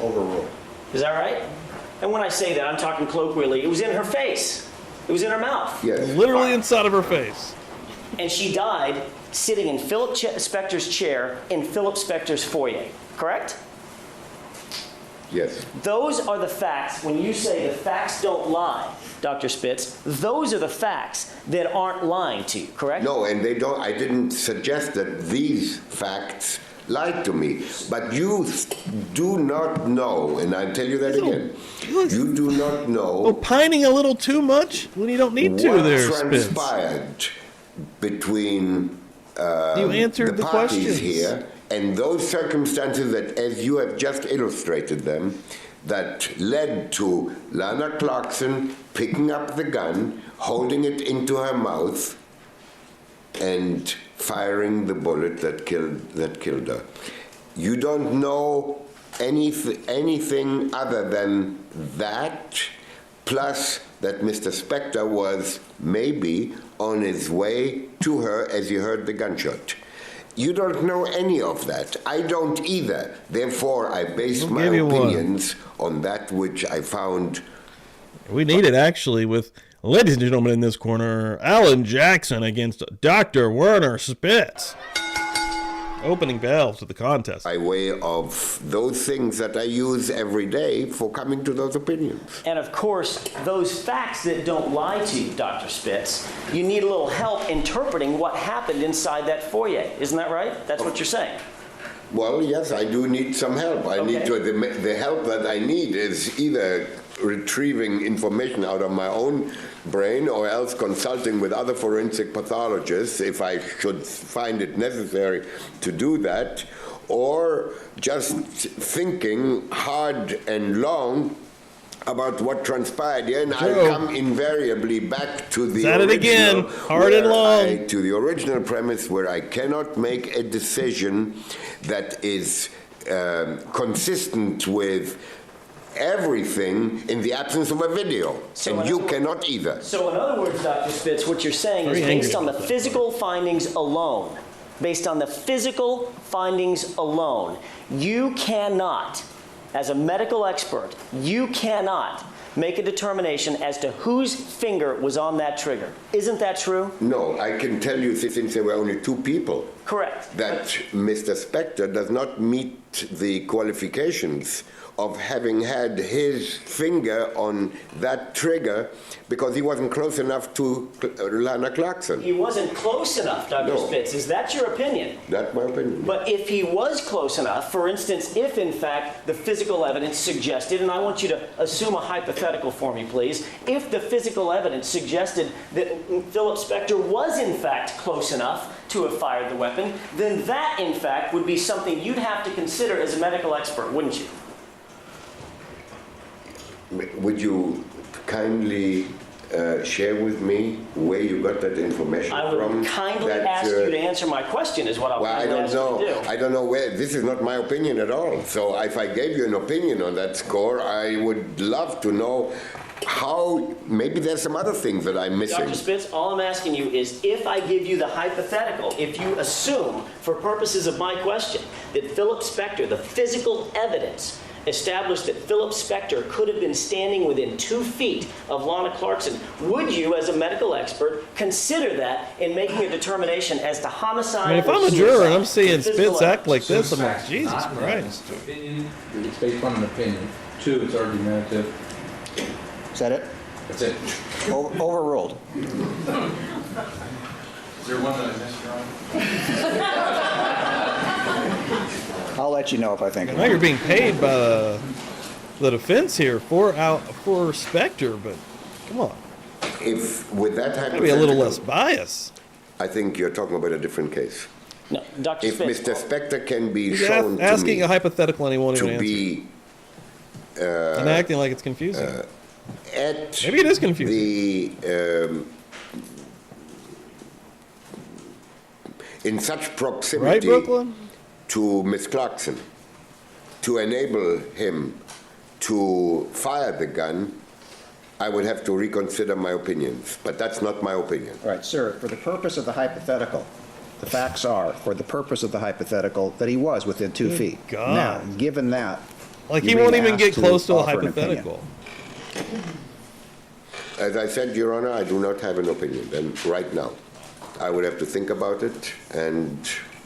Overruled. Is that right? And when I say that, I'm talking colloquially, it was in her face. It was in her mouth. Yes. Literally inside of her face. And she died sitting in Philip Spector's chair in Philip Spector's foyer, correct? Yes. Those are the facts. When you say the facts don't lie, Dr. Spitz, those are the facts that aren't lying to you, correct? No, and they don't. I didn't suggest that these facts lied to me. But you do not know, and I tell you that again. You do not know Opining a little too much when you don't need to what there, Spitz. transpired between You answered the the parties questions. here and those circumstances that, as you have just illustrated them, that led to Lana Clarkson picking up the gun, holding it into her mouth, and firing the bullet that killed her. You don't know anything other than that, plus that Mr. Spector was maybe on his way to her as he heard the gunshot. You don't know any of that. I don't either. Therefore, I base my give you one. opinions on that which I found. We need it, actually, with, ladies and gentlemen, in this corner, Alan Jackson against Dr. Werner Spitz. Opening bells to the contest. By way of those things that I use every day for coming to those opinions. And of course, those facts that don't lie to you, Dr. Spitz, you need a little help interpreting what happened inside that foyer. Isn't that right? That's what you're saying. Well, yes, I do need some help. I need Okay. to. The help that I need is either retrieving information out of my own brain or else consulting with other forensic pathologists if I should find it necessary to do that, or just thinking hard and long about what transpired here, and I Joe. come invariably back to the Said it again, hard and where long. to the original premise where I cannot make a decision that is consistent with everything in the absence of a video, So and in you other- cannot either. So in other words, Dr. Spitz, what you're saying Very is angry based on the about that. physical findings alone, you cannot, as a medical expert, you cannot make a determination as to whose finger was on that trigger. Isn't that true? No, I can tell you, since there were only two people, Correct. that Mr. Spector does not meet the qualifications of having had his finger on that trigger because he wasn't close enough to Lana Clarkson. He wasn't close enough, Dr. No. Spitz. Is that your opinion? That's my opinion. But if he was close enough, for instance, if in fact the physical evidence suggested, and I want you to assume a hypothetical for me, please, if the physical evidence suggested that Philip Spector was in fact close enough to have fired the weapon, then that in fact would be something you'd have to consider as a medical expert, wouldn't you? Would you kindly share with me where you got that information I from? would kindly that, ask you to answer my question is what I would Well, I don't ask you to know. do. I don't know where. This is not my opinion at all. So if I gave you an opinion on that score, I would love to know how. Maybe there's some other things that I'm missing. Dr. Spitz, all I'm asking you is if I give you the hypothetical, if you assume, for purposes of my question, that Philip Spector, the physical evidence, established that Philip Spector could have been standing within 2 feet of Lana Clarkson, would you, as a medical expert, consider that in making a determination as to homicide I mean, if or I'm a juror and I'm suicide? seeing The physical Spitz act like Some this, I'm like, facts, Jesus not Christ. Opinion, it's based on an opinion. 2, it's argumentative. Is that it? That's it. Overruled. Is there one that I missed, Ron? I'll let you know if I think of Now you're one. being paid by the defense here for Spector, but come on, If, with that gotta be a little less hypothetical, bias. I think you're talking about a different case. No, Dr. If Spitz. Mr. Spector can be He's shown asking to a me hypothetical and he won't even to answer. be And acting like it's confusing. at Maybe it is confusing. the in such Right, proximity Brooklyn? to Miss Clarkson to enable him to fire the gun, I would have to reconsider my opinions. But that's not my opinion. All right, sir, for the purpose of the hypothetical, the facts are, for the purpose of the hypothetical, that he was within 2 feet. God. Now, given that, Like you're he won't being even get asked close to a offer an opinion. hypothetical. As I said, Your Honor, I do not have an opinion, and right now. I would have to think about it and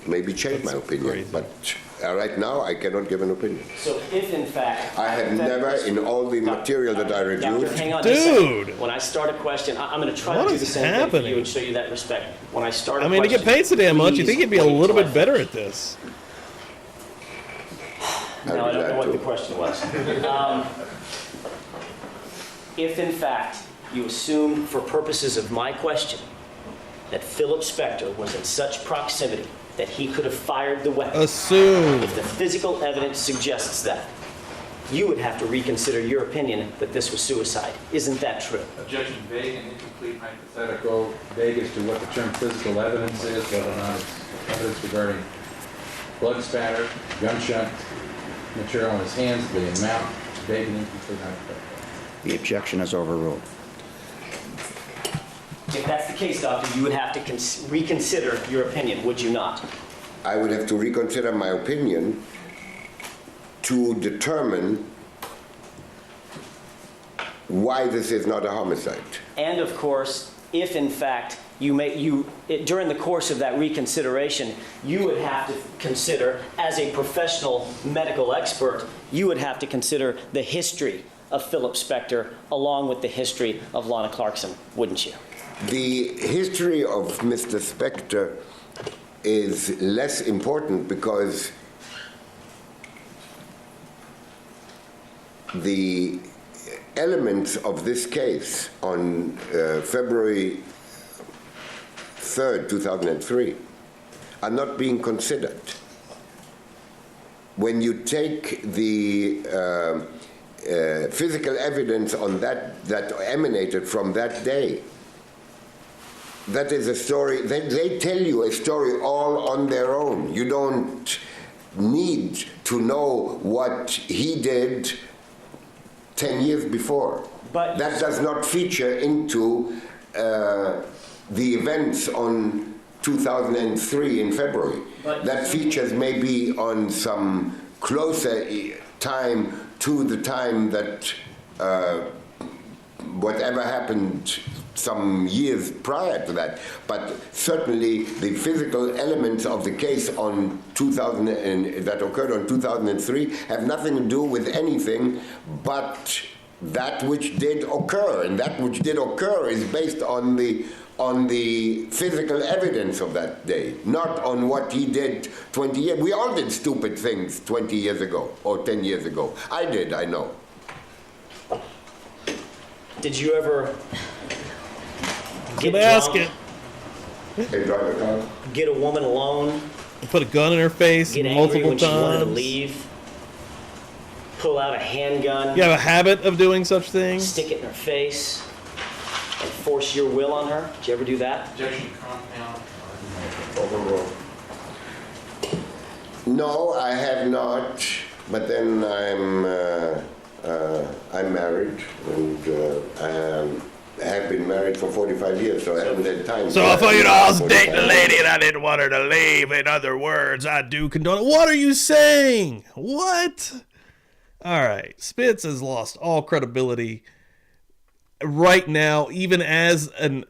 maybe change my opinion. crazy. But right now, I cannot give an opinion. So if in fact... I have never, in all the material that I Doctor, reviewed, hang on just a second. Dude! When I start a question, I'm going to try What to do is the same thing for happening? you and show you that respect. When I start a I mean, to question... get paid so damn much, you think he'd be a please little wait bit till I better finish. at this. No, I don't know glad what to. the question was. If in fact you assume, for purposes of my question, that Philip Spector was in such proximity that he could have fired the weapon, Assume. if the physical evidence suggests that, you would have to reconsider your opinion that this was suicide. Isn't that true? Objection, vague and incomplete hypothetical, vague as to what the term physical evidence is, whether or not it's evidence regarding blood spatter, gunshot material on his hands, the amount, vague and incomplete hypothetical. the objection is overruled. If that's the case, Doctor, you would have to reconsider your opinion, would you not? I would have to reconsider my opinion to determine why this is not a homicide. And of course, if in fact during the course of that reconsideration, you would have to consider, as a professional medical expert, you would have to consider the history of Philip Spector along with the history of Lana Clarkson, wouldn't you? The history of Mr. Spector is less important because the elements of this case on February 3rd, 2003, are not being considered. When you take the physical evidence on that emanated from that day, that is a story, they tell you a story all on their own. You don't need to know what he did 10 years before. But that does not feature into the events on 2003 in February. But- that features maybe on some closer time to the time that whatever happened some years prior to that. But certainly the physical elements of the case on that occurred on 2003 have nothing to do with anything but that which did occur. And that which did occur is based on the physical evidence of that day, not on what he did 20 years. We all did stupid things 20 years ago or 10 years ago. I did, I know. did you ever Good basket. Hey, driver car. get a woman alone, Put a gun in her face get angry multiple when she wanted to times. leave, pull out a handgun, You have a habit of doing such things? stick it in her face, and force your will on her? Did you ever do that? Objection, compound. Overruled. No, I have not. But then I'm married, and I have been married for 45 years, so I haven't had time. So if I was dating a lady and I didn't want her to leave, in other words, I do condone it. What are you saying? What? All right. Spitz has lost all credibility right now, even as a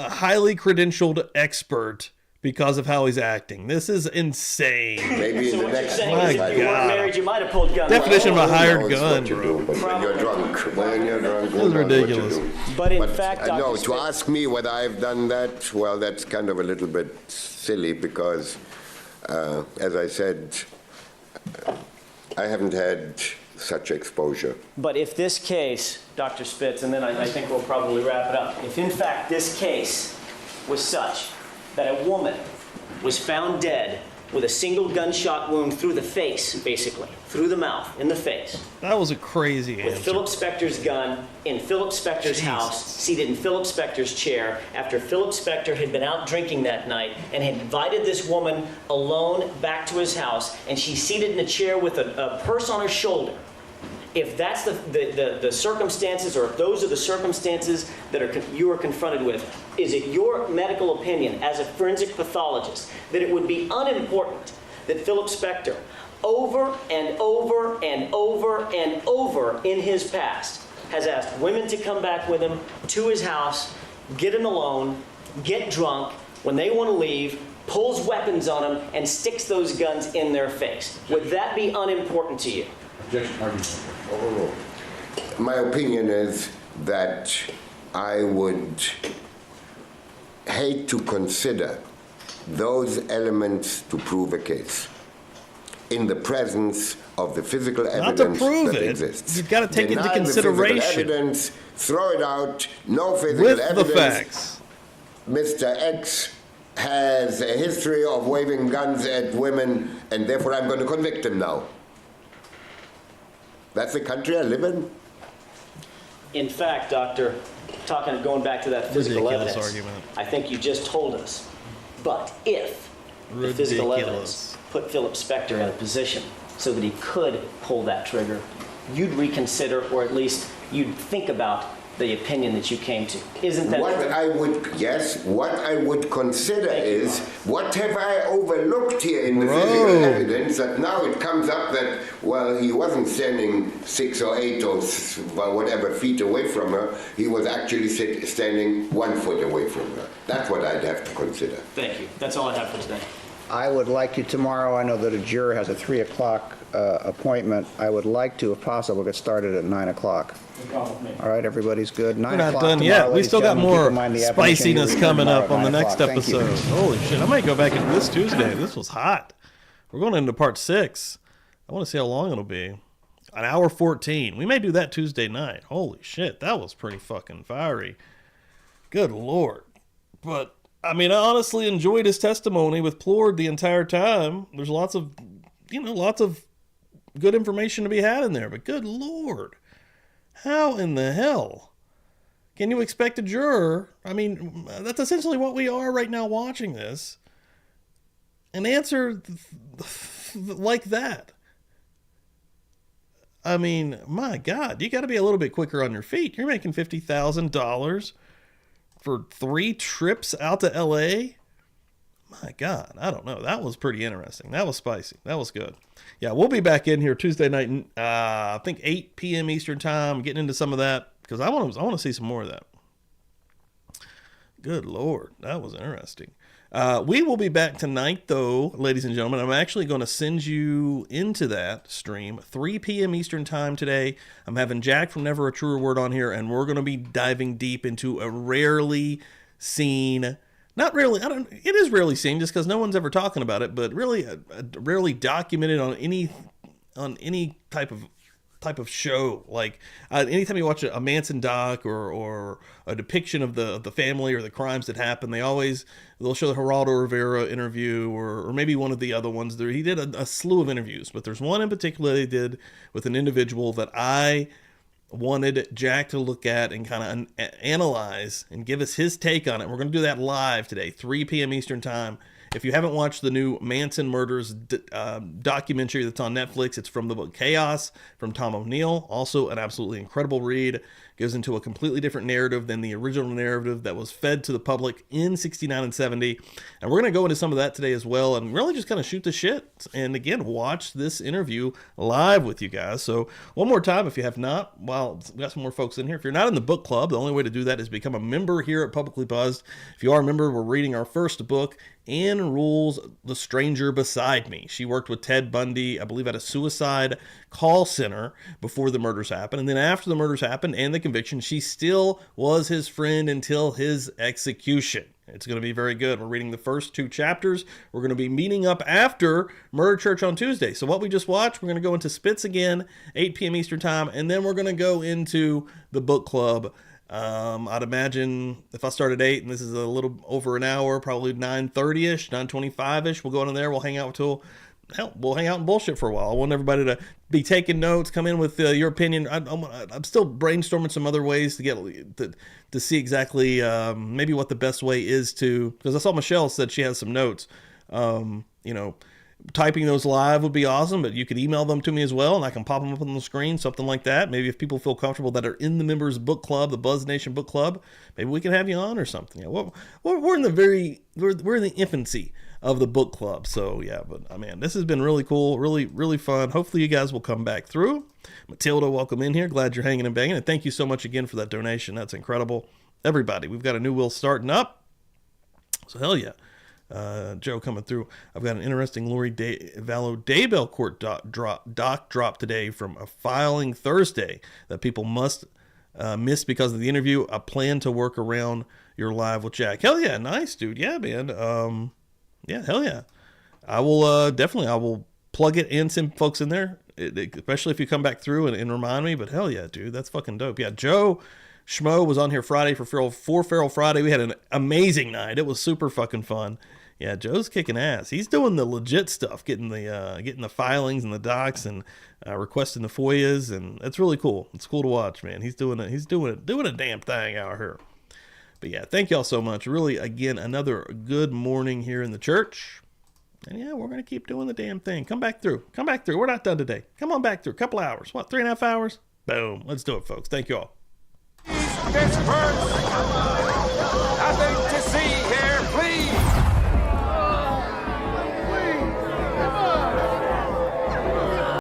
highly credentialed expert because of how he's acting. This is insane. Maybe in So the what you're next saying My is if you God. weren't married, you might have pulled guns. Definition of a hired Who knows gun, what you bro. do, but when you're drunk, who This is knows ridiculous. what you do. But in fact, Dr. No, to Spitz- ask me whether I've done that, well, that's kind of a little bit silly because, as I said, I haven't had such exposure. But if this case, Dr. Spitz, and then I think we'll probably wrap it up, if in fact this case was such that a woman was found dead with a single gunshot wound through the face, basically, through the mouth, in the face, That was a crazy with answer. Philip Spector's gun in Philip Spector's house, seated in Philip Spector's chair, after Philip Spector had been out drinking that night and had invited this woman alone back to his house, and she's seated in a chair with a purse on her shoulder. If that's the circumstances, or if those are the circumstances that you are confronted with, is it your medical opinion as a forensic pathologist that it would be unimportant that Philip Spector, over and over and over and over in his past, has asked women to come back with him to his house, get him alone, get drunk, when they want to leave, pulls weapons on them, and sticks those guns in their face? Would that be unimportant to you? My opinion is that I would hate to consider those elements to prove a case in the presence of the physical Not to evidence prove that it. exists. You've got to take into Deny the physical consideration. evidence, throw it out, no physical With the evidence. facts. Mr. X has a history of waving guns at women, and therefore I'm going to convict him now. That's the country I live in? In fact, Doctor, going back to that physical Ridiculous evidence, argument. I think you just told us. But if the physical Ridiculous. evidence put Philip Spector in a position so that he could pull that trigger, you'd reconsider, or at least you'd think about the opinion that you came to. Isn't that What true? what I would consider Thank you, is, Mark. what have I overlooked here in the Bro. physical evidence that now it comes up that, well, he wasn't standing 6 or 8 or whatever feet away from her, he was actually standing 1 foot away from her. That's what I'd have to consider. Thank you. That's all I have for today. I would like to tomorrow, I know that a juror has a 3 o'clock appointment. I would like to, if possible, get started at 9 o'clock. All right, everybody's good? 9 We're not o'clock done tomorrow, yet. We ladies still got and gentlemen. Keep more in mind the admonition spiciness you're coming tomorrow up at on the 9 next o'clock. Thank you. episode. Holy shit. I might go back into this Tuesday. This was hot. We're going into part 6. I want to see how long it'll be. An hour 14. We may do that Tuesday night. Holy shit. That was pretty fucking fiery. Good Lord. But, I mean, I honestly enjoyed his testimony with Plord the entire time. There's lots of good information to be had in there. But good Lord. How in the hell can you expect a juror? I mean, that's essentially what we are right now watching this. An answer like that. I mean, my God, you got to be a little bit quicker on your feet. You're making $50,000 for 3 trips out to LA. My God, I don't know. That was pretty interesting. That was spicy. That was good. Yeah, we'll be back in here Tuesday night, I think 8 p.m. Eastern time, getting into some of that because I want to see some more of that. Good Lord, that was interesting. We will be back tonight, though, ladies and gentlemen. I'm actually going to send you into that stream, 3 p.m. Eastern time today. I'm having Jack from Never a Truer Word on here, and we're going to be diving deep into a rarely seen, not really, it is rarely seen just because no one's ever talking about it, but really rarely documented on any type of show. Like anytime you watch a Manson doc or a depiction of the family or the crimes that happened, they'll show the Geraldo Rivera interview or maybe one of the other ones. He did a slew of interviews, but there's one in particular they did with an individual that I wanted Jack to look at and kind of analyze and give us his take on it. We're going to do that live today, 3 p.m. Eastern time. If you haven't watched the new Manson Murders documentary that's on Netflix, it's from the book Chaos from Tom O'Neill. Also an absolutely incredible read. goes into a completely different narrative than the original narrative that was fed to the public in 69 and 70. And we're going to go into some of that today as well, and really just kind of shoot the shit. And again, watch this interview live with you guys. So one more time, if you have not, well, we got some more folks in here. If you're not in the book club, the only way to do that is become a member here at Publicly Buzzed. If you are a member, we're reading our first book, Anne Rule's The Stranger Beside Me. She worked with Ted Bundy, I believe, at a suicide call center before the murders happened. And then after the murders happened and the conviction, she still was his friend until his execution. It's going to be very good. We're reading the first 2 chapters. We're going to be meeting up after Murder Church on Tuesday. So what we just watched, we're going to go into Spitz again, 8 p.m. Eastern Time, and then we're going to go into the book club. I'd imagine if I start at 8 and this is a little over an hour, probably 9:30ish, 9:25ish, we'll go in there. We'll hang out we'll hang out and bullshit for a while. I want everybody to be taking notes, come in with your opinion. I'm still brainstorming some other ways to get to see exactly maybe what the best way is to, because I saw Michelle said she has some notes. Typing those live would be awesome, but you could email them to me as well, and I can pop them up on the screen, something like that. Maybe if people feel comfortable that are in the members book club, the Buzz Nation book club, maybe we can have you on or something. We're in the infancy of the book club. So yeah, but man, this has been really cool, really, really fun. Hopefully you guys will come back through. Matilda, welcome in here. Glad you're hanging and banging, and thank you so much again for that donation. That's incredible. Everybody, we've got a new will starting up. So hell yeah. Joe coming through. I've got an interesting Lori Vallow Daybell Court doc drop today from a filing Thursday that people must miss because of the interview. I plan to work around your live with Jack. Hell yeah, nice dude. Yeah, man. Yeah, hell yeah. I will plug it and send folks in there, especially if you come back through and remind me. But hell yeah, dude, that's fucking dope. Yeah, Joe Schmo was on here Friday for Feral Friday. We had an amazing night. It was super fucking fun. Yeah, Joe's kicking ass. He's doing the legit stuff, getting the filings and the docs and requesting the FOIAs, and it's really cool. It's cool to watch, man. He's doing a damn thing out here. But yeah, thank y'all so much. Really, again, another good morning here in the church. And yeah, we're gonna keep doing the damn thing. Come back through. We're not done today. Come on back through. A couple hours. What? 3.5 hours? Boom. Let's do it, folks. Thank you all. This verse, I think